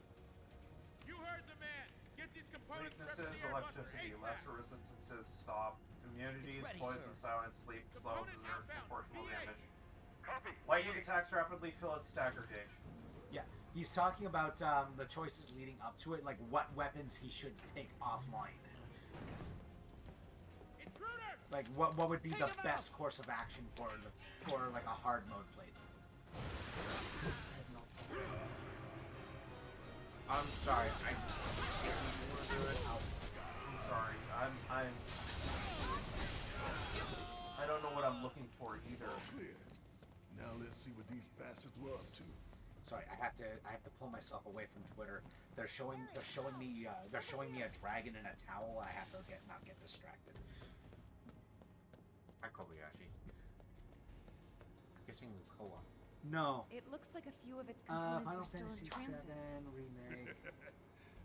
You heard the man. Get these components. Weaknesses, electricity, lesser resistances, stop. Immunities, poison, silence, sleep, slow, preserve, proportional damage. Lightning attacks rapidly fill its stagger gauge. Yeah, he's talking about the choices leading up to it, like what weapons he should take offline. Like what would be the best course of action for like a hard mode playthrough. I'm sorry. I'm sorry. I don't know what I'm looking for either. Clear. Now let's see what these bastards were up to. Sorry, I have to pull myself away from Twitter. They're showing me a dragon in a towel. I have to not get distracted. Hi, Kobayashi. Guessing Lukoa. No. It looks like a few of its components Final are still Fantasy in transit. VII remake.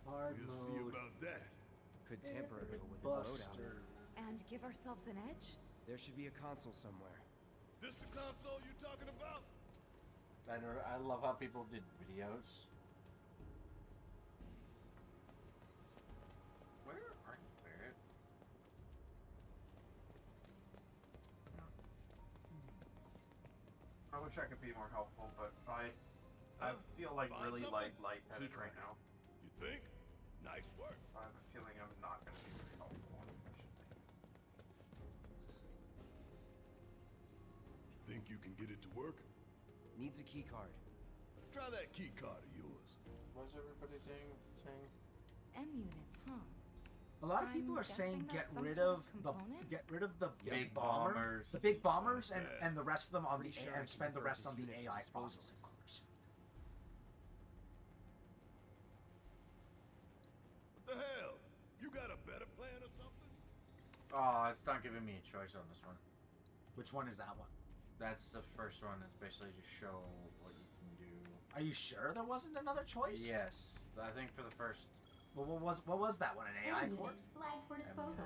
Hard We'll see mode. about that. Could tamper a little with its loadout. And give ourselves an edge? There should be a console somewhere. This the console you talking about? I love how people did videos. Where are you, Barrett? I wish I could be more helpful, but I feel like really lightheaded right now. You think? Nice work. I have a feeling I'm Think you can get it to work? Needs a key card. Try that key card of yours. What's everybody saying? M units, huh? A lot of people I'm are saying guessing get that's some rid sort of of the component? big bombers, the big bombers, and the rest of them on the Pretty sure I and can spend the convert rest this on the unit for AI disposal. processing cores. What the hell? You got a better plan or something? Oh, it's not giving me a choice on this one. Which one is that one? That's the first one. It's basically just show what you can do. Are you sure there wasn't another choice? Yes, I think for the first. Well, what was that one? An AI M core? unit flagged for disposal.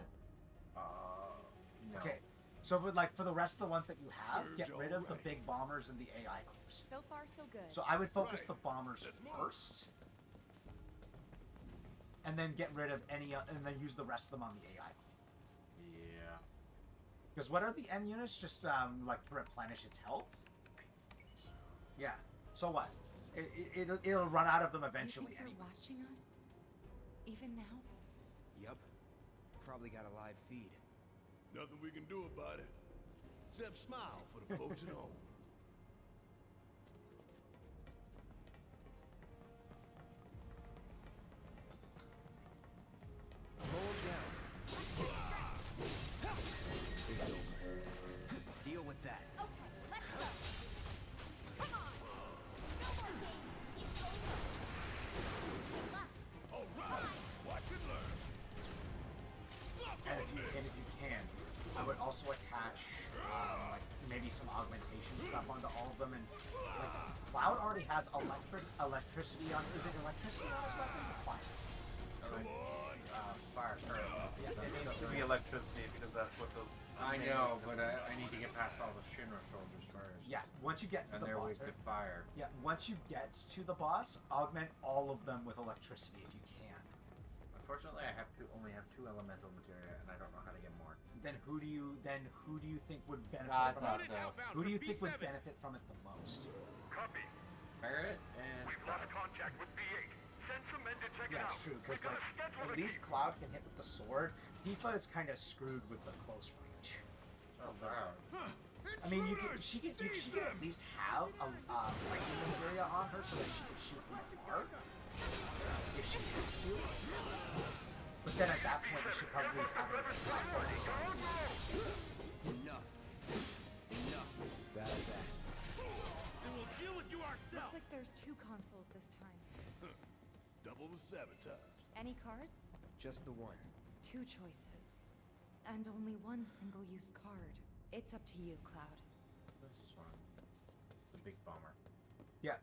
No. Okay, so for the rest of the ones that you have, Serves get you rid of the alright. big bombers and the AI cores. So far, so good. So I would focus Right. the bombers Let's move. first, and then get rid of any, and then use the rest of them on the AI. Yeah. Because what are the M units? Just like to replenish its health. Yeah. So what? It'll run out of them eventually You think anyway. they're watching us? Even now? Yup. Probably got a live feed. Nothing we can do about it. Except smile for the folks at home. Mow 'em down. It's over. Deal with that. Okay, let's go. Come on. No more games. It's over. Good luck. All right, watch and learn. Suck And on if you can, I would also attach like maybe some augmentation stuff onto all of them. And like Cloud already has electricity on. Is it electricity on his weapon? Or fire. Fire current. It needs to be electricity because that's what the. I know, but I need to get past all the Shinra soldiers first. Yeah, once you get to And the they're boss. weak to fire. Yeah, once you get to the boss, augment all of them with electricity if you can. Unfortunately, I only have 2 elemental materia, and I don't know how to get more. Then who do you think would benefit God, from not it? that. Who do you think would benefit from it the most? Copy. Barrett and. We've lost contact with VII. Send some men to check it Yeah, out. it's true, because We like gotta schedule at the least meeting. Cloud can hit with the sword. Tifa is kind of screwed with the close range. Oh, wow. I mean, she can at least have a lightning materia on her so that she can shoot from afar if she needs to. But then at that point, you should probably have her Enough. Enough. Bad at that. And we'll deal with you Looks ourselves. like there's 2 consoles this time. Double the sabotage. Any cards? Just the one. 2 choices. And only 1 single-use card. It's up to you, Cloud. This is one. The big bomber. Yeah.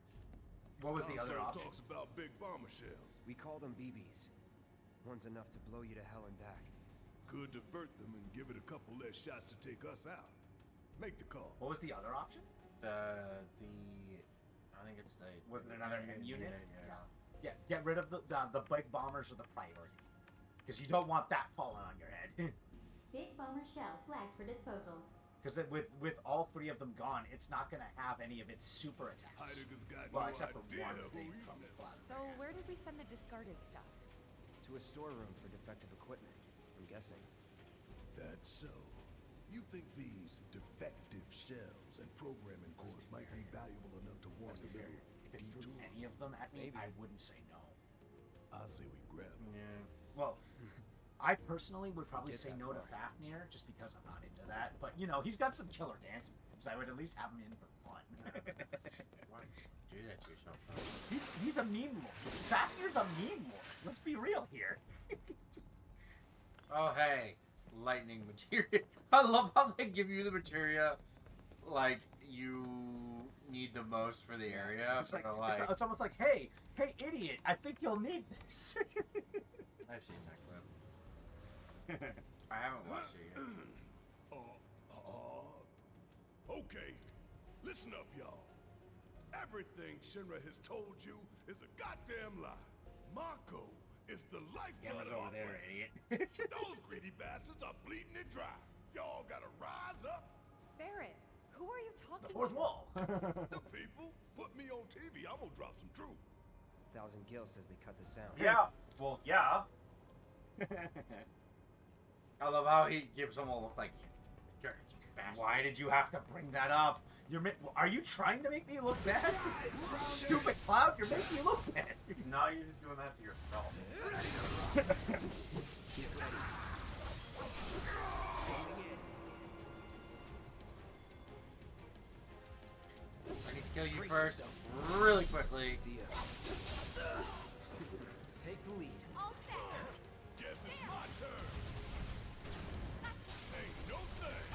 What was the other Concert option? talks about big bomber shells. We call them BBs. One's enough to blow you to hell and back. Could divert them and give it a couple less shots to take us out. Make the call. What was the other option? I think it's the. Was it another M unit? Yeah. Yeah, get rid of the big bombers are the priority. Because you don't want that falling on your head. Big bomber shell flagged for disposal. Because with all 3 of them gone, it's not going to have any of its super attacks. Heidegger's got Well, no except for idea one who thing he's from the messing Cloud. So where did we send the discarded stuff? To a storeroom for defective equipment, I'm guessing. That's so. You think these defective shells and programming cores might be valuable enough to warrant Let's be a fair. little If it threw detour? any of them at me, Maybe. I wouldn't say no. I say we grab them. Yeah. Well, I personally would probably Get say that no to far. Fafnir just because I'm not into that. But you know, he's got some killer dance moves. I would at least have him in for fun. Why would you do that to yourself? Tom? he's a meme lord. Fafnir's a meme lord. Let's be real here. Oh, hey. Lightning materia. I love how they give you the materia like you need the most for the area. It's like, but, it's almost like, hey, idiot, I think you'll need this. I've seen that clip. I haven't watched it yet. Okay, listen up, y'all. Everything Shinra has told you is a goddamn lie. Mako is the lifeblood Emma's of over our there, planet. idiot. Those greedy bastards are bleeding it dry. Y'all gotta rise up. Barrett, who are you talking The fourth to? wall. The people put me on TV. I'm gonna drop some truth. Thousand Gil says they cut this out. Yeah. Well, yeah. I love how he gives them all look like jerk bastard. Why did you have to bring that up? Are you trying to make me look bad? Stupid Cloud, you're making me look bad. No, you're just doing that to yourself. I need to kill you first, really quickly. Take the lead. All set. Guess it's my turn. Ain't no thing.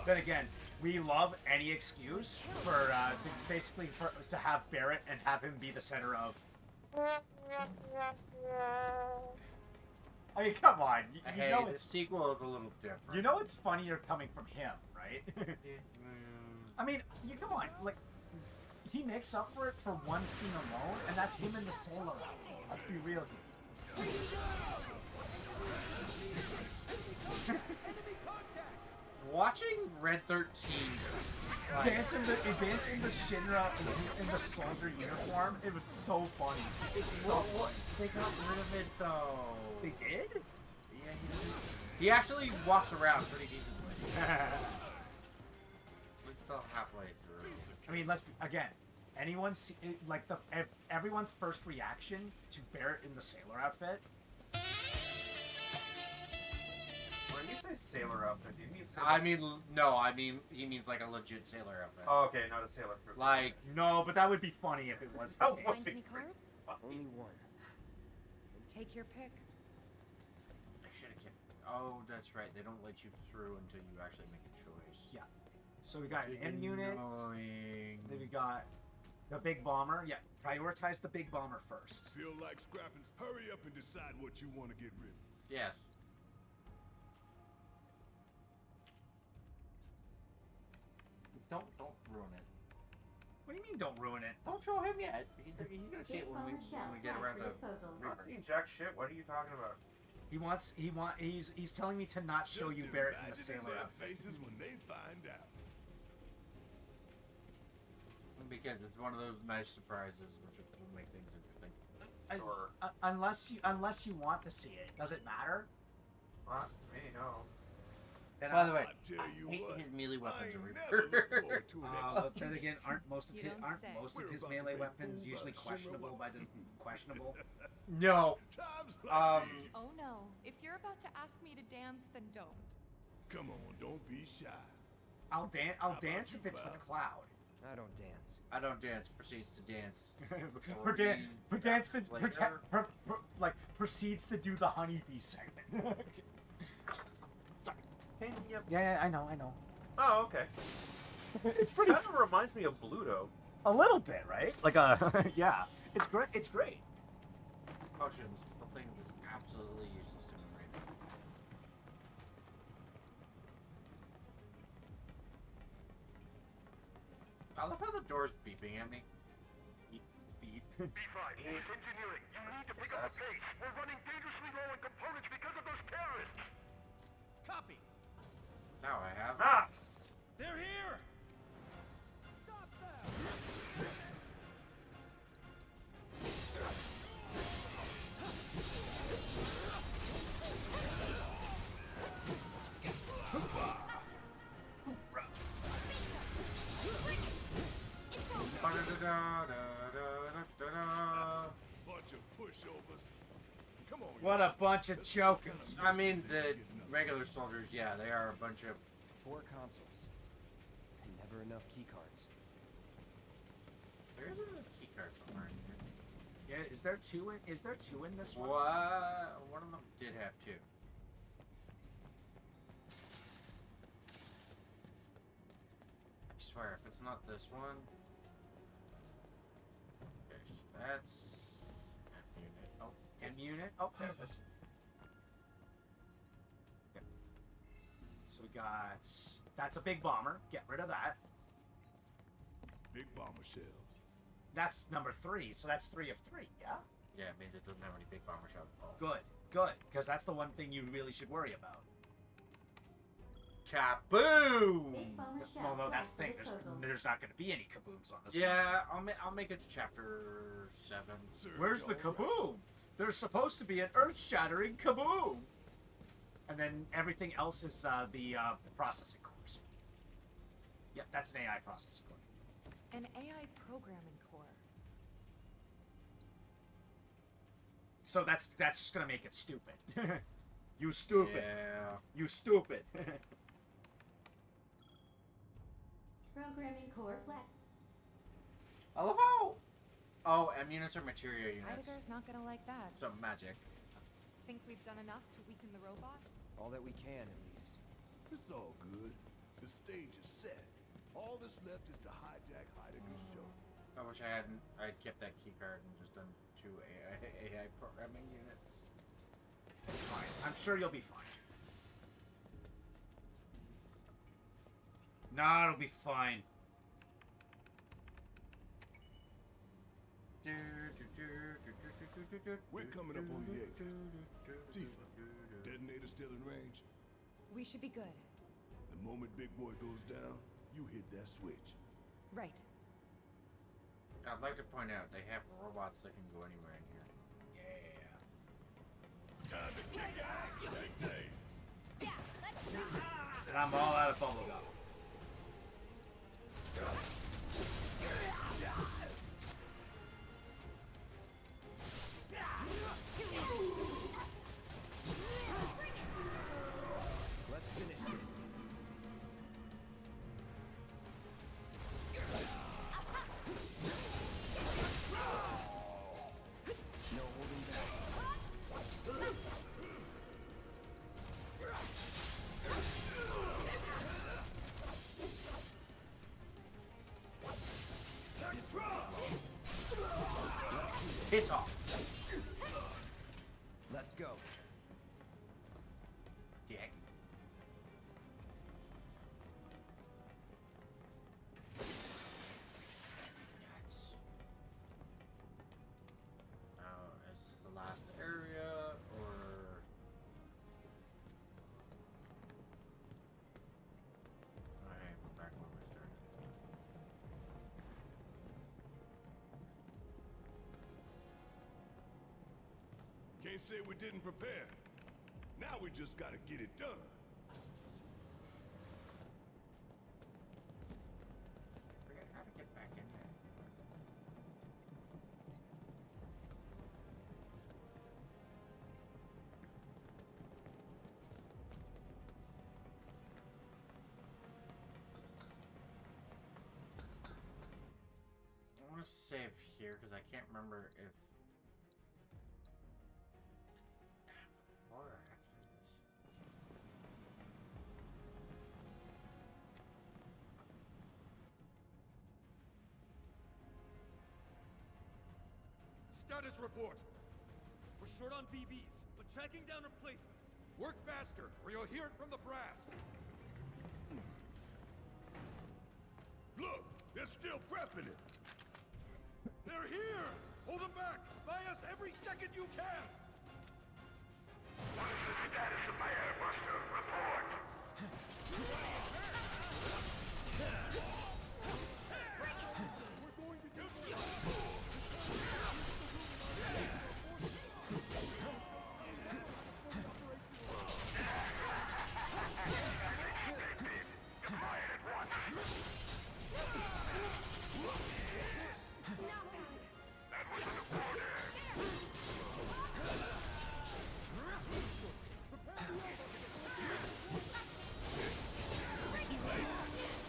Then again, we love any excuse for to have Barrett and have him be the center of. I mean, come on. You Hey, know the it's sequel is a little different. you know it's funnier coming from him, right? I mean, you come on, like he makes up for it for one scene alone, and that's him in the sailor outfit. Let's be real here. Watching Red 13 Dancing the Shinra in the soldier uniform, it was so funny. It's so they got rid of it though. They did? Yeah, he actually walks around pretty decently. We're still halfway through. I mean, everyone's first reaction to Barrett in the sailor outfit. When you say sailor outfit, do you mean sailor? He means like a legit sailor outfit. Oh, okay, not a sailor fruit. Like, no, but that would be funny if it was. That case. wasn't Any cards? Only one. Take your pick. I should have kept. Oh, that's right. They don't let you through until you actually make a choice. Yeah. So we got an Which is M unit. annoying. Then we got the big bomber. Yeah, prioritize the big bomber first. Feel like scrapping? Hurry up and decide what you want to get rid of. Yes. Don't ruin it. What do you mean? Don't ruin it? Don't show him yet. He's gonna see it when we get around to. I'm not seeing jack shit. What are you talking about? He's telling me to not show you Barrett in the sailor outfit. Faces when they find out. Because it's one of those nice surprises which will make things interesting. Unless you want to see it, does it matter? Not me, no. And By the way, tell you what, his melee weapons are never look forward to an Then execution. again, aren't most of You his don't say. melee weapons usually questionable by questionable? No. Times like these. Oh no. If you're about to ask me to dance, then don't. Come on, don't be shy. I'll about dance you, if it's with Cloud. I don't dance. I don't dance. Proceeds to dance. Proceeds to do the honeybee segment. Sorry. Hey, yep. Yeah, I know. Oh, okay. It's pretty. Kind of reminds me of Bluto. A little bit, right? Yeah. It's great. It's great. Potions. Something that's absolutely useless to me right now. I love how the door's beeping at me. Beep. B5, it's engineering. You need to pick up the pace. We're running dangerously low on components because of those terrorists. Copy. Now I have. Masks! They're here. Bunch of pushovers. Come on. What a bunch of chokers. I mean, the regular soldiers, yeah, they are a bunch of. 4 consoles. And never enough keycards. There isn't a key card somewhere in here. Yeah, is there two in this one? What? One of them did have 2. I swear, if it's not this one. Okay, so that's. M unit. Oh, M unit? Oh, there it is. Okay. So we got. That's a big bomber. Get rid of that. Big bomber shells. That's number 3, so that's 3 of 3, yeah? Yeah, it means it doesn't have any big bomber shot. Oh. Good. Because that's the one thing you really should worry about. Kaboom! Big bomber shell. Well, no, that's the thing. Disposal. There's not going to be any kabooms on this one. Yeah, I'll make it to chapter 7. Where's the kaboom? There's supposed to be an earth-shattering kaboom. And then everything else is the processing cores. Yep, that's an AI processing core. An AI programming core. So that's just gonna make it stupid. You stupid. Yeah. You stupid. Programming core flat. I love how. Oh, M units are materia units. Heidegger's not gonna like that. So magic. Think we've done enough to weaken the robot? All that we can, at least. It's all good. The stage is set. All that's left is to hijack Heidegger's show. I wish I'd kept that key card and just done 2 AI programming units. It's fine. I'm sure you'll be fine. Nah, it'll be fine. We're coming up on the edge. Tifa, detonator still in range? We should be good. The moment Big Boy goes down, you hit that switch. Right. I'd like to point out they have robots that can go anywhere in here. Yeah. Time to kick ass, take names. Yeah, let's do this. And I'm all out of bubblegum. Let's finish this. No holding back. Piss off. Let's go. Dick. Nuts. Oh, is this the last area, or... Okay, we're back where we started. Can't say we didn't prepare. Now we just gotta get it done. Forget how to get back in there. I want to save here because I can't remember if before or after this. Status report. We're short on BBs, but tracking down replacements. Work faster, or you'll hear it from the brass. Look, they're still prepping it. They're here! Hold them back! Buy us every second you can! What is the status of my airbuster? Report.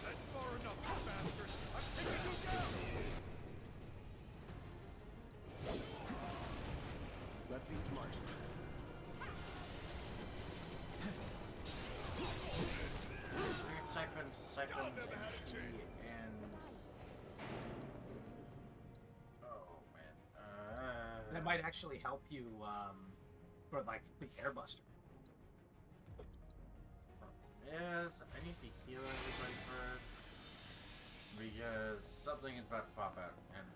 That's far enough, you bastard! I'm taking you down! Let's be smart. Siphons, and oh man, That might actually help you for like the airbuster. Yes, I need to heal everybody first because something is about to pop out and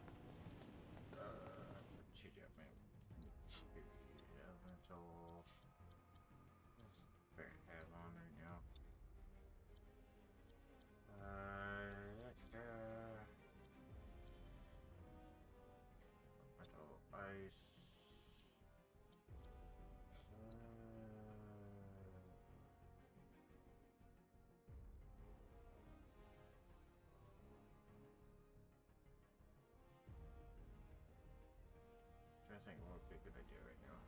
shoot you up, man. Elemental. Let's bear have on right now. Elemental ice. think what would be a good idea right now.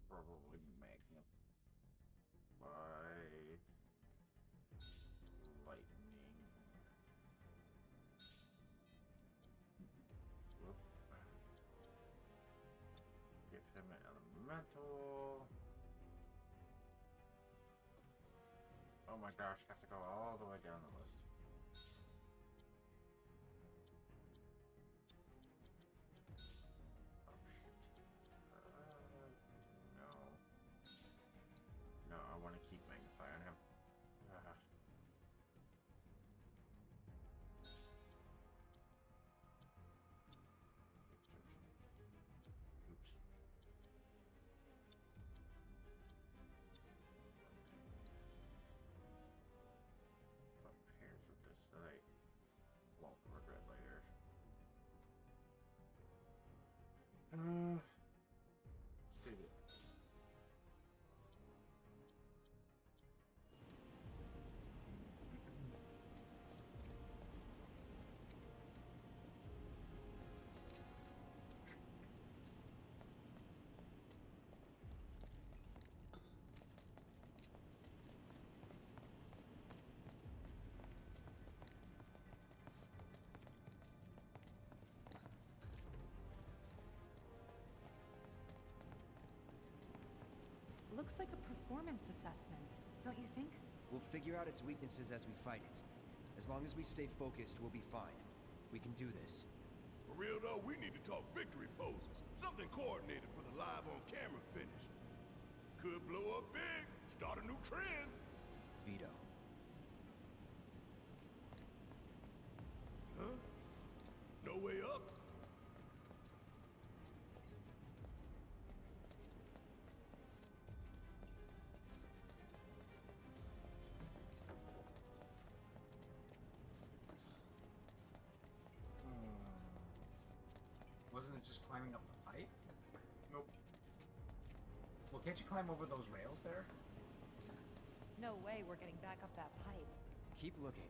Probably magnet by lightning. Whoop. Give him an elemental. Oh my gosh, I have to go all the way down the list. Oh shoot. No. No, I want to keep Magnify on him. Oops. Pairs with this that I won't regret later. Stupid. Looks like a performance assessment, don't you think? We'll figure out its weaknesses as we fight it. As long as we stay focused, we'll be fine. We can do this. For real though, we need to talk victory poses. Something coordinated for the live on camera finish. Could blow up big, start a new trend. Veto. Huh? No way up? Wasn't it just climbing up the pipe? Nope. Well, can't you climb over those rails there? No way we're getting back up that pipe. Keep looking.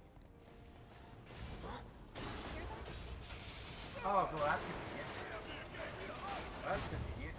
Oh, well, that's convenient. That's convenient.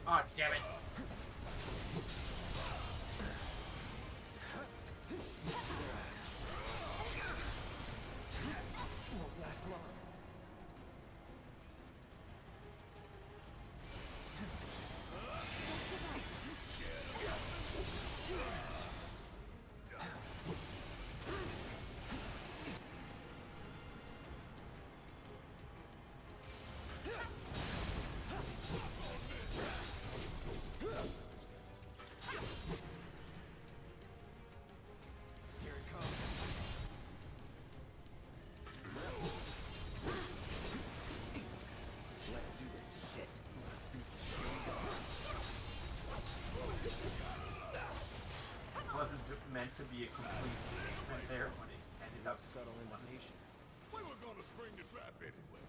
Oh, damn it. Won't last long. Meant to be a complete statement there when it ended up subtle invitation. We were gonna spring the trap anyway.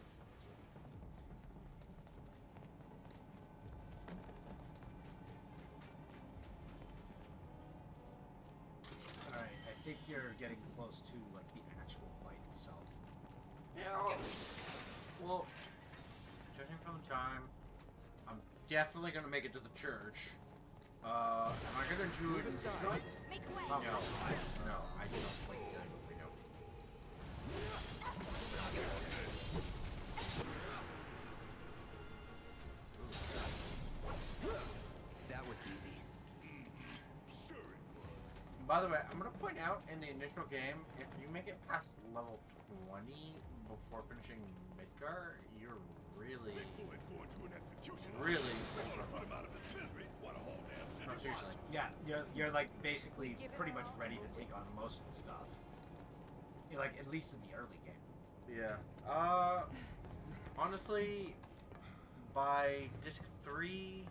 Alright, I think you're getting close to, like, the actual fight itself. Yeah. Well, judging from the time, I'm definitely gonna make it to the church. Am I gonna do it? Make way. No, I don't like that. I don't. By the way, I'm gonna point out in the initial game, if you make it past level 20 before finishing Midgar, you're really, really. No, seriously. Yeah, you're like basically pretty much ready to take on most of the stuff. You're like at least in the early game. Yeah. Honestly, by disc 3,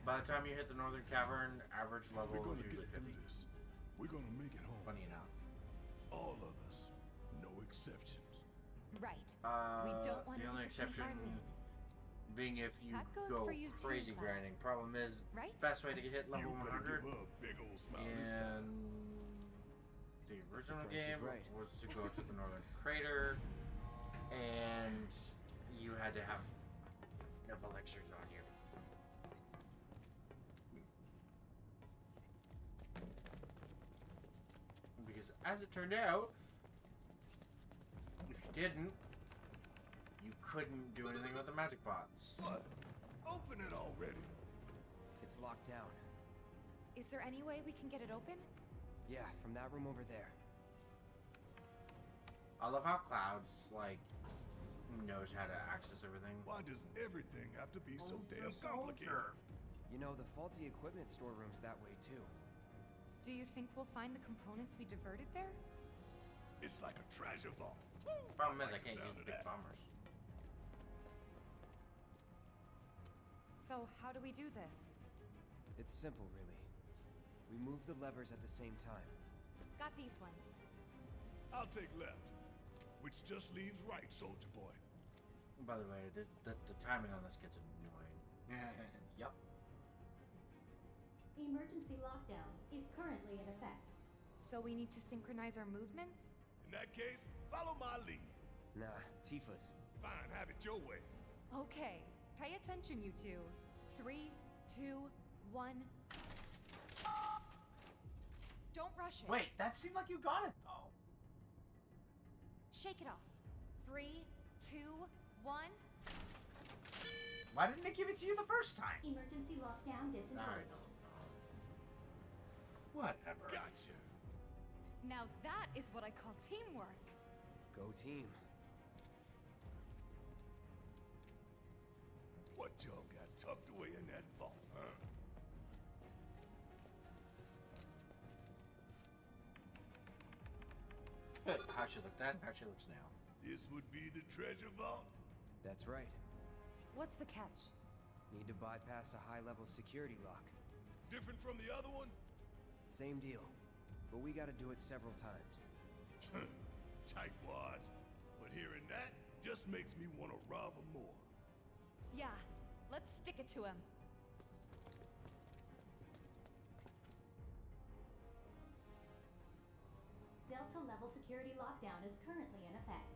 by the time you hit the Northern Cavern, average level is usually 50. We're gonna make it home. Funny enough. All of us, no exceptions. Right. We don't want The to only exception Marlene. being if you That goes go for you too, crazy Cloud. grinding. Problem is, Right? best way to hit level You better 100 give her a big old smile this time. in the original Price is game right. was to go to the Northern Crater, and you had to have no elixirs on you. Because as it turned out, if you didn't, you couldn't do anything with the magic pots. What? Open it already. It's locked down. Is there any way we can get it open? Yeah, from that room over there. I love how Cloud's, like, knows how to access everything. Why does everything have to be so damn complicated? You know, the faulty equipment storeroom's that way too. Do you think we'll find the components we diverted there? It's like a treasure vault. Problem is, I like the can't use sound the of big that. bombers. So how do we do this? It's simple, really. We move the levers at the same time. Got these ones. I'll take left, which just leaves right, soldier boy. By the way, the timing on this gets annoying. Yep. Emergency lockdown is currently in effect. So we need to synchronize our movements? In that case, follow my lead. Nah, Tifa's. Fine, have it your way. Okay. Pay attention, you two. 3, 2, 1. Don't rush it. Wait, that seemed like you got it though. Shake it off. 3, 2, 1. Why didn't it give it to you the first time? Emergency lockdown disengaged. Whatever. Gotcha. Now that is what I call teamwork. Go team. What y'all got tucked away in that vault, huh? How she looked then, how she looks now. This would be the treasure vault? That's right. What's the catch? Need to bypass a high-level security lock. Different from the other one? Same deal. But we gotta do it several times. Tightwads. But hearing that just makes me want to rob him more. Yeah, let's stick it to him. Delta level security lockdown is currently in effect.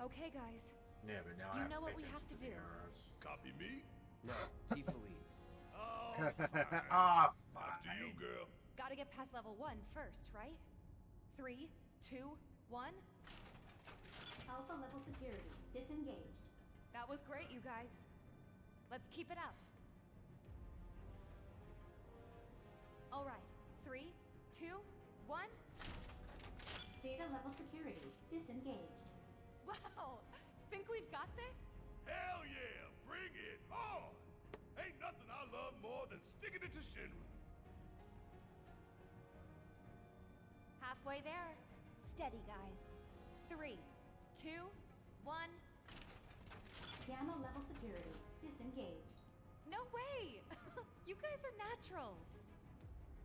Okay, guys. Yeah, but now You I know what pay we have to attention do. the arrows. Copy me? No, Tifa leads. Oh, fine. Ah, After you, girl. Gotta get past level 1 first, right? 3, 2, 1. Alpha level security disengaged. That was great, you guys. Let's keep it up. All right. 3, 2, 1. Beta level security disengaged. Wow! Think we've got this? Hell yeah! Bring it on! Ain't nothing I love more than sticking it to Shinra. Halfway there. Steady, guys. 3, 2, 1. Gamma level security disengaged. No way! You guys are naturals.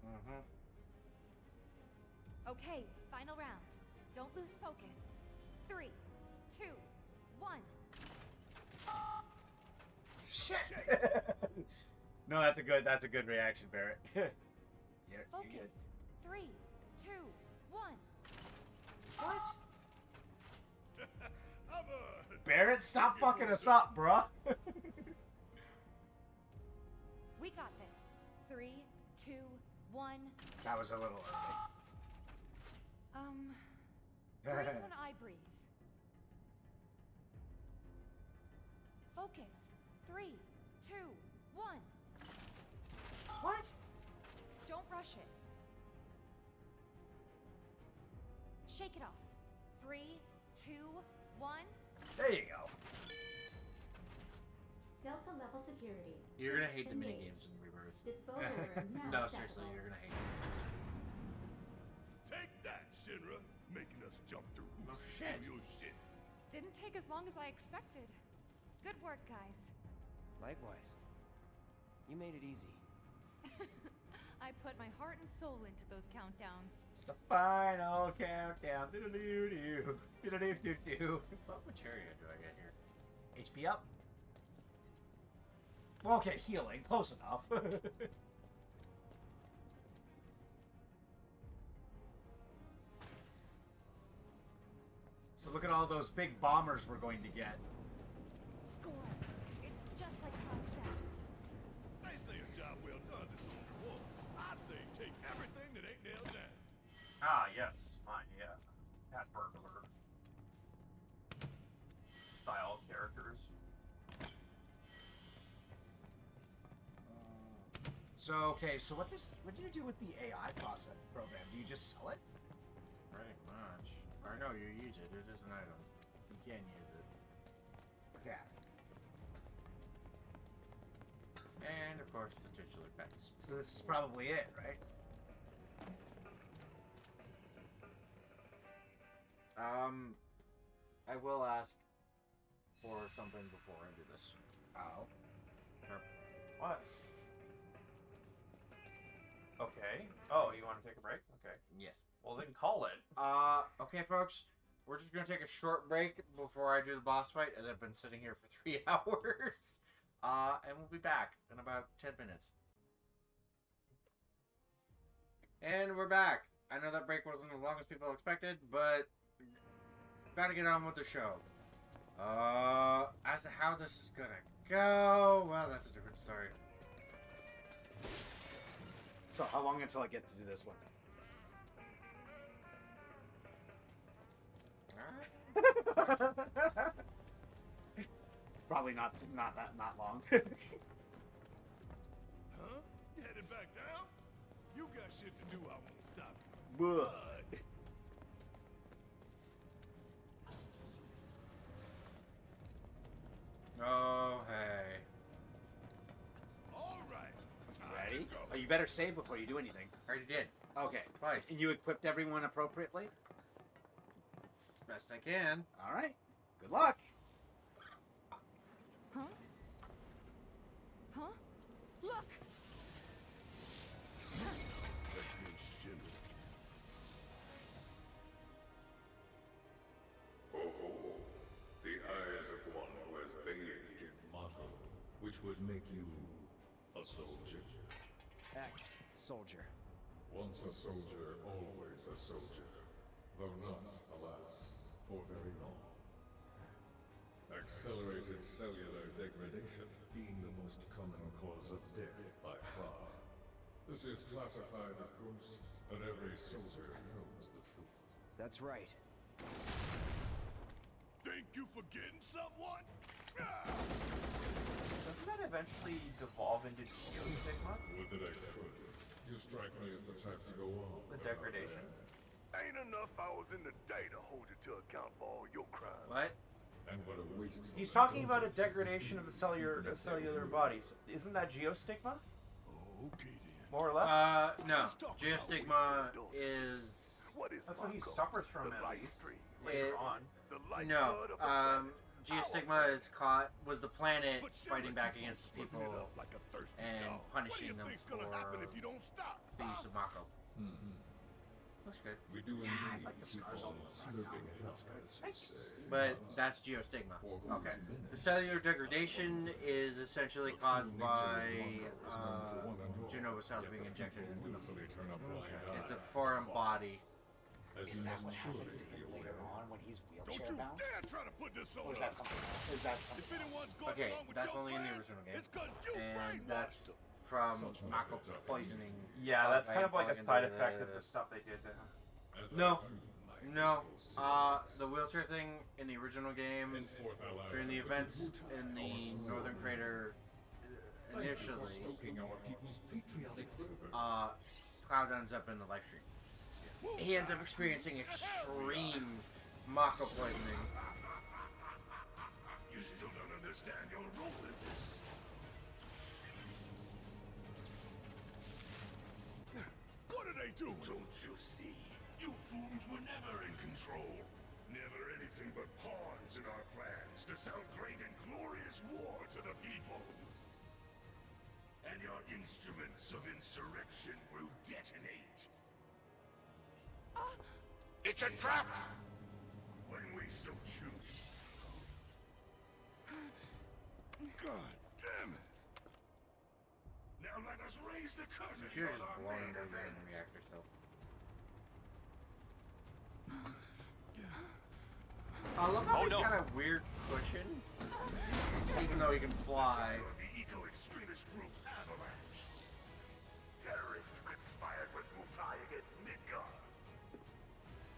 Mm-hmm. Okay, final round. Don't lose focus. 3, 2, 1. Shit. No, that's a good reaction, Barrett. Yeah, you're Focus. good. 3, 2, 1. What? I'm Barrett, stop fucking us up, bruh. We got this. 3, 2, 1. That was a little early. Breathe when I breathe. Focus. 3, 2, 1. What? Don't rush it. Shake it off. 3, 2, 1. There you go. Delta level security. You're gonna hate the Disengaged. minigames in Rebirth. Disposal room now No, accessible. seriously, you're gonna hate them. Take that, Shinra, making us jump through hoops to shit. steal your shit. Didn't take as long as I expected. Good work, guys. Likewise. You made it easy. I put my heart and soul into those countdowns. It's the final countdown. Do-do-do-do. Do-do-do-do-do. What materia do I get here? HP up. Well, okay, healing. Close enough. So look at all those big bombers we're going to get. Score. It's just like Cloud said. They say a job well done is only one. I say take everything that ain't nailed down. Ah, yes. Mine, yeah. Cat burglar. Style characters. So okay, so what do you do with the AI process program? Do you just sell it? Pretty much. Or no, you use it. It is an item. You can use it. Yeah. And of course, the titular effects. So this is probably it, right? I will ask for something before I do this. Oh. What? Okay. Oh, you want to take a break? Okay. Yes. Well, then call it. Okay, folks. We're just gonna take a short break before I do the boss fight, as I've been sitting here for 3 hours. And we'll be back in about 10 minutes. And we're back. I know that break wasn't as long as people expected, but gotta get on with the show. As to how this is gonna go, well, that's a different story. So how long until I get to do this one? Probably not long. Huh? You headed back down? You got shit to do, I won't stop you. But Oh, hey. All right. ready? Oh, you better save before you do anything. Already did. Okay. Right. And you equipped everyone appropriately? Best I can. All right. Good luck. Huh? Huh? Look! That's me, Shinra. Oh, the eyes of one who has bathed in motto, which would make you a soldier. Ex-soldier. Once a soldier, always a soldier. Though not, alas, for very long. Accelerated cellular degradation being the most common cause of death by far. This is classified, of course, but every soldier knows the truth. That's right. Think you forgetting someone? Doesn't that eventually devolve into geostigma? Would that I could. You strike me as the type to go on. The degradation? Ain't enough hours in the day to hold you to account for all your crimes. What? And what a waste. He's talking about a degradation of the cellular bodies. Isn't that geostigma? Okay then. More or less? No. Geostigma is... That's what he suffers from at least. Later on. No. Geostigma was the planet fighting back against the people and punishing them for the use of Mako. Looks good. We do Yeah, I indeed like the keep stars on on the side. slurping it up, as you say. But that's geostigma. Okay. The cellular degradation is essentially caused by Genova cells being injected into them. It's a foreign body. Is that what happens to him later on when he's Don't wheelchair you bound? dare try to put this on Or is that something else? Is that something If anyone's going Okay, along with that's your only in the plan, original game. it's 'cause you And brainwashed that's them. from Mako poisoning. Yeah, that's kind of like a side falling effect into of the stuff they did to him. No. The wheelchair thing in the original game, during the events in the Northern Crater initially, Stoking our people's patriotic fervor. Cloud ends up in the live stream. he ends up experiencing extreme Mako poisoning. You still don't understand your role in this. What are they doing? Don't you see? You fools were never in control. Never anything but pawns in our plans to sell great and glorious war to the people. And your instruments of insurrection will detonate. It's a trap! When we so choose. God damn it! Now let us raise the curtain You should have on just our blown main him over in event. the reactor still. I love how he got a weird cushion, even though he can fly. The eco-extremist group Avalanche. Terrorists conspired with Mutai against Midgard.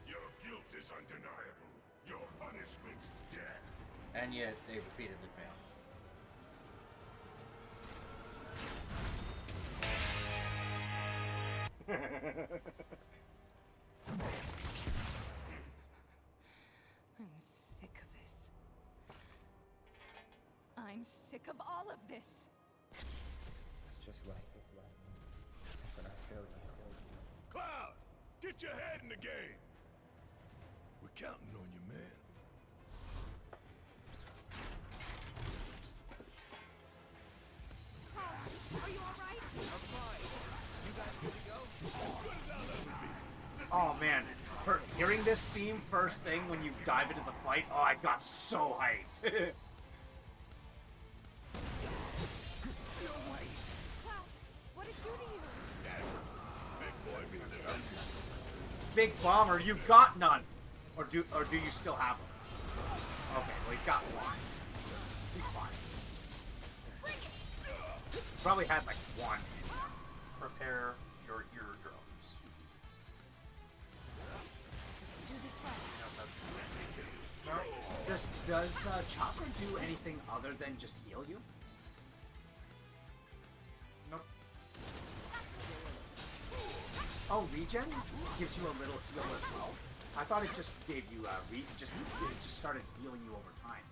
Your guilt is undeniable. Your punishment, death. And yet they repeatedly fail. I'm sick of this. I'm sick of all of this. It's just like it, but I failed you. Cloud, get your head in the game. We're counting on you, man. Are you alright? I'm fine. You guys good to go? Oh man, for hearing this theme first thing when you dive into the fight, oh, I got so hyped. Cloud, what did it do to you? Big bomber, you got none, or do you still have them? Okay, well he's got one. He's fine. Probably had like one. Prepare your eardrums. Let's do this right. Does Chakra do anything other than just heal you? Nope. Oh, regen gives you a little heal as well. I thought it just gave you it just started healing you over time.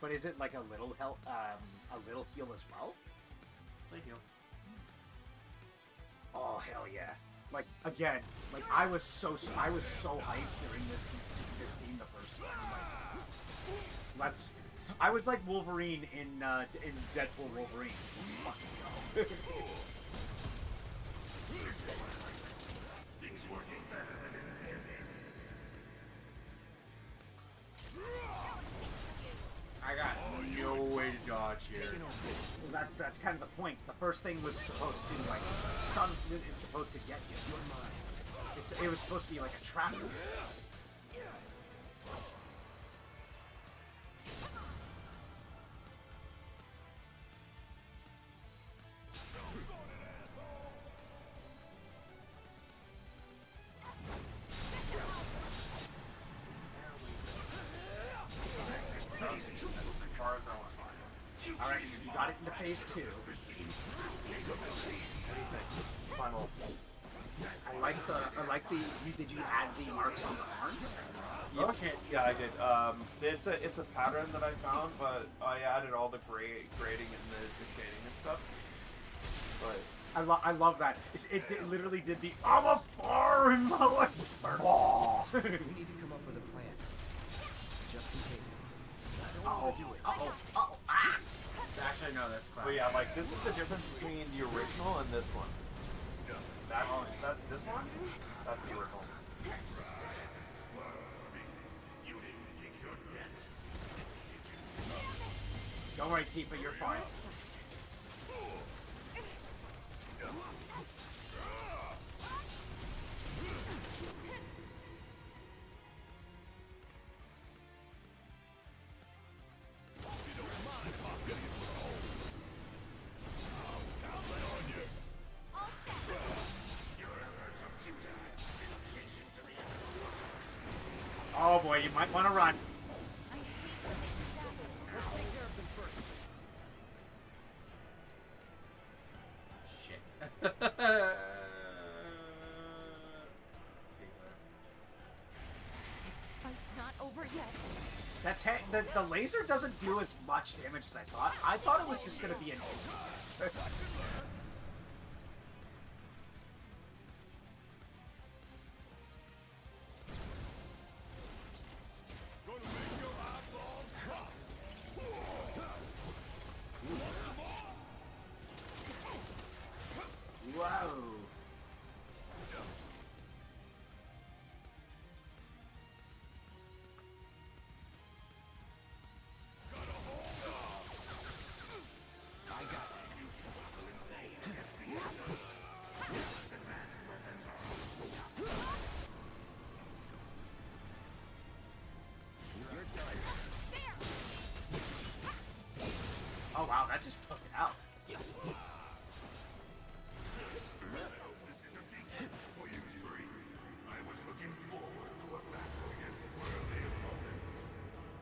But is it like a little heal as well? Play heal. Oh hell yeah! Like again, like I was so hyped hearing this theme the first time. Like, I was like Wolverine in Deadpool Wolverine. Let's fucking go. Things working better than intended. I got no way to dodge here. Well, that's kind of the point. The first thing was supposed to like stun. It's supposed to get you. It was supposed to be like a trap. Alright, so you got it into phase 2. Final. I like the did you add the marks on the arms? Oh shit! Yeah, I did. It's a pattern that I found, but I added all the grading and the shading and stuff. But I love that. It literally did the I'm a far in my legs. We need to come up with a plan. Just in case. I don't want to do it. Ah! Actually, no, that's cloud. But yeah, like this is the difference between the original and this one. That's this one. That's the original. Don't worry, Tifa, you're fine. Oh boy, you might want to run. Shit. the laser doesn't do as much damage as I thought. I thought it was just gonna be an instant. Whoa. Oh wow, that just took it out.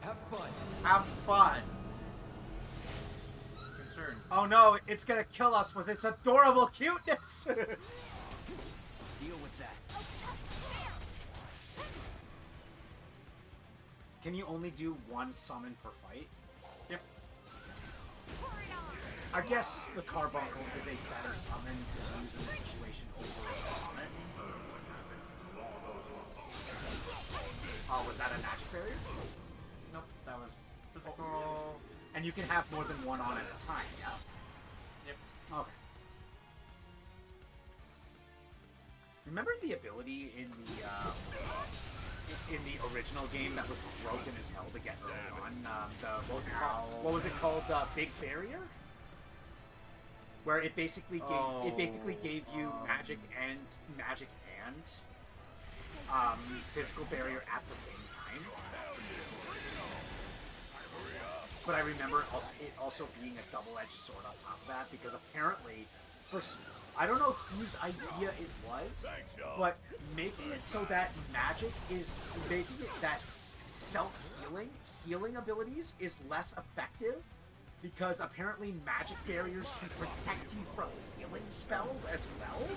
Have fun. Have fun. Concerned. Oh no, it's gonna kill us with its adorable cuteness. Deal with that. Can you only do one summon per fight? Yep. I guess the Carbuncle is a better summon to use in this situation over a summon. Oh, was that a magic barrier? Nope, that was physical. And you can have more than one on at a time, yeah? Yep. Okay. Remember the ability in the original game that was broken as hell to get early on? What was it called? Big Barrier? Where it basically gave you magic and physical barrier at the same time. But I remember it also being a double-edged sword on top of that, because apparently, I don't know whose idea it was, but making it so that magic is making it that healing abilities is less effective, because apparently magic barriers can protect you from healing spells as well.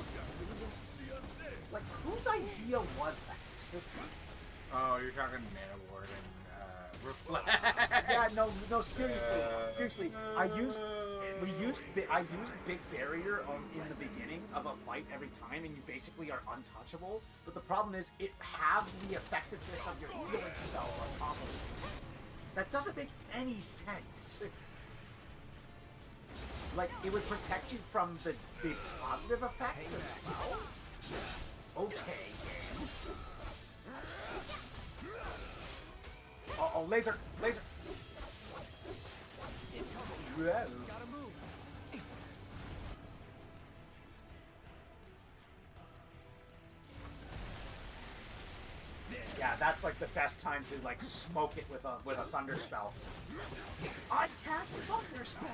Like, whose idea was that? Oh, you're talking Mana Ward and Reflect. Yeah, no, seriously. I used Big Barrier in the beginning of a fight every time, and you basically are untouchable. But the problem is, it halves the effectiveness of your healing spell on top of it. That doesn't make any sense. Like, it would protect you from the positive effects as well. Okay, game. Uh-oh, laser! Whoa. Gotta move. Yeah, that's like the best time to like smoke it with a thunder spell. I cast thunder spell.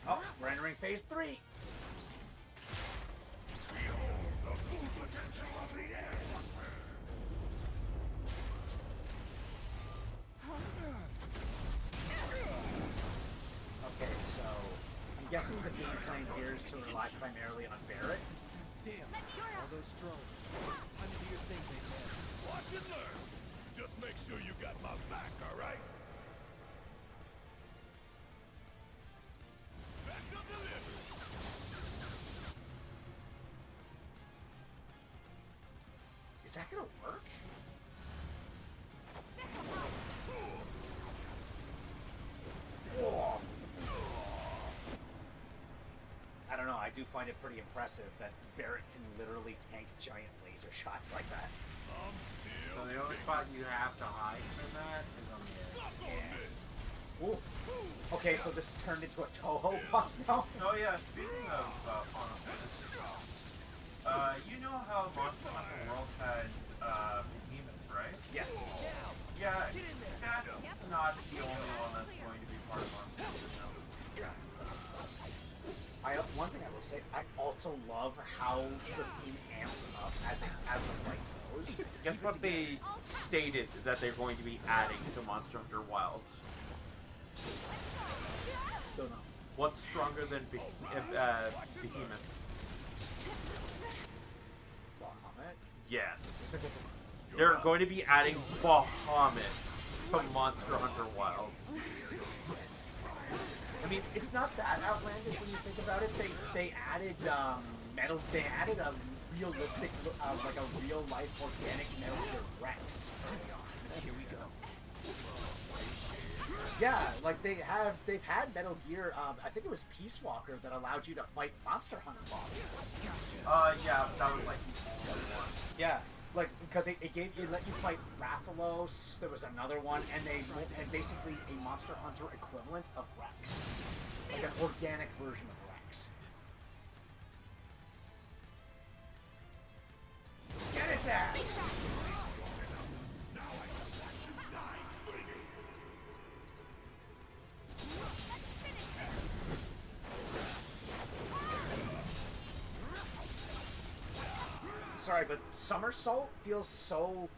Oh, we're entering phase 3. Behold the full potential of the air buster. Okay, so I'm guessing the game plan here is to rely primarily on Barret. Damn. All those drones. Time to do your thing, big man. Watch and learn. Just make sure you got my back, all right? Backup delivered. Is that gonna work? Whoa. I don't know, I do find it pretty impressive that Barret can literally tank giant laser shots like that. So the only spot you have to hide from that is on the edge. Yeah. Ooh. Okay, so this turned into a Toho boss now? Oh yeah, speaking of Final Fantasy, you know how Monster Hunter World had Behemoth, right? Yes. Yeah, that's not the only one that's going to be part of Monster Hunter now. One thing I will say, I also love how the theme amps up as the fight goes. Guess what they stated that they're going to be adding to Monster Hunter Wilds? What's stronger than Behemoth? Bahamut? Yes. They're going to be adding Bahamut to Monster Hunter Wilds. I mean, it's not that outlandish when you think about it. They added metal. They added a realistic, like a real life organic Metal Gear Rex. Here we go. Yeah, like they've had Metal Gear. I think it was Peace Walker that allowed you to fight Monster Hunter bosses. Yeah, that was like the other one. Yeah, like because it let you fight Rathalos. There was another one, and they had basically a Monster Hunter equivalent of Rex, like an organic version of Rex. Get its ass! Sorry, but Somersault feels so...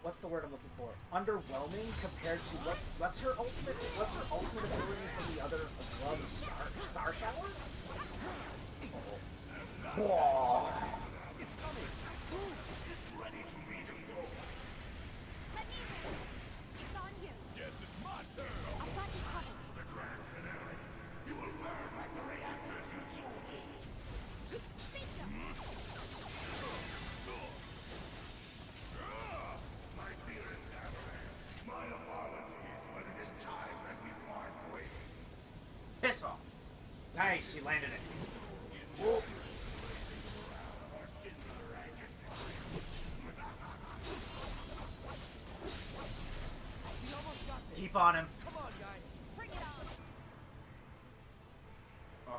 What's the word I'm looking for? Underwhelming compared to what's her ultimate ability from the other glove Star Shower? Whoa. It's coming. It's ready to be deployed. Let me in. It's on you. Yes, it's my turn. I've got you covered. The grand finale. You will burn like the reactors you sold me. My dearest Avalanche, my apologies, but it is time that we part ways. Piss off. Nice, he landed it. Whoa. Keep on him. Come on, guys. Bring it on.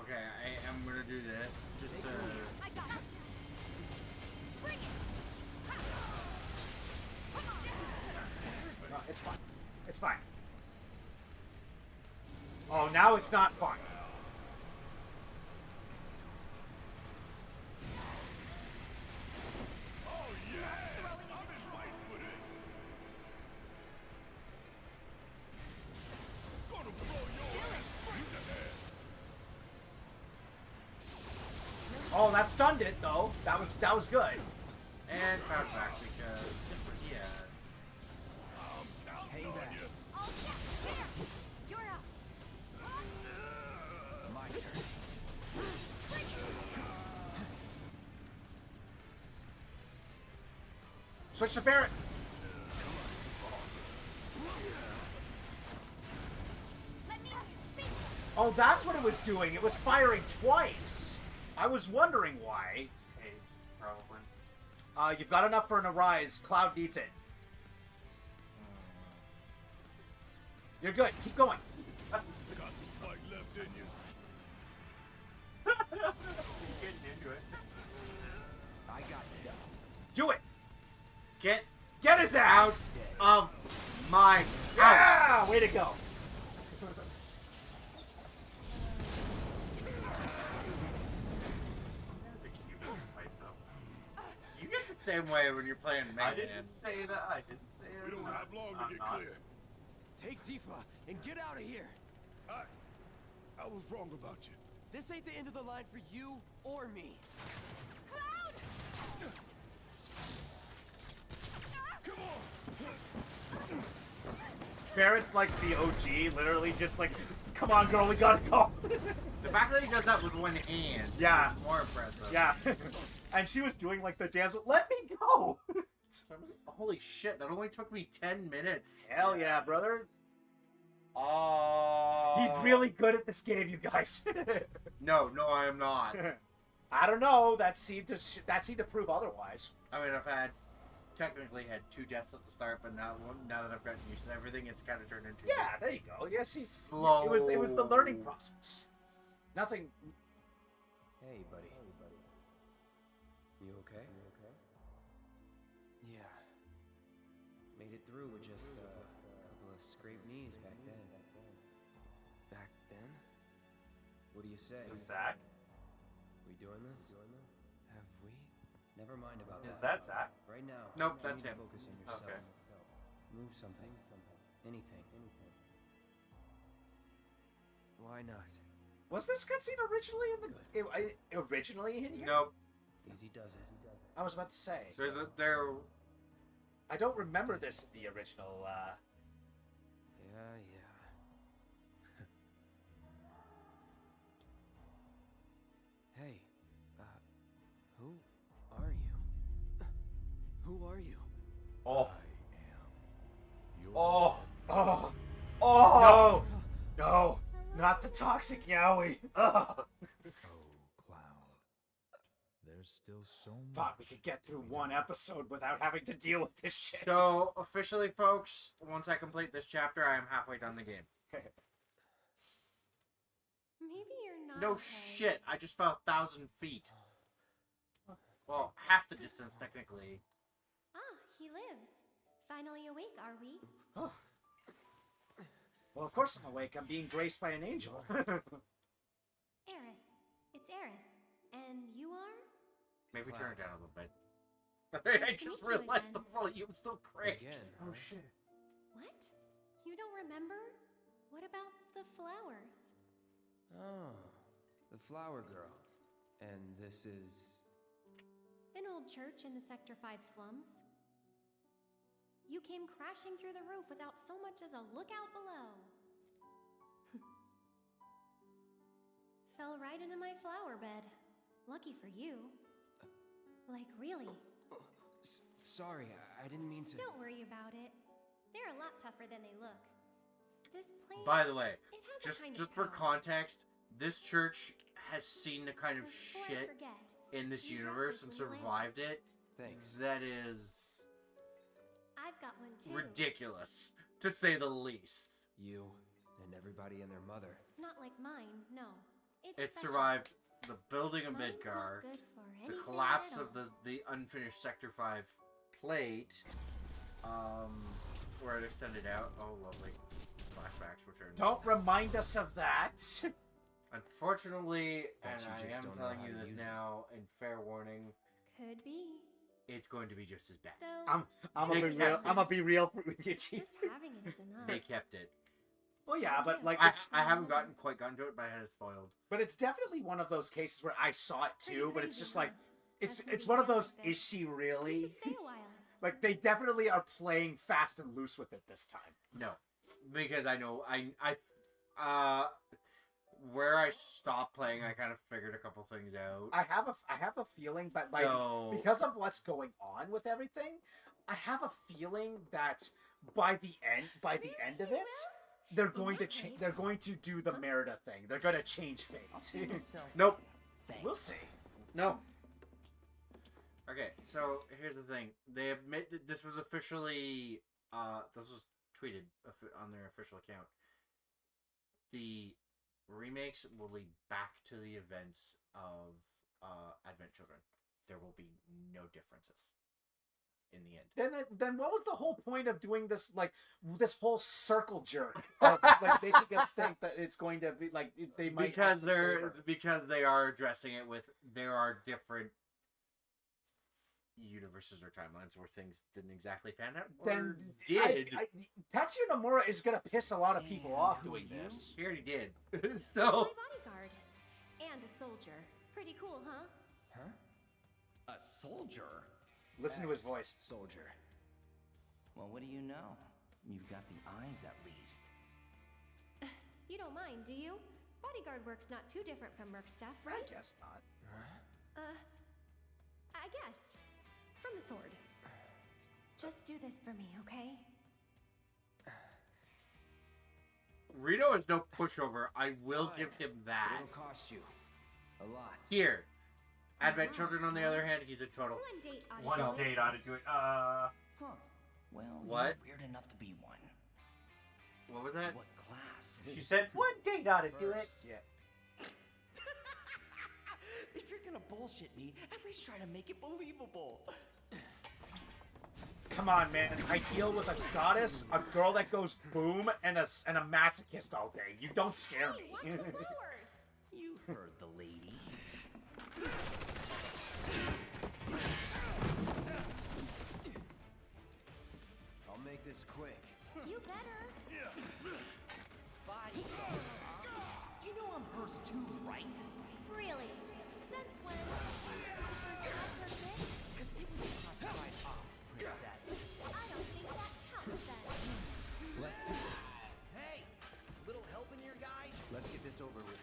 Okay, I am gonna do this. Just I got it. Bring it. No, it's fine. It's fine. Oh, now it's not fun. Oh, that stunned it though. That was good. and pound back because yeah. Hang back. You're up. My turn. Switch to Barret. Oh, that's what it was doing. It was firing twice. I was wondering why. Haze, probably. You've got enough for an Arise. Cloud needs it. You're good. Keep going. Got some fight left in you. You're getting into it. I got this. Do it. Get his ass out of my house. Way to go. You get the same way when you're playing Mega I Man. didn't say that. I didn't say it. We don't have long to get clear. Take Tifa and get out of here. I was wrong about you. This ain't the end of the line for you or me. Cloud! Come on. Barrett's like the OG, literally just like, come on, girl, we gotta go. The fact that he does that with one hand Yeah. is more impressive. Yeah. And she was doing like the damsel, let me go. Holy shit, that only took me 10 minutes. Hell yeah, brother. Oh. He's really good at this game, you guys. No, I am not. I don't know. That seemed to prove otherwise. I mean, I've technically had 2 deaths at the start, but now that I've gotten used to everything, it's kind of turned into Yeah, this there you go. Yeah, see, slow. It was the learning process. Nothing. Hey, buddy. You okay? Yeah. Made it through with just a couple of scraped knees back then. Back then? What do you say? Is Zach? We doing this? Have we? Never mind about Is that Zach? Right now. Nope, you that's need to him. Focus on yourself. Okay. Move something. Anything. Why not? Was this cutscene originally in here? Nope. Easy does it. I was about to say. There. I don't remember this in the original. Yeah. Hey, who are you? Who are you? Oh. Oh! No! Not the toxic yaoi! Ugh. There's still so much. Thought we could get through one episode without having to deal with this shit. So, officially, folks, once I complete this chapter, I am halfway done the game. Maybe you're not. No shit, I just fell 1,000 feet. Well, half the distance, technically. Ah, he lives. Finally awake, are we? Oh. Well, of course I'm awake. I'm being graced by an angel. Aerith. It's Aerith. And you are? Maybe turn it down a little bit. I Nice to just meet you realized the again. volume's still cranked. Oh shit. What? You don't remember? What about the flowers? Oh, the flower girl. And this is... An old church in the Sector 5 slums. You came crashing through the roof without so much as a lookout below. Fell right into my flower bed. Lucky for you. Like, really. Sorry, I didn't mean to... Don't worry about it. They're a lot tougher than they look. This place... By the way, it has a kind just of for power. context, this church has seen the kind of Before I shit forget, in this you got universe and this when you survived it. Thanks. That is I've got one too. ridiculous, to say the least. You and everybody and their mother. Not like mine, no. It's It special. survived the building of Mine's Midgar, not good for the anything collapse at of the unfinished Sector 5 plate, where it extended out. Oh, lovely flashbacks, which are Don't remind us of that. Unfortunately, Bet and you I just am don't know telling how you to this use it. now in fair warning, Could be. it's going to be just as bad. Though, I'm gonna They be real. kept I'm gonna be real with you, Chief. just having it is enough. They kept it. Well, yeah, but like, I it's, haven't quite gotten to it, but I had it spoiled. but it's definitely one of those cases where I saw it too, but it's crazy, just huh? like, it's That's what it's we one of get those. like this. Is she You really? should stay a while. Like, they definitely are playing fast and loose with it this time. No, because I know where I stopped playing, I kind of figured a couple things out. I have a feeling that like So- because of what's going on with everything, I have a feeling that by the end of it, they're going to change. They're going to do the Merida thing. They're going to change fate. Nope. We'll see. No. Okay, so here's the thing. They admit that this was officially, this was tweeted on their official account. The remakes will lead back to the events of Advent Children. There will be no differences in the end. Then what was the whole point of doing this, like, this whole circle jerk of, like, making us think that it's going to be like they might Because actually save her? because they are addressing it with there are different universes or timelines where things didn't exactly pan out. Then Or did. Tetsuya Nomura is gonna piss a lot of people off doing this. He already did. My So bodyguard. And a soldier. Pretty cool, huh? Huh? A soldier? Listen to his voice. Soldier. Well, what do you know? You've got the eyes, at least. You don't mind, do you? Bodyguard work's not too different from Merc stuff, right? I guess not. I guessed. From the sword. Just do this for me, okay? Rito is no pushover. I will give him that. It'll cost you a lot. Here. Advent Children, on the other hand, he's a total. One date ought to do it. Huh. Well, What? you're weird enough to be one. What was that? What class? She said one date ought to do it. Yeah. If you're gonna bullshit me, at least try to make it believable. Come on, man. I deal with a goddess, a girl that goes boom, and a masochist all day. You don't scare me. You heard the lady. I'll make this quick. You better. Body. You know bomb burst too, right? Really? Since when? This is the first I've heard of it. Because it was a classified op, princess. I don't think that counts then. Let's do this. Hey! A little help in here, guys? Let's get this over with.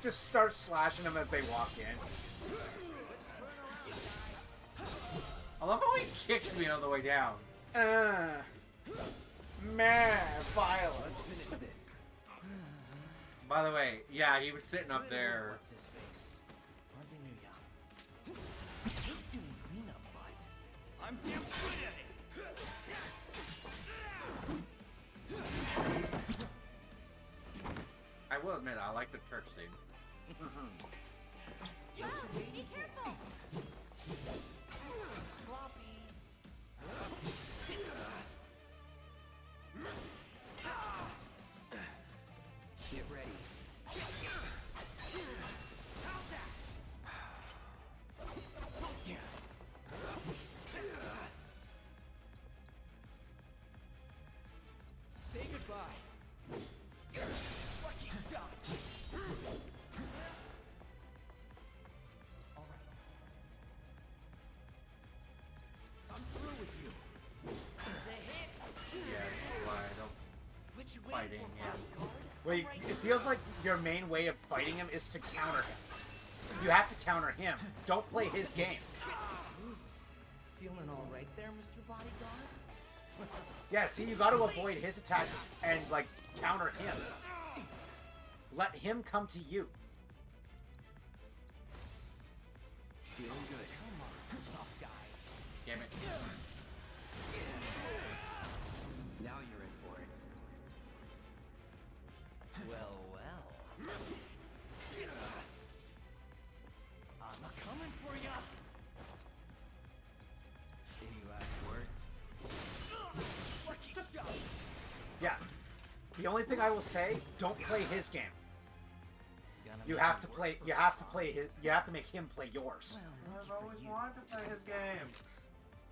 Just start slashing them as they walk in. I love how he kicks me on the way down. Man, violence. By the way, yeah, he was sitting up there. What's his face? Hardly knew ya. I hate doing cleanup, but I'm damn good at it. I will admit, I like the Turk scene. Joe, be careful! Sloppy. Get ready. Say goodbye. Lucky shot. All right. I'm through with you. It's a hit. Yeah, it's why I don't Which way fighting for him. Wait, it feels like your main way of fighting him is to counter him. You have to counter him. Don't play his game. Feeling all right there, Mr. Bodyguard? Yeah, see, you got to avoid his attacks and, like, counter him. Let him come to you. Feeling good. Come on, tough guy. Damn it. Now you're in for it. Well, well. I'm a coming for ya. Any last words? Lucky shot. Yeah. The only thing I will say, don't play his game. You have to play his, you have to make him play yours. I've always wanted to play his game.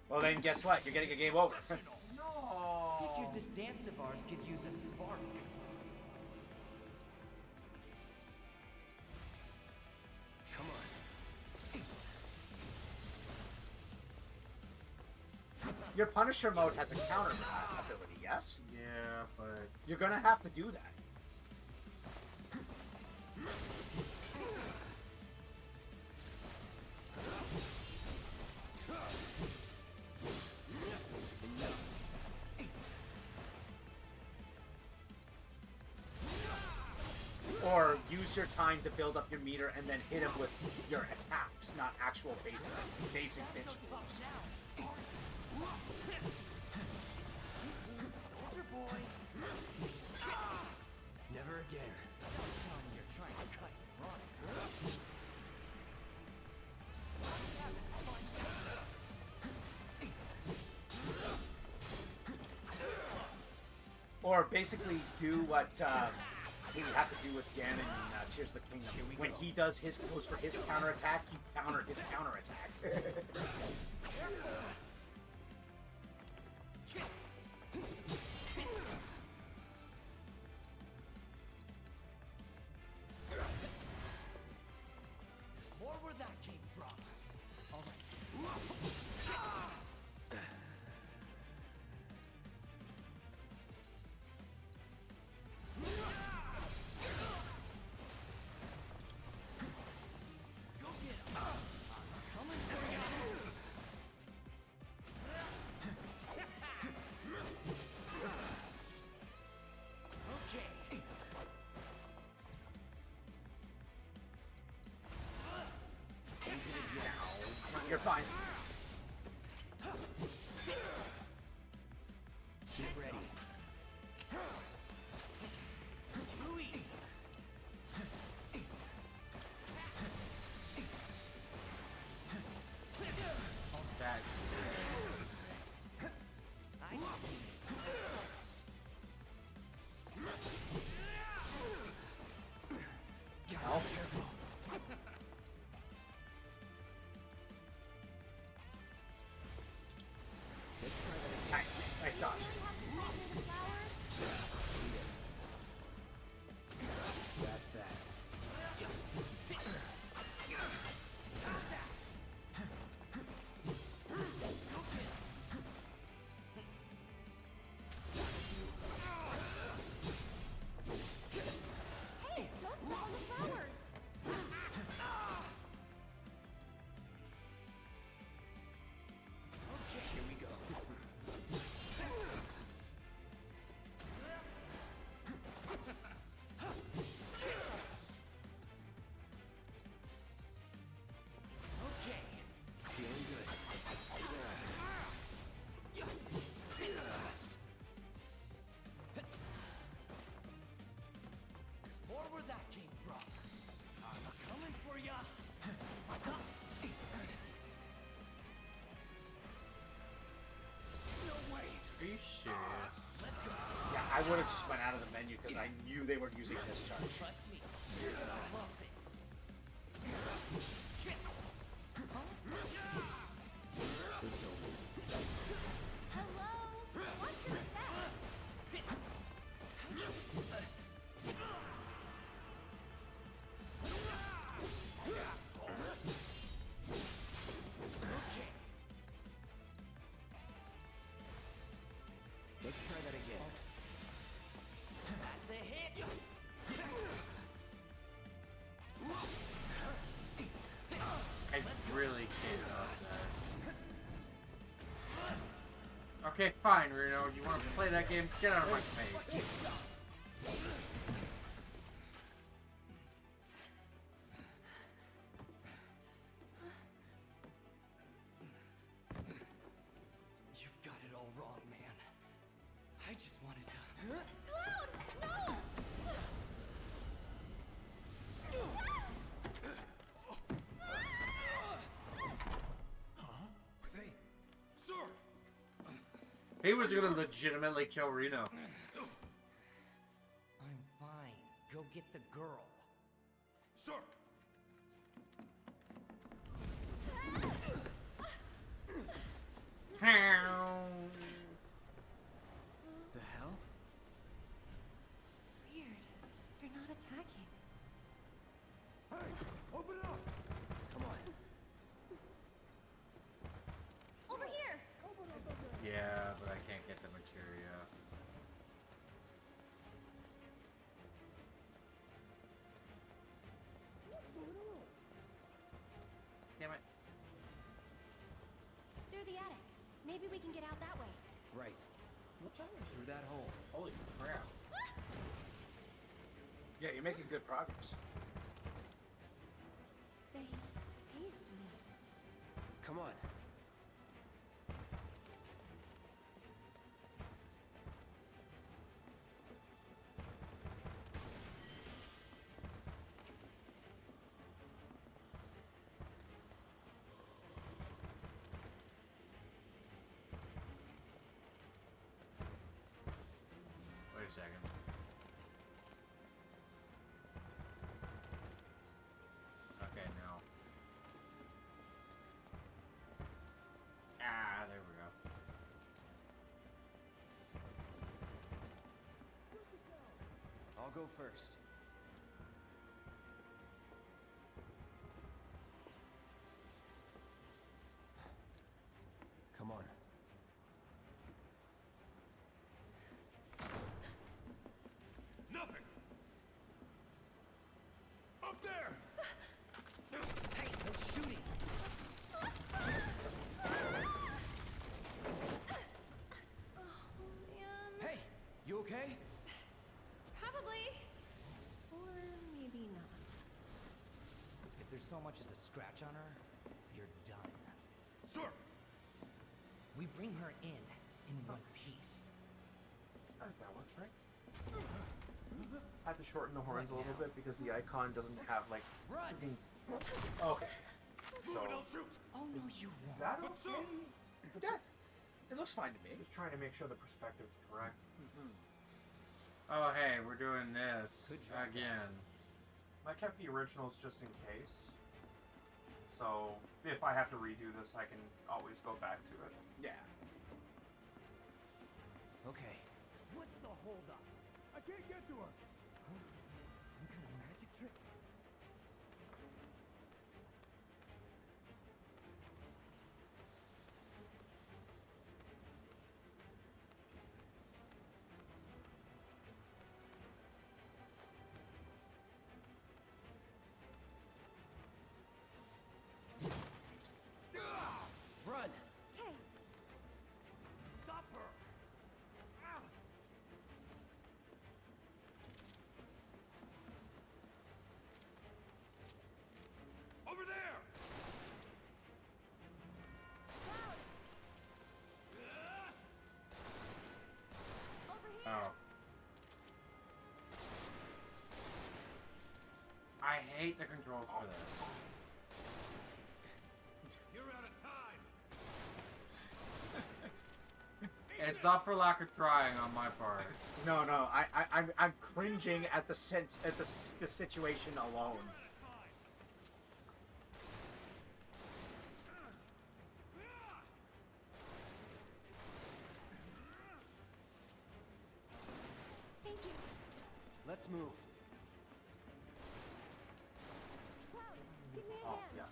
Well then, guess what? You're getting a game over. No. Figured this dance of ours could use a spark. Come on. Your Punisher mode has a counter ability, yes? Yeah, but You're gonna have to do that. Or use your time to build up your meter and then hit him with your attacks, not actual basic pitch moves. Soldier boy. Never again. Tell me you're trying to cut and run. Or basically do what you have to do with Ganon in Tears of the Kingdom. When he goes for his counterattack, you counter his counterattack. There's more where that came from. All right. would have just went out of the menu because I knew they were using discharge. Trust me. You're gonna love this. Let's try that again. That's a hit! I really can't help that. Okay, fine, Reno. You want to play that game? Get out of my face. You've got it all wrong, man. I just wanted to... Cloud! No! Are they? Sir! He was gonna legitimately kill Reno. I'm fine. Go get the girl. Sir! The hell? Weird. They're not attacking. Hey, open it up! Come on. Over here! Yeah, but I can't get the materia. Damn it. Through the attic. Maybe we can get out that way. Right. Through that hole. Holy crap. Yeah, you're making good progress. They saved me. Come on. Wait a second. Okay, now. Ah, there we go. I'll go first. Come on. Nothing! Up there! Hey, no shooting! Oh, man. Hey, you okay? Probably. Or maybe not. If there's so much as a scratch on her, you're done. Sir! We bring her in one piece. I think that works, right? I have to shorten the horns a little bit because the icon doesn't have like. Run! Okay. Move So it, don't shoot! Oh no, you won't. that But sir! Yeah, it looks fine to me. just trying to make sure the perspective's correct. Oh, hey, we're doing this Good job, again. I kept the originals just in case. So if I have to redo this, I can always go back to it. Yeah. Okay. What's the holdup? I can't get to her! Some kind of magic trick? Run! Okay. Stop her! Ah! Over there! Over here. Oh. I hate the controls for this. You're out of time! It's not for lack of trying on my part. No, I'm cringing at the situation alone. Thank you. Let's move. Cloud, give me a Oh, hand. yeah.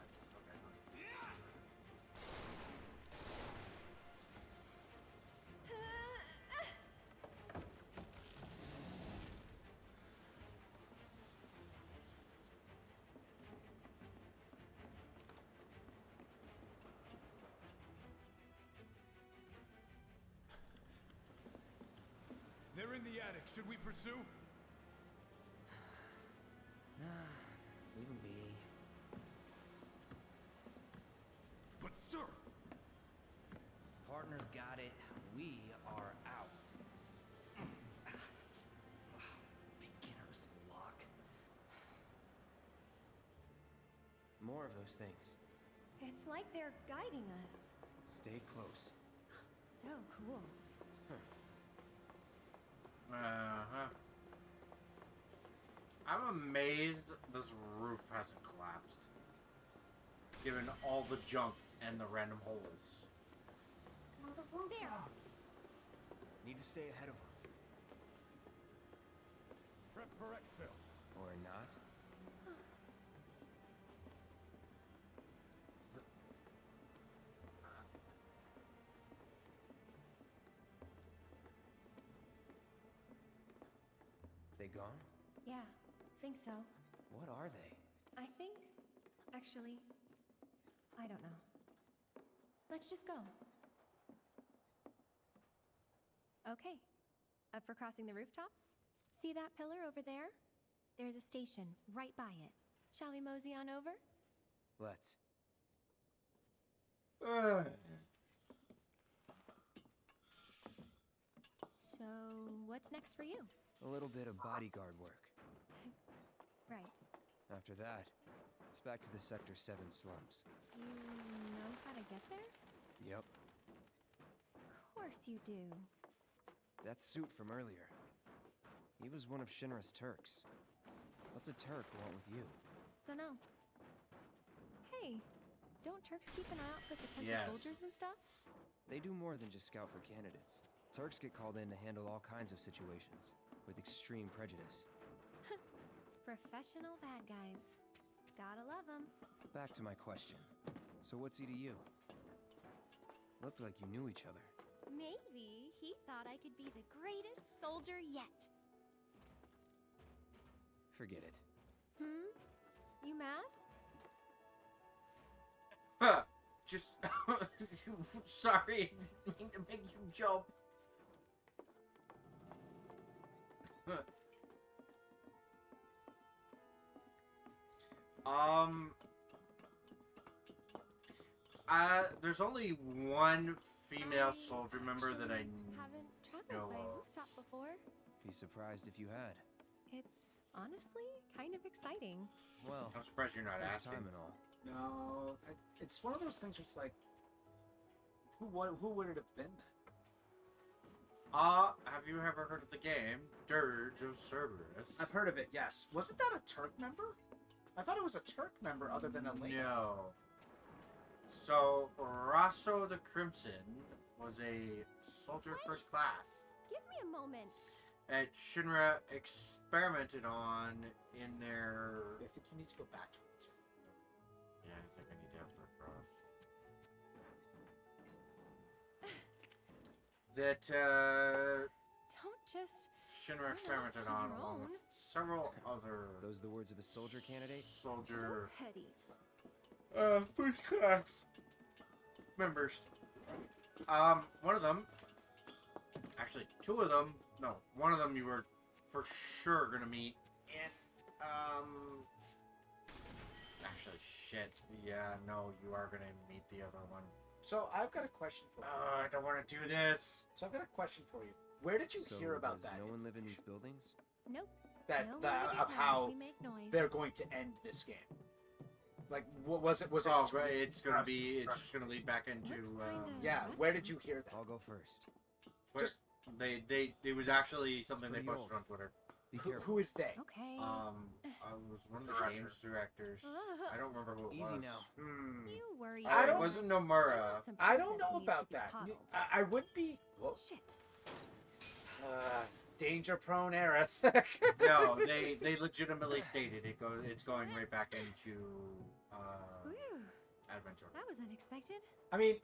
They're in the attic. Should we pursue? Leave him be. But sir, Partners got it. We are out. Beginner's luck. More of those things. It's like they're guiding us. Stay close. So cool. Uh-huh. I'm amazed this roof hasn't collapsed. Given all the junk and the random holes. There. Need to stay ahead of them. prep for exfil. Or not. They gone? Yeah, think so. What are they? I think, actually, I don't know. Let's just go. Okay. Up for crossing the rooftops? See that pillar over there? There's a station right by it. Shall we mosey on over? Let's. So, what's next for you? A little bit of bodyguard work. Right. After that, it's back to the Sector 7 slums. You know how to get there? Yep. Of course you do. That suit from earlier. He was one of Shinra's Turks. What's a Turk want with you? Dunno. Hey, don't Turks keep an eye out for potential Yes. soldiers and stuff? They do more than just scout for candidates. Turks get called in to handle all kinds of situations, with extreme prejudice. Professional bad guys. Gotta love them. Back to my question. So what's he to you? Looked like you knew each other. Maybe he thought I could be the greatest soldier yet. Forget it. You mad? Huh. Just... Sorry, I didn't mean to make you jump. There's only one female soldier member that I Haven't traveled know by a of. rooftop before. Be surprised if you had. It's honestly kind of exciting. Well, I'm surprised you're not first asking. time and all. No, it's one of those things where it's like, who would it have been then? Have you ever heard of the game Dirge of Cerberus? I've heard of it, yes. Wasn't that a Turk member? I thought it was a Turk member other than a lady. No. So, Rosso the Crimson was a soldier first class Give me a moment. that Shinra experimented on in their... I think you need to go back to it. Yeah, I think I need to have it across. That, Don't just Shinra experimented on along with several other... Those the words of a soldier candidate? Soldier... so petty. First class members. One of them, actually, two of them, no, one of them you were for sure gonna meet in, actually, shit, yeah, no, you are gonna meet the other one. So I've got a question for you. I don't want to do this. So I've got a question for you. Where did you So hear about does that? no one live in these buildings? Nope. That, No one that to get of mad how if we make noise. they're going to end this game. Like, what was it? Was it? Oh, right, it's gonna be, it's just gonna lead back into, Yeah, where did you hear that? I'll go first. Twitter. Just It was actually something they pretty posted old. on Twitter. Be who, careful. who is they? Okay. I was one of the games directors. I don't remember who it was. Easy now. You worry. I It don't- wasn't Nomura. I don't know about that. I would be. Whoa. Shit. Danger-prone Aerith. No, they legitimately stated it's going right back into Whew. Adventure. That was unexpected. I mean,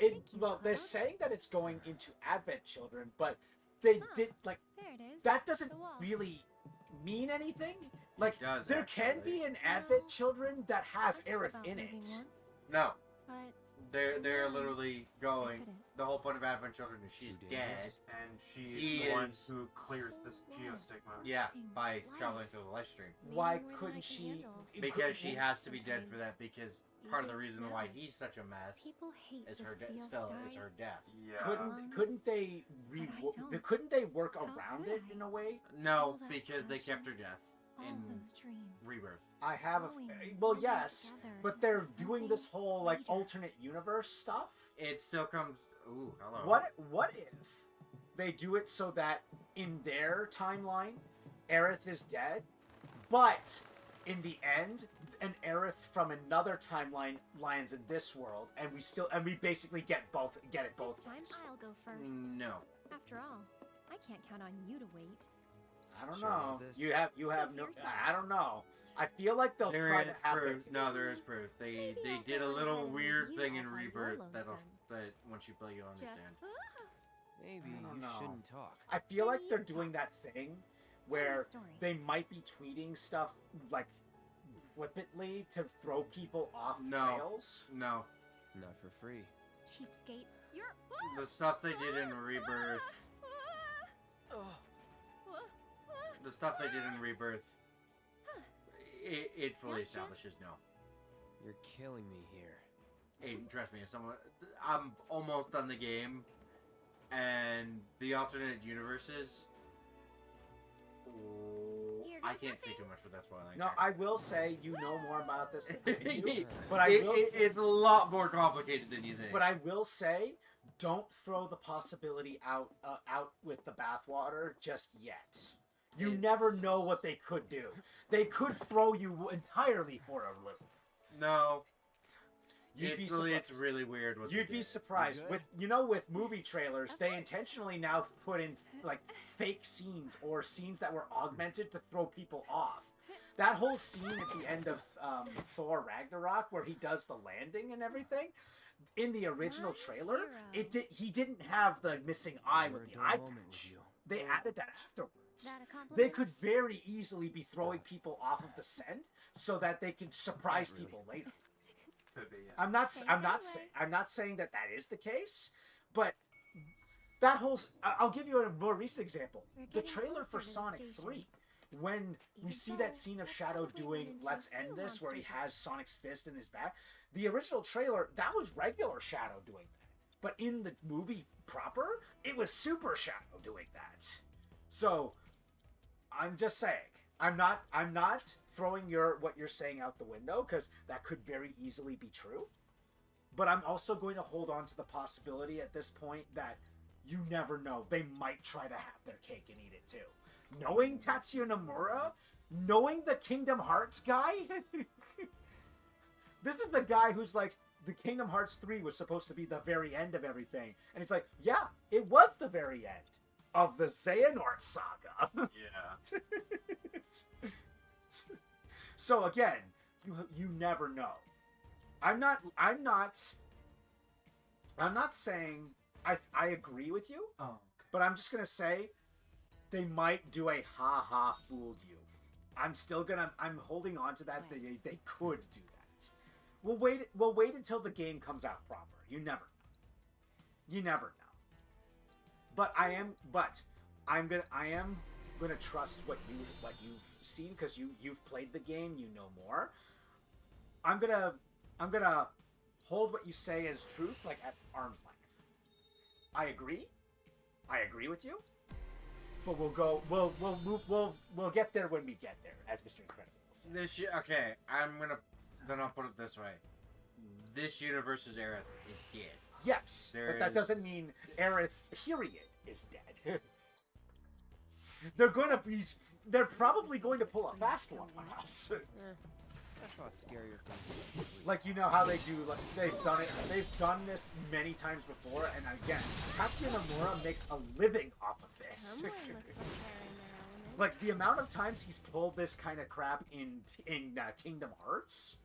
they're saying that it's going into Advent Children, but they did like There it is. that doesn't The wall. really mean anything. Like does, there can actually. be an Advent Children that has Aerith About in moving it. once, No, but they're literally going. couldn't. The whole point of Advent Children is she's Too dead. dangerous. And she's He the one is- who clears this geostigma. Yeah, Interesting. by Why? traveling through the life stream. Why Maybe more than I couldn't can she? handle. Because she has to be dead for Sometimes that. Because part of the even reason why now, he's such a mess People hate is the her steel is sky. her death. Yeah. Couldn't they But I don't. couldn't they work How around could it I? in a way? No, All that because they kept her passion, death All in those dreams. Rebirth. I have a Growing well, all yes, together but into they're doing this something whole like greater. alternate universe stuff. It still comes. Ooh, hello. What if they do it so that in their timeline, Aerith is dead, but in the end, an Aerith from another timeline lands in this world, and we basically get it both This time ways. I'll go first. No. After all, I can't count on you to wait. I don't Sure know. about this? You have See no. for yourself. I don't know. I feel like they'll There try is to have proof. it. No, there is proof. They Maybe I'll did a go little ahead and weird leave thing you in all by your Rebirth lonesome. that once you play you'll understand. Maybe I don't you know. shouldn't talk. I feel like Maybe they're you doing talk. that thing where story. they might be tweeting stuff like flippantly to throw people off No. trails. No, Not for free. Cheapskate. You're. the stuff they did in Rebirth. The stuff they did in Rebirth. It fully Gotcha. establishes no. You're killing me here. Hey, trust me, as someone, I'm almost done the game, and the alternate universes. Here I goes can't say nothing. too much, but that's why I like. No, that. I will say you know more about this than I do, but It's a lot more complicated than you think. But I will say, don't throw the possibility out with the bathwater just yet. You never know what they could do. They could throw you entirely for a loop. No. You'd be It's surprised. really weird what You'd they be did. surprised You with movie trailers. They intentionally now put in like fake scenes or scenes that were augmented to throw people off. That whole scene at the end of Thor Ragnarok where he does the landing and everything. In the original trailer, he didn't have the missing eye with the eye patch. They added that afterwards. That a compliment? They could very easily be throwing people off of the scent so that they can surprise people later. Could be, yeah. I'm not saying that is the case, but that whole I'll give you a more recent example. We're The getting trailer for closer to the Sonic station. 3, when we Even see so, that scene of that's Shadow probably doing led into "Let's a End few This," where he monsters. has Sonic's fist in his back. The original trailer, that was regular Shadow doing that, but in the movie proper, it was Super Shadow doing that. So I'm just saying, I'm not throwing what you're saying out the window, because that could very easily be true. But I'm also going to hold on to the possibility at this point that you never know. They might try to have their cake and eat it too. Knowing Tatsuya Nomura, knowing the Kingdom Hearts guy, this is the guy who's like, the Kingdom Hearts 3 was supposed to be the very end of everything. And it's like, yeah, it was the very end of the Xehanort saga. Yeah. So again, you never know. I'm not saying I agree with you. Oh, okay. But I'm just gonna say they might do a ha fooled you. I'm holding on to that. They could do that. We'll wait until the game comes out proper. You never know. But I am gonna trust what you've seen, because you've played the game, you know more. I'm gonna hold what you say as truth, like at arm's length. I agree with you. But we'll get there when we get there, as Mr. Incredible will say. Okay, I'll put it this way. This universe's Aerith is dead. Yes, but that doesn't mean Aerith, period, is dead. They're probably going to pull a fast one on us. I thought scarier things. Like, you know how they do, like, they've done this many times before, and again, Tatsuya Nomura makes a living off of this. Like, the amount of times he's pulled this kind of crap in Kingdom Hearts.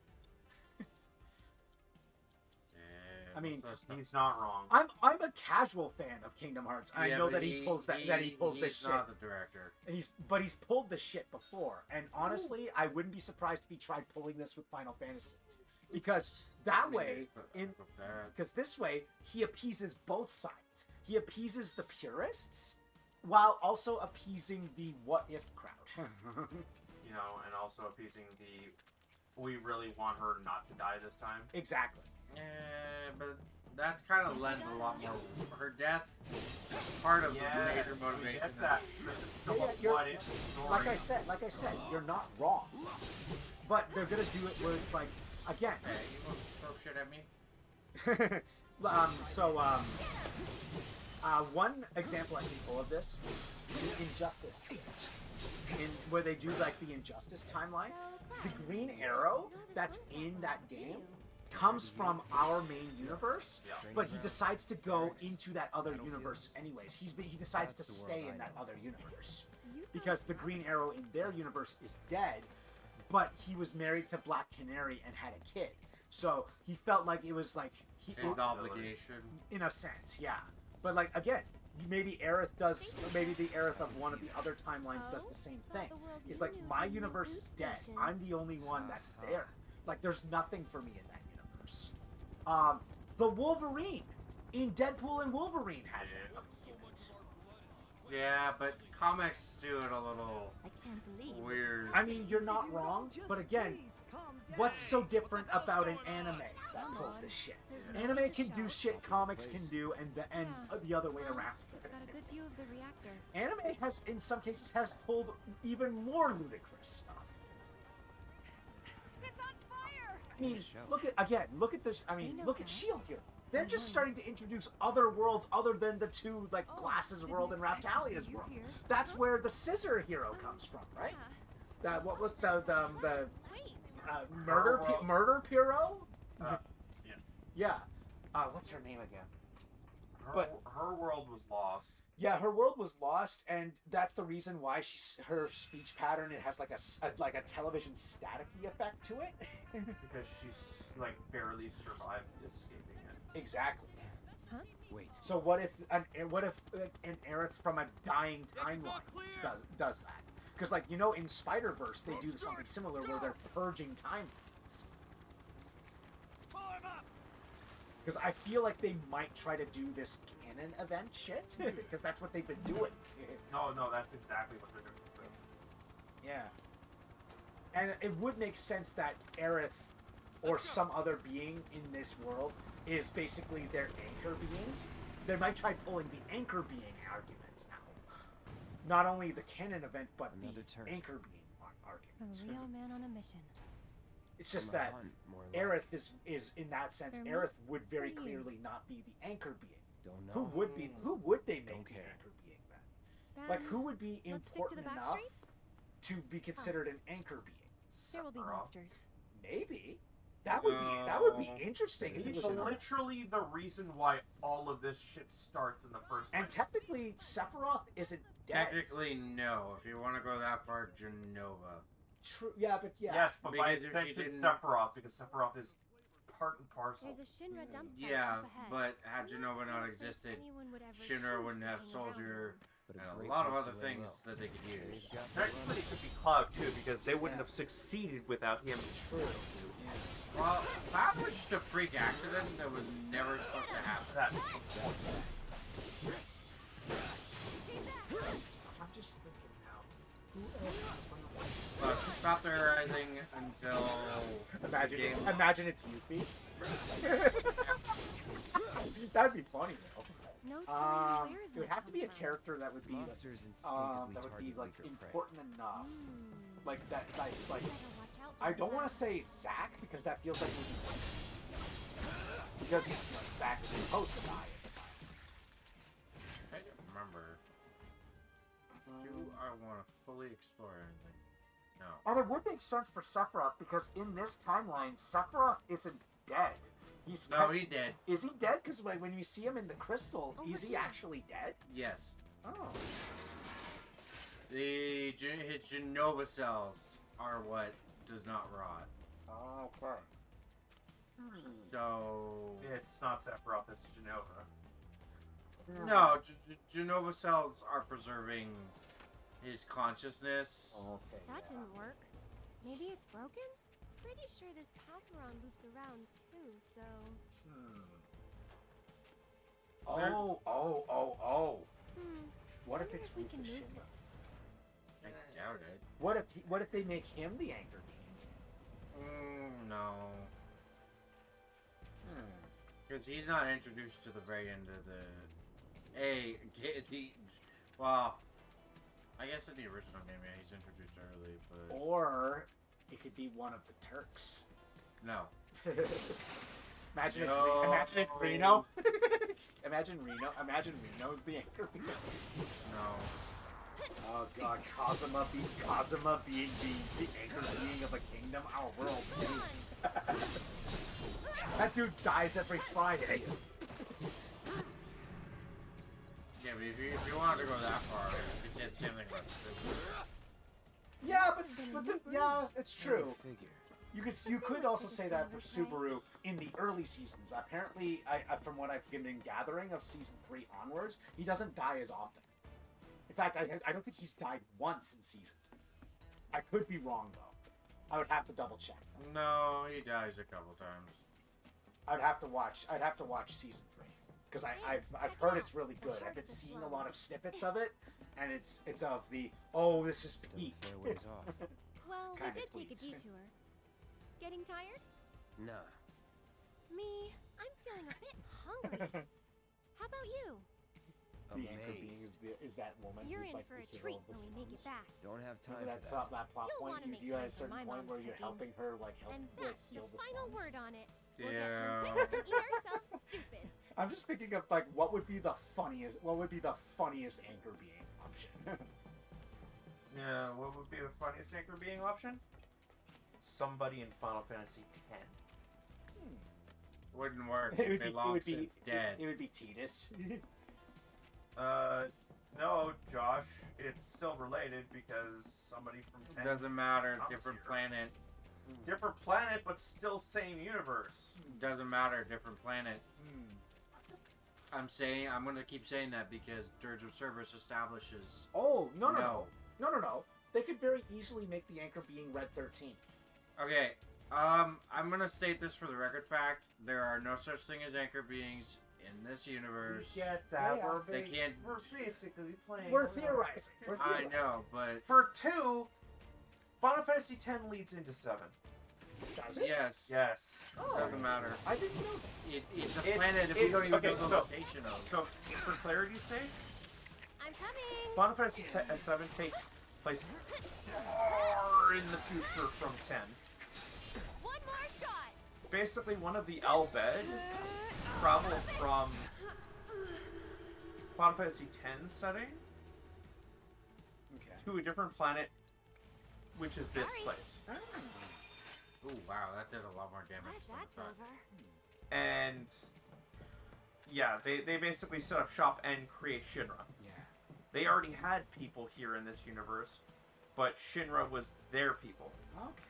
I mean, he's not wrong. I'm a casual fan of Kingdom Hearts. I know that he pulls this He's shit. not the director. And he's pulled this shit before. And honestly, I wouldn't be surprised if he tried pulling this with Final Fantasy. Because this way, he appeases both sides. He appeases the purists, while also appeasing the what-if crowd. You know, and also appeasing the, we really want her not to die this time. Exactly. But that's kind of lends a lot more. Her death, part of the major motivation. Get that. This is still a what-if story. Like I said, you're not wrong. But they're gonna do it where it's like, again. Hey, you want to throw shit at me? One example I can pull of this, the Injustice where they do like the Injustice timeline. The Green Arrow that's in that game comes from our main universe, but he decides to go into that other universe anyways. He decides to stay in that other universe because the Green Arrow in their universe is dead, but he was married to Black Canary and had a kid, so he felt like it was like his obligation in a sense, yeah. But like again, maybe Aerith does, maybe the Aerith of one of the other timelines does the same thing. It's like my universe is dead. I'm the only one that's there. Like there's nothing for me in that universe. The Wolverine in Deadpool and Wolverine has that argument. Yeah, but comics do it a little weird. I mean, you're not wrong, but again, what's so different about an anime that pulls this shit? Anime can do shit comics can do, and the other way around. Anime has, in some cases, has pulled even more ludicrous stuff. It's on fire! I mean, look at this. I mean, look at S.H.I.E.L.D. here. They're just starting to introduce other worlds other than the two, like, Glasses world and Raptalia's world. That's where the Scissor Hero comes from, right? What was the Murder Hero? Yeah. What's her name again? Her world was lost. Yeah, her world was lost, and that's the reason why her speech pattern, it has like a television staticky effect to it. Because she's like barely survived escaping it. Exactly. Huh? Wait. So what if an Aerith from a dying timeline does that? Because like, you know, in Spider-Verse they do something similar where they're purging timelines. Because I feel like they might try to do this canon event shit, because that's what they've been doing. No, that's exactly what they're doing with this. Yeah. And it would make sense that Aerith, or some other being in this world, is basically their anchor being. They might try pulling the anchor being argument now. Not only the canon event, but the anchor being argument. A real man on a mission. It's just that Aerith is in that sense, Aerith would very clearly not be the anchor being. Don't know. Who would they make the anchor being then? Like, who would be important enough to be considered an anchor being? There will be monsters. Maybe. That would be interesting. If He's literally the reason why all of this shit starts in the first place. And technically, Sephiroth isn't dead. Technically, no. If you want to go that far, Genova. True. Yeah, but yeah. Yes, but by extension, Sephiroth, because Sephiroth is part and parcel. There's a Shinra dump site Yeah, up ahead. but had Genova not existed, Shinra wouldn't have Soldier and a great lot of place other to lay things low. that they could use. Technically, it could be Cloud too, because they wouldn't have succeeded without him. True. Well, that was just a freak accident that was never supposed to happen. That's I'm just thinking now. Who else? But stop theorizing until Imagine it's Yuffie. That'd be funny though. It would have to be a character that would be like important enough, like that's like. I don't want to say Zack because that feels like it would be too easy. Because Zack is supposed to die at the time. remember. Do I want to fully explore anything? No. And it would make sense for Sephiroth because in this timeline, Sephiroth isn't dead. He's dead. Is he dead? Because when you see him in the crystal, is he actually dead? Yes. Oh. His Genova cells are what does not rot. Oh, okay. So It's not Sephiroth, it's Genova. no, Genova cells are preserving his consciousness. Okay. That didn't work. Maybe it's broken? Pretty sure this path we're on loops around too, so... Oh. Hmm. What if Wonder it's we Rufus can move Shinra? I doubt it. What if they make him the anchor being? No. Because he's not introduced to the very end of the... Well, I guess in the original game, yeah, he's introduced early, but... Or it could be one of the Turks. No. Imagine if Reno. Imagine Reno's the anchor being. No. Oh god, Kazuma being the anchor being of a kingdom, our world. That dude dies every Friday. Yeah, but if you wanted to go that far, you could say the same thing about the Yeah, yeah, it's true. You could also say that for Subaru in the early seasons. Apparently, from what I've been gathering of season 3 onwards, he doesn't die as often. In fact, I don't think he's died once in season 3. I could be wrong though. I would have to double check. No, he dies a couple times. I'd have to watch season 3 because I've heard it's really good. I've been seeing a lot of snippets of it, and it's of the this is peak. Well, we Kinda did take a tweets. detour. Getting tired? Nah. Me, I'm feeling a bit hungry. How about you? The anchor being is that woman You're who's in like for a the hero treat of the when we make it slums. back. Don't have time Remember for that. that plot You'll point? wanna make Do you at a time for certain my point mom's where you're cooking. helping her help And like that's heal the the final slums? word on it. We'll Yeah. get hungry and eat ourselves stupid. I'm just thinking of like what would be the funniest anchor being option. Yeah, what would be the funniest anchor being option? Somebody in Final Fantasy X. Wouldn't work. It would They be lost since dead. It would be Tidus. No, Josh, it's still related because somebody from 10 Doesn't matter. comes Different here. planet. Different planet, but still same universe. Doesn't matter. Different planet. I'm gonna keep saying that because Dirge of Cerberus establishes. Oh no. They could very easily make the anchor being Red 13. Okay. I'm gonna state this for the record fact. There are no such thing as anchor beings in this universe. We get that. Yeah. They can't. We're basically playing. We're theorizing. I know, but For 2, Final Fantasy X leads into 7. Does it? yes. Yes. Doesn't matter. I didn't know that. It's a planet if we don't even know the location of. So, for clarity's sake, I'm coming. Final Fantasy VII takes place far in the future from 10. One more shot. Basically, one of the Albed travel from Final Fantasy X setting to a different planet, which is this place. Oh wow, that did a lot more damage. Glad that's over. And yeah, they basically set up shop and create Shinra. Yeah. They already had people here in this universe, but Shinra was their people. Okay.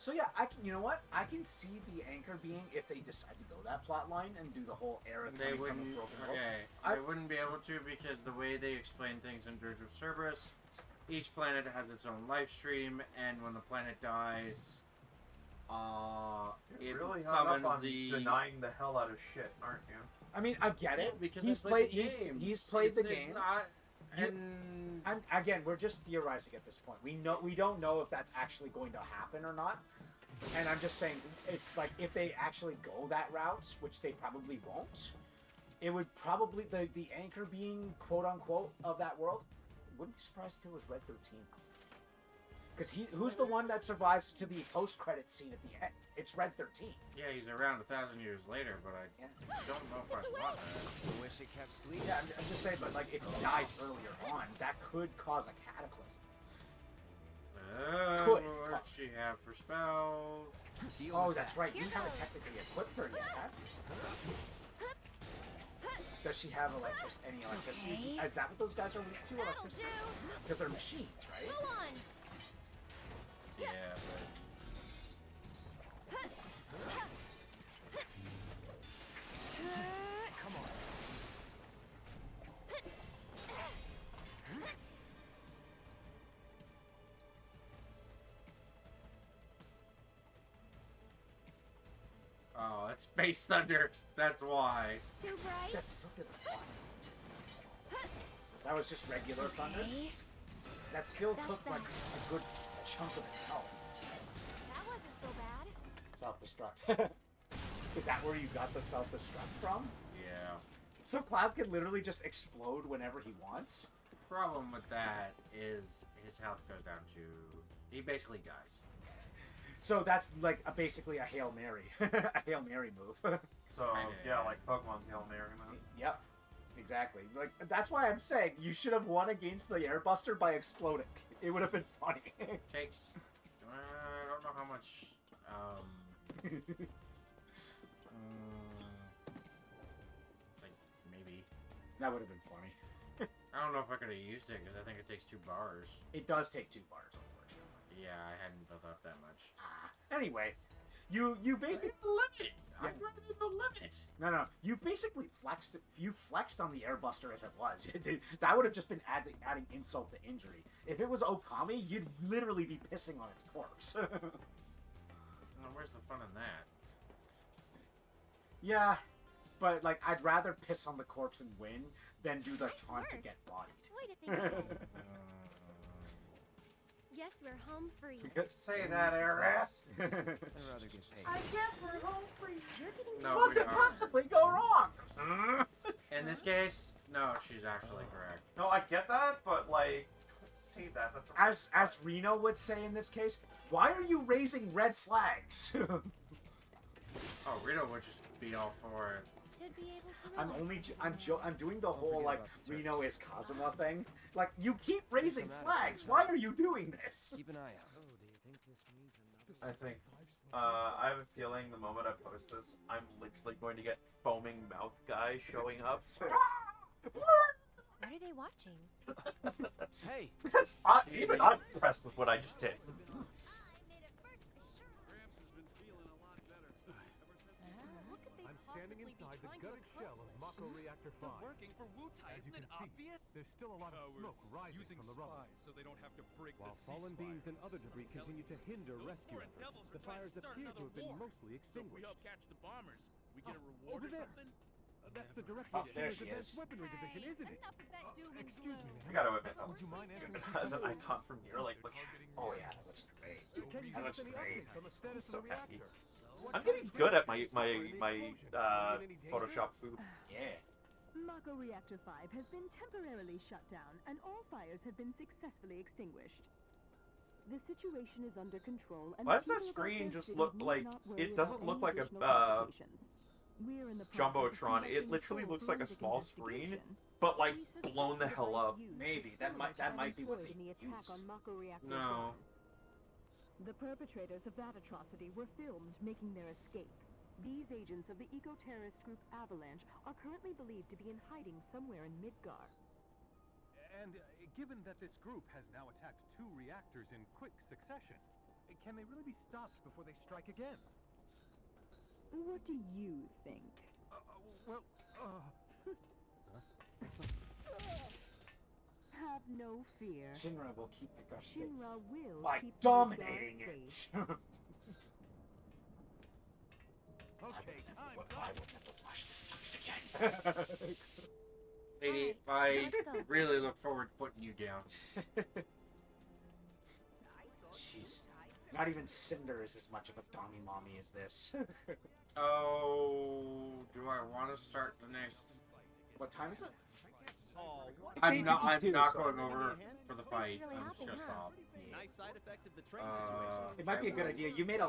So yeah, you know what? I can see the anchor being if they decide to go that plot line and do the whole era. They coming from a wouldn't. broken world. Okay, they wouldn't be able to because the way they explain things in Dirge of Cerberus, each planet has its own life stream, and when the planet dies, You're it really hung up summons on the. denying the hell out of shit, aren't you? I mean, I get it because he's I played played. the game. He's played the It's game. not- Again, we're just theorizing at this point. We don't know if that's actually going to happen or not. And I'm just saying, if they actually go that route, which they probably won't, it would probably the anchor being quote unquote of that world. Wouldn't be surprised if it was Red 13. Because who's the one that survives to the post-credit scene at the end? It's Red 13. Yeah, he's around 1,000 years later, but I don't know if I want that. I wish it kept sleeping. Yeah, I'm just saying, but like if he dies earlier on, that could cause a cataclysm. Could. What does she have for spells? Oh, that's right. You haven't technically equipped her yet, have you? Does she have any electricity? Is that what those guys are weak to? Electricity? Because they're machines, right? Go on. Yeah, but... Come on. Oh, it's Space Thunder. That's why. Too bright? That still didn't apply. That was just regular thunder? That still took like a good chunk of its health. That wasn't so bad. Self-destruct. Is that where you got the self-destruct from? Yeah. So Cloud can literally just explode whenever he wants? The problem with that is his health goes down to... He basically dies. So that's like basically a Hail Mary. A Hail Mary move. So, yeah, like Pokemon's Hail Mary move. Yep. Exactly. Like that's why I'm saying you should have won against the Airbuster by exploding. It would have been funny. Takes... I don't know how much... like, maybe. That would have been funny. I don't know if I could have used it, because I think it takes 2 bars. It does take 2 bars, unfortunately. Yeah, I hadn't built up that much. Anyway, you basically... the limit! I'm running the limit! No, you basically flexed. You flexed on the Airbuster as it was. That would have just been adding insult to injury. If it was Okami, you'd literally be pissing on its corpse. Well, where's the fun in that? Yeah, but like I'd rather piss on the corpse and win than do the taunt to get bodied. Way to think ahead. Guess we're home free. You could say that, Airrass. I'd rather get paid. I guess we're home free. You're getting No, What we could are. possibly go wrong? In this case, no, she's actually correct. No, I get that, but like, say that. That's As Reno would say in this case, why are you raising red flags? Oh, Rito would just be all for it. Should be able to I'm doing the whole like Reno is Kazuma thing. Like you keep raising flags. Why are you doing this? Keep an eye out. So, do you think this means another... I think, I have a feeling the moment I post this, I'm literally going to get foaming mouth guy showing up. What are they watching? Hey! Because even I'm impressed with what I just did. I'm standing inside the gutted shell of Mako Reactor 5. They're working for Wutai, isn't it obvious? There's still a lot of smoke rising using from the rubble. spies so they don't have to break While the fallen ceasefire. beams and other debris continue to hinder rescue foreign devils efforts, the are trying fires to start appear to have another been war. mostly So if we extinguished. help catch the bombers, we get a reward over or there. something? That's the director Oh, of there King's she Advanced is. Weaponry Division, isn't it? Enough of that doom and Excuse gloom. me. I gotta admit, that Would you mind answering as an icon from here, like, look. Oh yeah, that looks great. Can you That give looks us any great. updates on the status so of the happy. reactor? I'm getting good at my Photoshop food. Yeah. Mako Reactor 5 has been temporarily shut down, and all fires have been successfully extinguished. The situation is under control, and Why the does that people of screen Arctic just City look need like not worry it doesn't about look any like a additional complications. We're in the process of Jumbotron? It conducting literally full looks like a forensic small screen, investigation. but like blown the hell up. Maybe that might be what they in the attack use. on Mako Reactor No. 5. The perpetrators of that atrocity were filmed making their escape. These agents of the eco-terrorist group Avalanche are currently believed to be in hiding somewhere in Midgar. And given that this group has now attacked 2 reactors in quick succession, can they really be stopped before they strike again? What do you think? Well, Have no fear. Shinra will keep Midgar safe Shinra will by keep dominating Midgar it. safe. okay, I will never watch this Tux again. Lady, I really look forward to putting you down. Jeez. Not even Cinder is as much of a Donnie Mommy as this. Oh, do I want to start the next... What time is it? I'm not 8:52, going so- over for the fight. I'm just gonna stop. Nice side effect of the train situation. It might be a good idea. You made a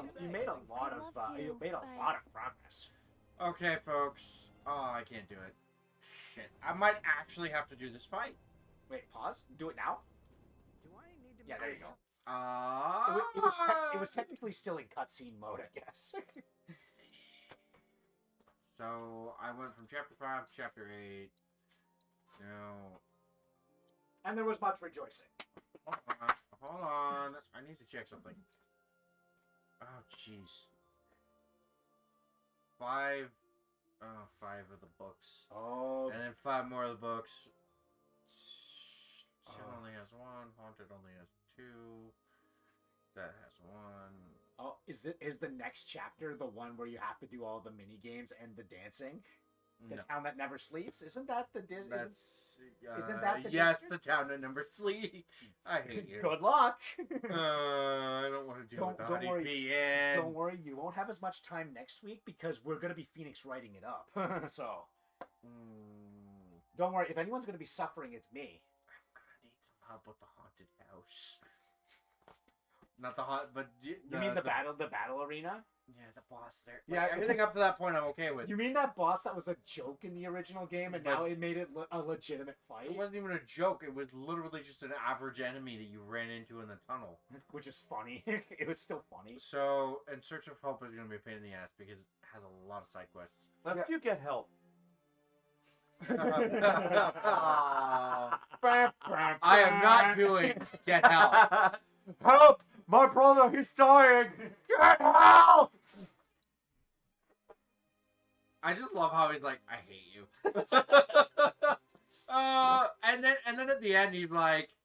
lot of progress. Okay, folks. Oh, I can't do it. Shit. I might actually have to do this fight. Wait, pause. Do it now. Do I need to? Yeah, there you go. Ah. It was technically still in cutscene mode, I guess. So I went from chapter 5 to chapter 8. No. And there was much rejoicing. Hold on. I need to check something. Oh, jeez. 5 of the books. Oh. And then 5 more of the books. Shit only has 1. Haunted only has 2. That has 1. Oh, is the next chapter the one where you have to do all the mini games and the dancing? The town that never sleeps? Isn't that the Disney? Isn't that the yes, district? the town that never sleeps. I hate you. Good luck. I don't want to deal with the don't worry. PN. Don't worry, you won't have as much time next week because we're gonna be Phoenix writing it up. So don't worry. If anyone's gonna be suffering, it's me. I'm gonna need some help with the haunted house. Not the haunt, but You mean the battle arena? Yeah, the boss there. Yeah, Like, everything up to that point I'm okay with. You mean that boss that was a joke in the original game, and now it made it a legitimate fight? It wasn't even a joke. It was literally just an average enemy that you ran into in the tunnel. Which is funny. It was still funny. So, In Search of Help is going to be a pain in the ass because it has a lot of side quests. Let's you get help. I am not doing Get Help. Help! My brother, he's dying! Get help! I just love how he's like, I hate you. And then at the end he's like,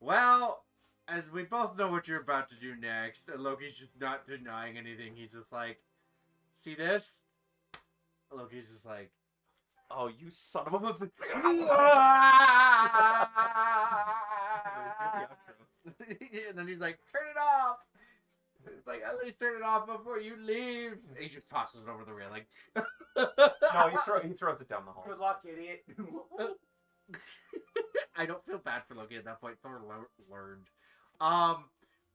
well, as we both know what you're about to do next, and Loki's just not denying anything. He's just like, see this? Loki's just like, oh, you son of a bitch. And then he's like, turn it off. It's like, at least turn it off before you leave. He just tosses it over the railing. No, he throws it down the hall. Good luck, idiot. I don't feel bad for Loki at that point. Thor learned.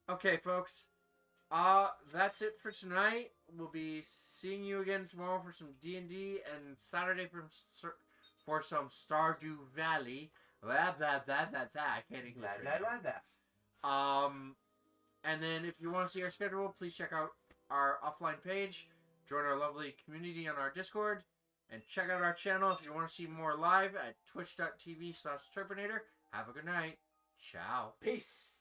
Okay, folks. That's it for tonight. We'll be seeing you again tomorrow for some D&D and Saturday for some Stardew Valley. Blah, blah, blah, blah, blah. I can't English right now. And then if you want to see our schedule, please check out our offline page. Join our lovely community on our Discord. And check out our channel if you want to see more live at twitch.tv/Terpinator. Have a good night. Ciao. Peace.